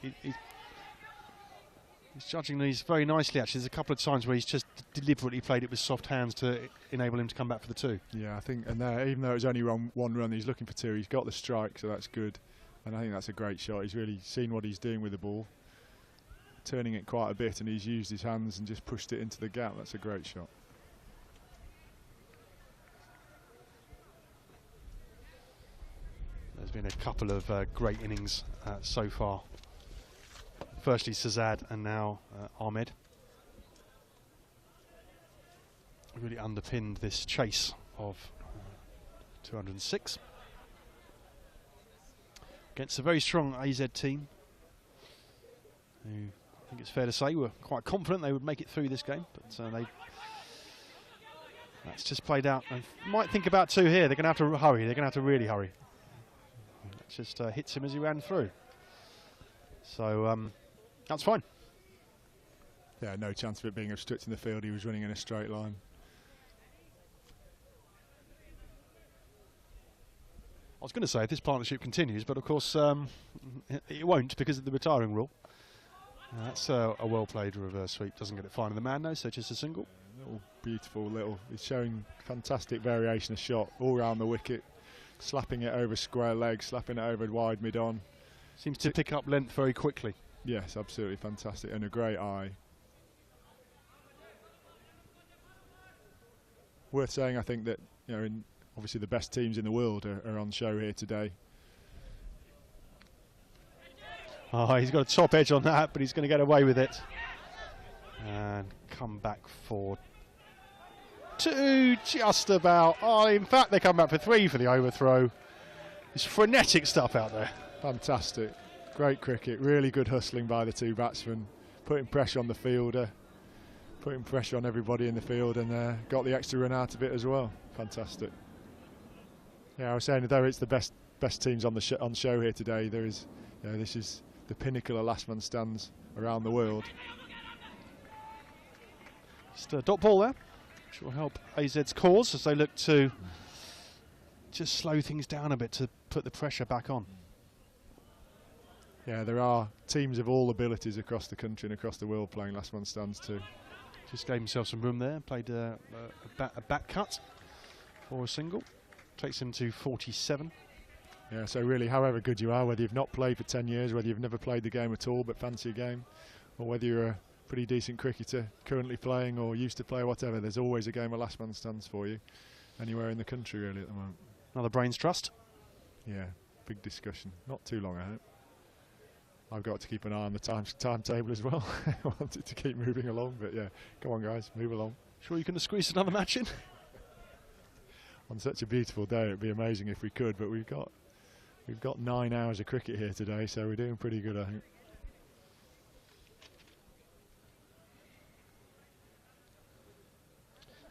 He's judging these very nicely, actually. There's a couple of times where he's just deliberately played it with soft hands to enable him to come back for the 2. Yeah, I think, and there, even though it was only one run, he's looking for 2. He's got the strike, so that's good. And I think that's a great shot. He's really seen what he's doing with the ball, turning it quite a bit, and he's used his hands and just pushed it into the gap. That's a great shot. There's been a couple of great innings so far. Firstly Shazad and now Ahmed. really underpinned this chase of 206 against a very strong AZ team, who I think it's fair to say were quite confident they would make it through this game, but that's just played out. And might think about 2 here. They're going to have to hurry. They're going to have to really hurry. That just hits him as he ran through. So that's fine. Yeah, no chance of it being obstructing the field. He was running in a straight line. I was going to say if this partnership continues, but of course it won't because of the retiring rule. That's a well-played reverse sweep. Doesn't get it fine in the man though, so just a single. Beautiful little. He's showing fantastic variation of shot all round the wicket, slapping it over square leg, slapping it over wide mid-on. Seems to pick up length very quickly. Yes, absolutely fantastic, and a great eye. Worth saying, I think, that obviously the best teams in the world are on show here today. Oh, he's got a top edge on that, but he's going to get away with it. And come back for 2, just about. Oh, in fact, they come back for 3 for the overthrow. It's frenetic stuff out there. Fantastic. Great cricket. Really good hustling by the 2 batsmen. Putting pressure on the fielder. Putting pressure on everybody in the field, and got the extra run out of it as well. Fantastic. Yeah, I was saying, though it's the best teams on the on show here today, there is, this is the pinnacle of last man stands around the world. Just a dot ball there, which will help AZ's cause as they look to just slow things down a bit to put the pressure back on. Yeah, there are teams of all abilities across the country and across the world playing last man stands too. Just gave himself some room there, played a bat cut for a single. Takes him to 47. Yeah, so really, however good you are, whether you've not played for 10 years, whether you've never played the game at all but fancy a game, or whether you're a pretty decent cricketer currently playing or used to play or whatever, there's always a game of last man stands for you anywhere in the country really at the moment. Another brains trust. Yeah, big discussion. Not too long, I hope. I've got to keep an eye on the timetable as well. I want it to keep moving along, but yeah, come on guys, move along. Sure you can squeeze another match in? On such a beautiful day, it'd be amazing if we could, but we've got 9 hours of cricket here today, so we're doing pretty good, I think.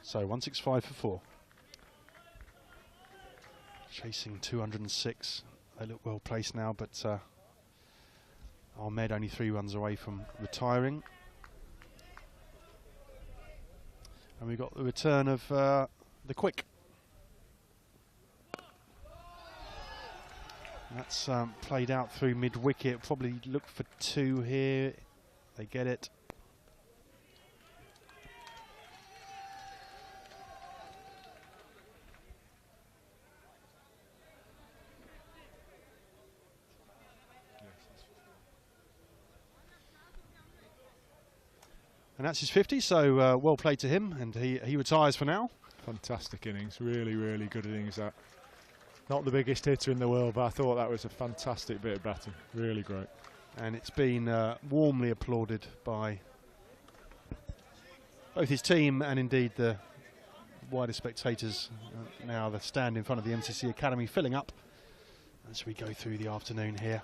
So 165 for 4. Chasing 206. They look well placed now, but Ahmed only 3 runs away from retiring. And we've got the return of the quick. That's played out through mid-wicket. Probably look for 2 here. They get it. And that's his 50, so well played to him, and he retires for now. Fantastic innings, really, really good innings that. Not the biggest hitter in the world, but I thought that was a fantastic bit of batting, really great. And it's been warmly applauded by both his team and indeed the wider spectators. Now the stand in front of the MCC Academy filling up as we go through the afternoon here.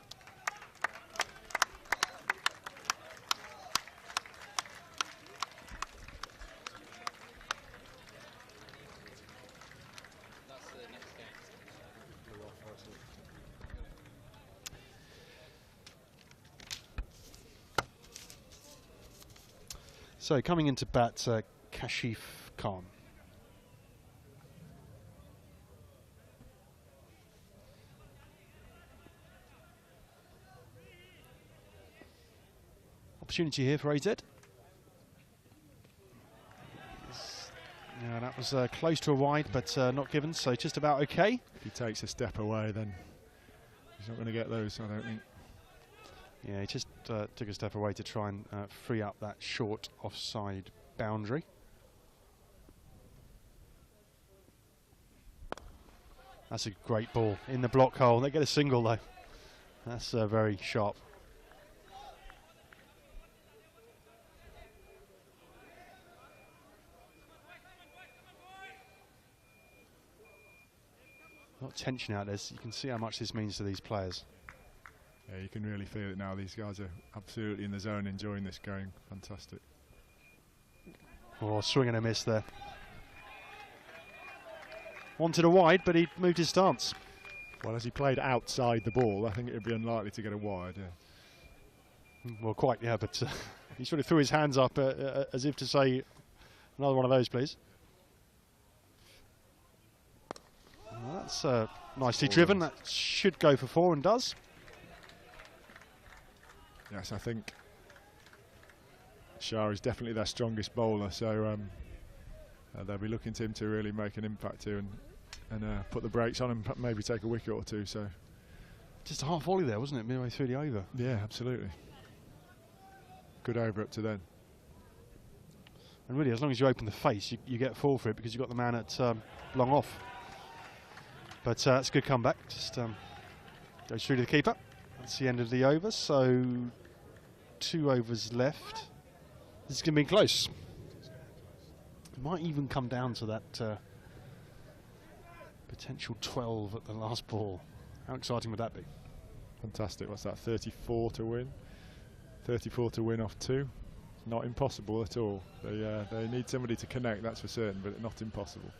So coming into bat, Kashif Khan. Opportunity here for AZ. Yeah, that was close to a wide, but not given, so just about okay. If he takes a step away, then he's not going to get those, I don't think. Yeah, he just took a step away to try and free up that short offside boundary. That's a great ball in the block hole. They get a single though. That's very sharp. lot of tension out there. So you can see how much this means to these players. Yeah, you can really feel it now. These guys are absolutely in the zone, enjoying this game. Fantastic. Oh, swing and a miss there. Wanted a wide, but he moved his stance. Well, as he played outside the ball, I think it would be unlikely to get a wide. Yeah. Well, quite, yeah, but he sort of threw his hands up as if to say, another one of those, please. Well, that's nicely driven. That should go for 4 and does. Yes, I think Shah is definitely their strongest bowler, so they'll be looking to him to really make an impact here and put the brakes on and maybe take a wicket or two. So just a half volley there, wasn't it, midway through the over? Yeah, absolutely. Good over up to then. And really, as long as you open the face, you get 4 for it because you've got the man at long off. But it's a good comeback. Just goes through to the keeper. That's the end of the over. So 2 overs left. This is going to be close. It might even come down to that potential 12 at the last ball. How exciting would that be? Fantastic. What's that? 34 to win. 34 to win off 2. Not impossible at all. They need somebody to connect, that's for certain, but not impossible.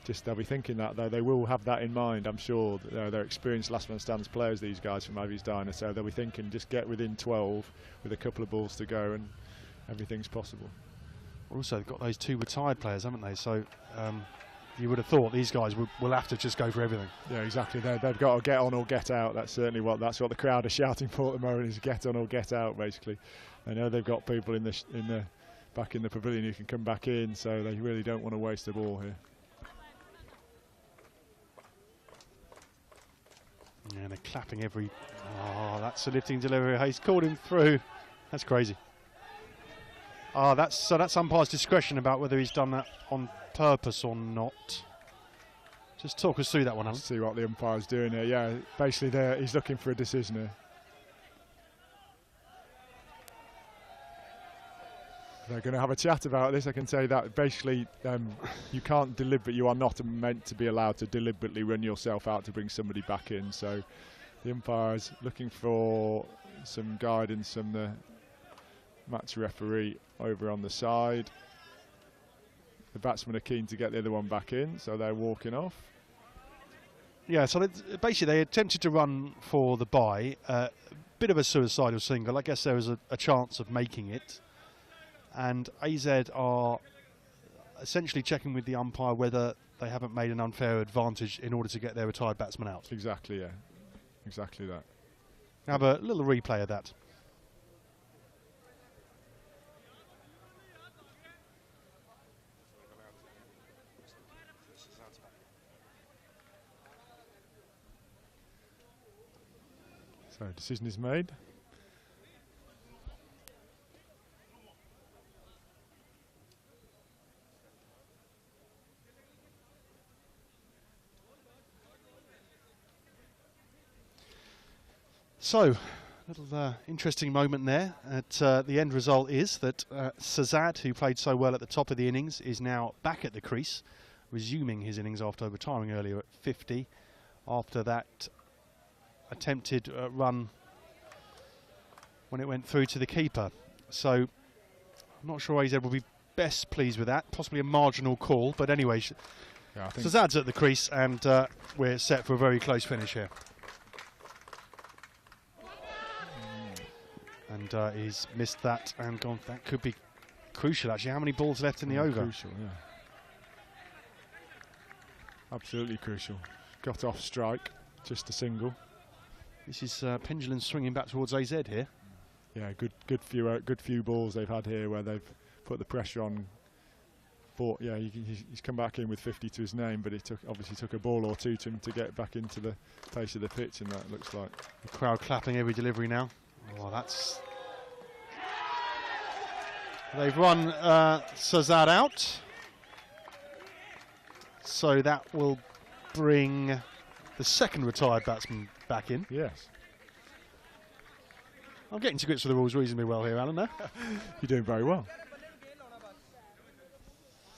Just they'll be thinking that, though. They will have that in mind, I'm sure. They're experienced last man stands players, these guys from Azed Diner, so they'll be thinking just get within 12 with a couple of balls to go and everything's possible. Also, they've got those 2 retired players, haven't they? So you would have thought these guys will have to just go for everything. Yeah, exactly. They've got to get on or get out. That's certainly what the crowd are shouting for at the moment, is get on or get out, basically. I know they've got people back in the pavilion who can come back in, so they really don't want to waste the ball here. Yeah, they're clapping every... Oh, that's a lifting delivery. He's called him through. That's crazy. Oh, that's umpire's discretion about whether he's done that on purpose or not. Just talk us through that one, Alan. Let's see what the umpire's doing here. Yeah, basically he's looking for a decision here. They're going to have a chat about this, I can say that. Basically, you are not meant to be allowed to deliberately run yourself out to bring somebody back in. So the umpire's looking for some guidance from the match referee over on the side. The batsmen are keen to get the other one back in, so they're walking off. Yeah, so basically they attempted to run for the bye. Bit of a suicidal single. I guess there was a chance of making it. And AZ are essentially checking with the umpire whether they haven't made an unfair advantage in order to get their retired batsman out. Exactly, yeah. Exactly that. Have a little replay of that. So decision is made. So, little interesting moment there. The end result is that Azed, who played so well at the top of the innings, is now back at the crease, resuming his innings after retiring earlier at 50. After that attempted run when it went through to the keeper. So, I'm not sure AZ will be best pleased with that. Possibly a marginal call, but anyway, yeah, Azed's at the crease, and we're set for a very close finish here. And he's missed that and gone. That could be crucial, actually. How many balls left in the over? Crucial, yeah. Absolutely crucial. Got off strike, just a single. This is pendulum swinging back towards AZ here. Yeah, good few balls they've had here where they've put the pressure on. But yeah, he's come back in with 50 to his name, but it obviously took a ball or two to him to get back into the face of the pitch, and that looks like. The crowd clapping every delivery now. Oh, that's... They've run Azed out. So that will bring the second retired batsman back in. Yes. I'm getting to grips with the rules reasonably well here, Alan, no? You're doing very well.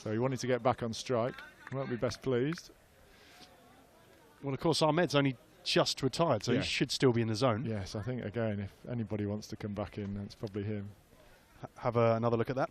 So he wanted to get back on strike. Won't be best pleased. Well, of course, Ahmed's only just retired, so he should still be in the zone. Yes, I think, again, if anybody wants to come back in, it's probably him. Have another look at that.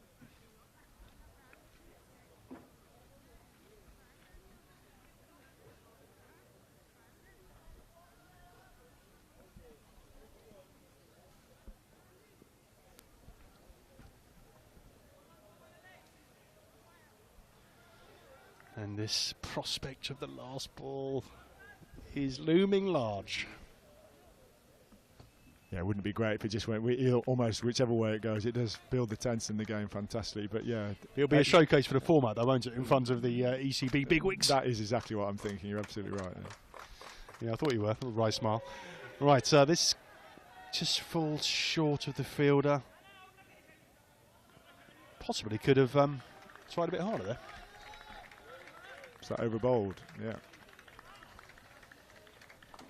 And this prospect of the last ball is looming large. Yeah, wouldn't it be great if it just went almost whichever way it goes. It does build the tension in the game fantastically, but yeah. It'll be a showcase for the format though, won't it, in front of the ECB bigwigs? That is exactly what I'm thinking, you're absolutely right. Yeah, I thought you were, a wry smile. Right, this just falls short of the fielder. Possibly could have tried a bit harder there. Is that over bowled? Yeah.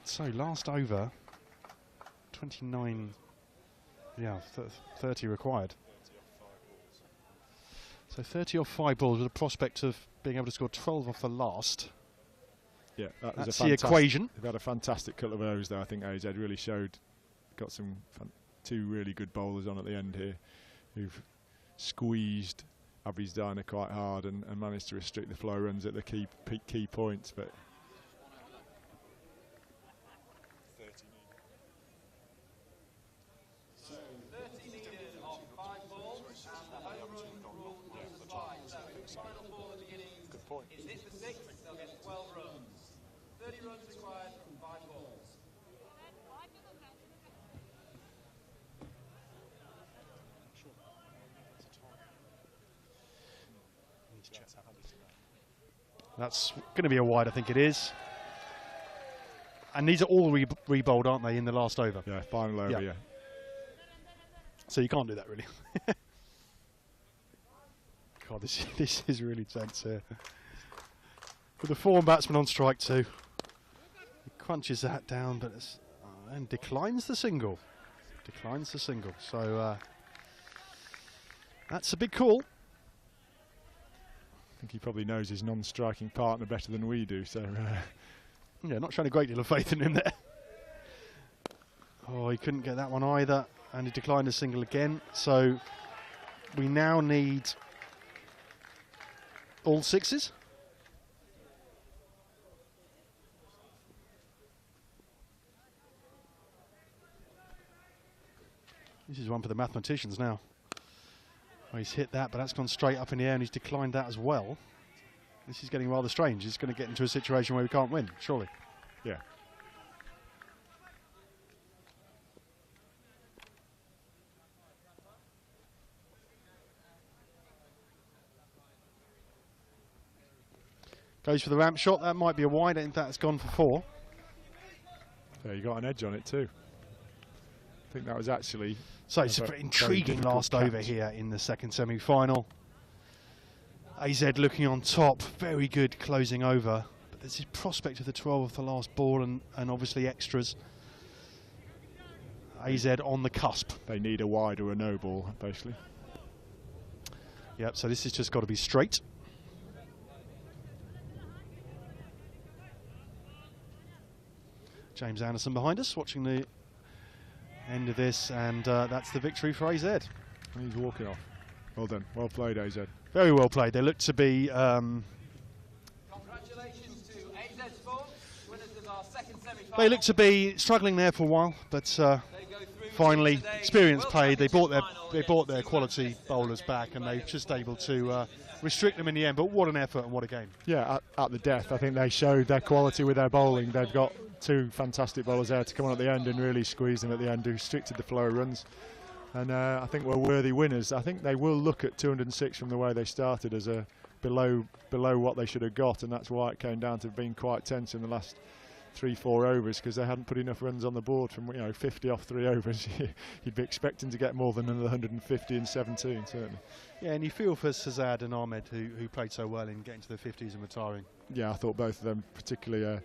So last over, 29, yeah, 30 required. So 30 off 5 balls with a prospect of being able to score 12 off the last. Yeah, that's the equation. They've had a fantastic couple of overs there. I think AZ really showed, got some two really good bowlers on at the end here who've squeezed Azed Diner quite hard and managed to restrict the flow runs at the key points. But is hit for 6, they'll get 12 runs. 30 runs required from 5 balls. That's going to be a wide, I think it is. And these are all re-bowled, aren't they, in the last over? yeah, final over, yeah. So you can't do that, really. God, this is really tense here. With the 4 batsmen on strike 2. He crunches that down, but and declines the single. Declines the single. So that's a big call. I think he probably knows his non-striking partner better than we do. So yeah, not showing a great deal of faith in him there. Oh, he couldn't get that one either, and he declined the single again. So we now need all 6s. This is one for the mathematicians now. Oh, he's hit that, but that's gone straight up in the air, and he's declined that as well. This is getting rather strange. He's going to get into a situation where we can't win, surely. yeah. Goes for the ramp shot. That might be a wide. I think that's gone for 4. Yeah, you got an edge on it too. I think that was actually... So it's an intriguing last over here in the second semi-final. AZ looking on top, very good closing over. But there's this prospect of the 12 of the last ball and obviously extras. AZ on the cusp. They need a wide or a no ball, basically. Yep, so this has just got to be straight. James Anderson behind us, watching the end of this, and that's the victory for AZ. And he's walking off. Well done. Well played, AZ. Very well played. They look to be... Congratulations to Azed Sports, winners of our second semi-final. They look to be struggling there for a while, but finally, experience paid. They brought their quality bowlers back, and they're just able to restrict them in the end. But what an effort and what a game! Yeah, at the death, I think they showed their quality with their bowling. They've got 2 fantastic bowlers there to come on at the end and really squeeze them at the end, who restricted the flow of runs. And I think we're worthy winners. I think they will look at 206 from the way they started as a below what they should have got, and that's why it came down to being quite tense in the last 3-4 overs, because they hadn't put enough runs on the board from 50 off 3 overs. You'd be expecting to get more than another 150 in 17, certainly. Yeah, and you feel for Shazad and Ahmed, who played so well in getting to the 50s and retiring. Yeah, I thought both of them, particularly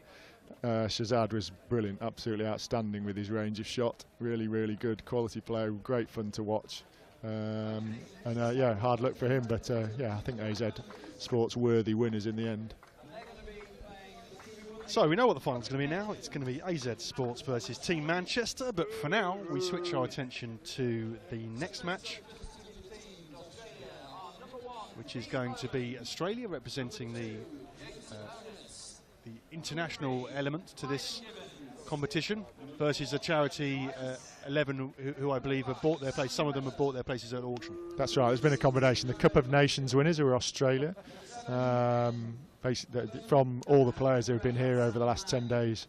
Shazad, was brilliant, absolutely outstanding with his range of shot. Really, really good quality player, great fun to watch. Yeah, hard luck for him, but yeah, I think AZ Sports worthy winners in the end. They're going to be playing the 2 So we know what the final's going to be now. It's going to be Azed Sports versus Team Manchester, but for now we switch our attention to the next match, which is going to be Australia representing the international element to this competition versus a charity 11 who I believe have bought their place. Some of them have bought their places at auction. That's right. There's been a combination. The Cup of Nations winners, who are Australia, basically from all the players who have been here over the last 10 days,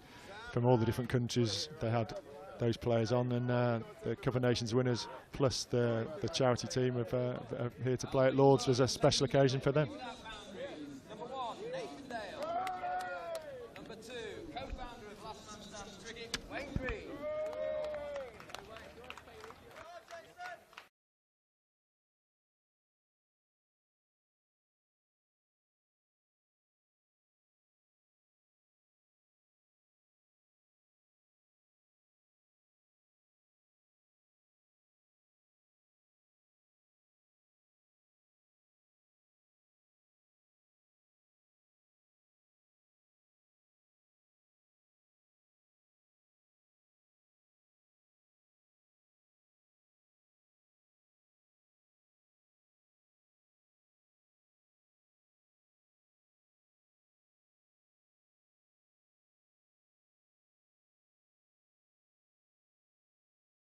from all the different countries, they had those players on, and the Cup of Nations winners plus the charity team are here to play at Lord's as a special occasion for them.